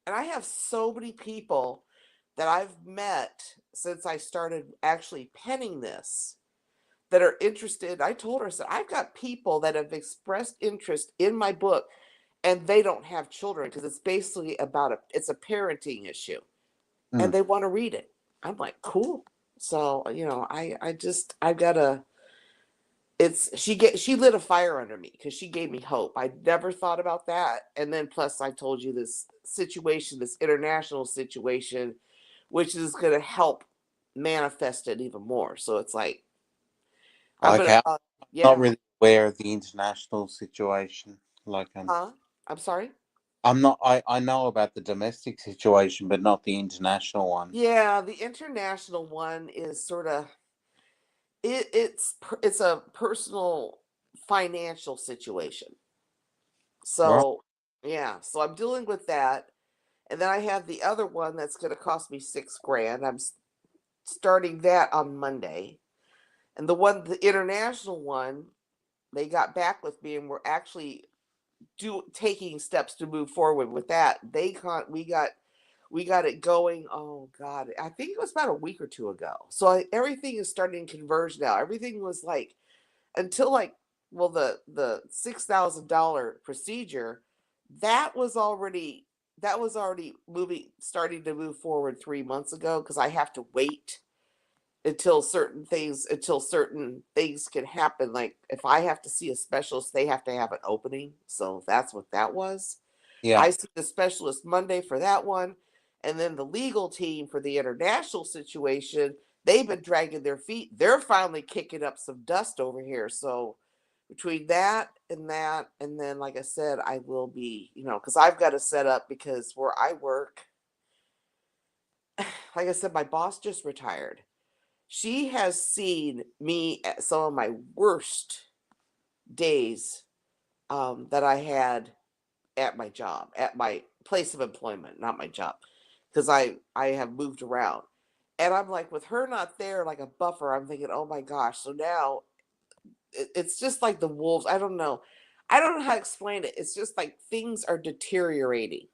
And I have so many people that I've met since I started actually penning this that are interested. I told her, I said, I've got people that have expressed interest in my book, and they don't have children, because it's basically it's a parenting issue, and they want to read it. I'm like, cool. So, I've got to, she lit a fire under me, because she gave me hope. I never thought about that. And then plus I told you this international situation, which is going to help manifest it even more. So it's like, I'm Okay. going to, I'm yeah. not really aware of the international situation. Like, Huh? I'm sorry? I'm not. I know about the domestic situation, but not the international one. Yeah, the international one is sort of it's a personal financial situation. Right. So, yeah, so I'm dealing with that. And then I have the other one that's going to cost me $6,000. I'm starting that on Monday. And the international one, they got back with me, and we're actually taking steps to move forward with that. We got it going. Oh God, I think it was about a week or two ago. So everything is starting to converge now. Everything was like, until like, well, the $6,000 procedure, that was already starting to move forward 3 months ago, because I have to wait until certain things can happen. Like if I have to see a specialist, they have to have an opening. So that's what that was. Yeah. I see the specialist Monday for that one. And then the legal team for the international situation, they've been dragging their feet. They're finally kicking up some dust over here. So between that, and then, like I said, I will be, because I've got to set up, because where I work, like I said, my boss just retired. She has seen me at some of my worst days that I had at my job, at my place of employment, not my job, because I have moved around. And I'm like, with her not there, like a buffer, I'm thinking, oh my gosh. So now it's just like the wolves. I don't know how to explain it. It's just like things are deteriorating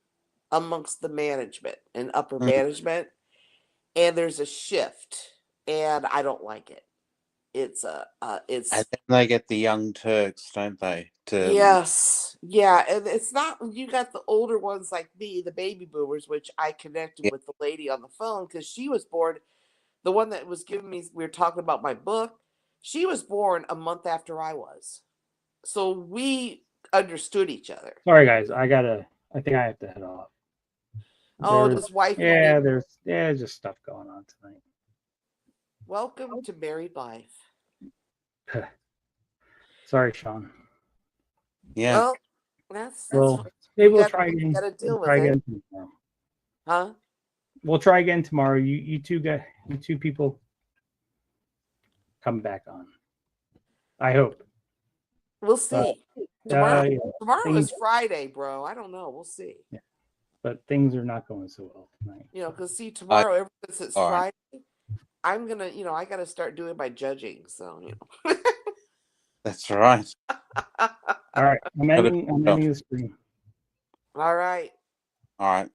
amongst the management and upper Mm. management, and there's a shift, and I don't like it. It's And then they get the young Turks, don't they? yes, yeah, and it's not, you got the older ones like me, the baby boomers, which I connected Yeah. with the lady on the phone, because she was born, the one that was giving me, we were talking about my book, she was born a month after I was. So we understood each other. Sorry, guys. I think I have to head off. Oh, There's, does wifey yeah, need there's just stuff going on tonight. welcome to married life? Sorry, Sean. Yeah. Well, that's Well, fine. maybe You we'll got try you again. got to deal We'll try with it, again tomorrow. huh? We'll try again tomorrow. You two people come back on. I hope. We'll see. Yeah, Tomorrow things, is Friday, bro. I don't know. We'll see. yeah, but things are not going so well tonight. Because see, tomorrow, ever since it's all right. Friday, I'm gonna, I got to start doing my judging. So, That's right. All right, I'm ending the stream. All right. All right.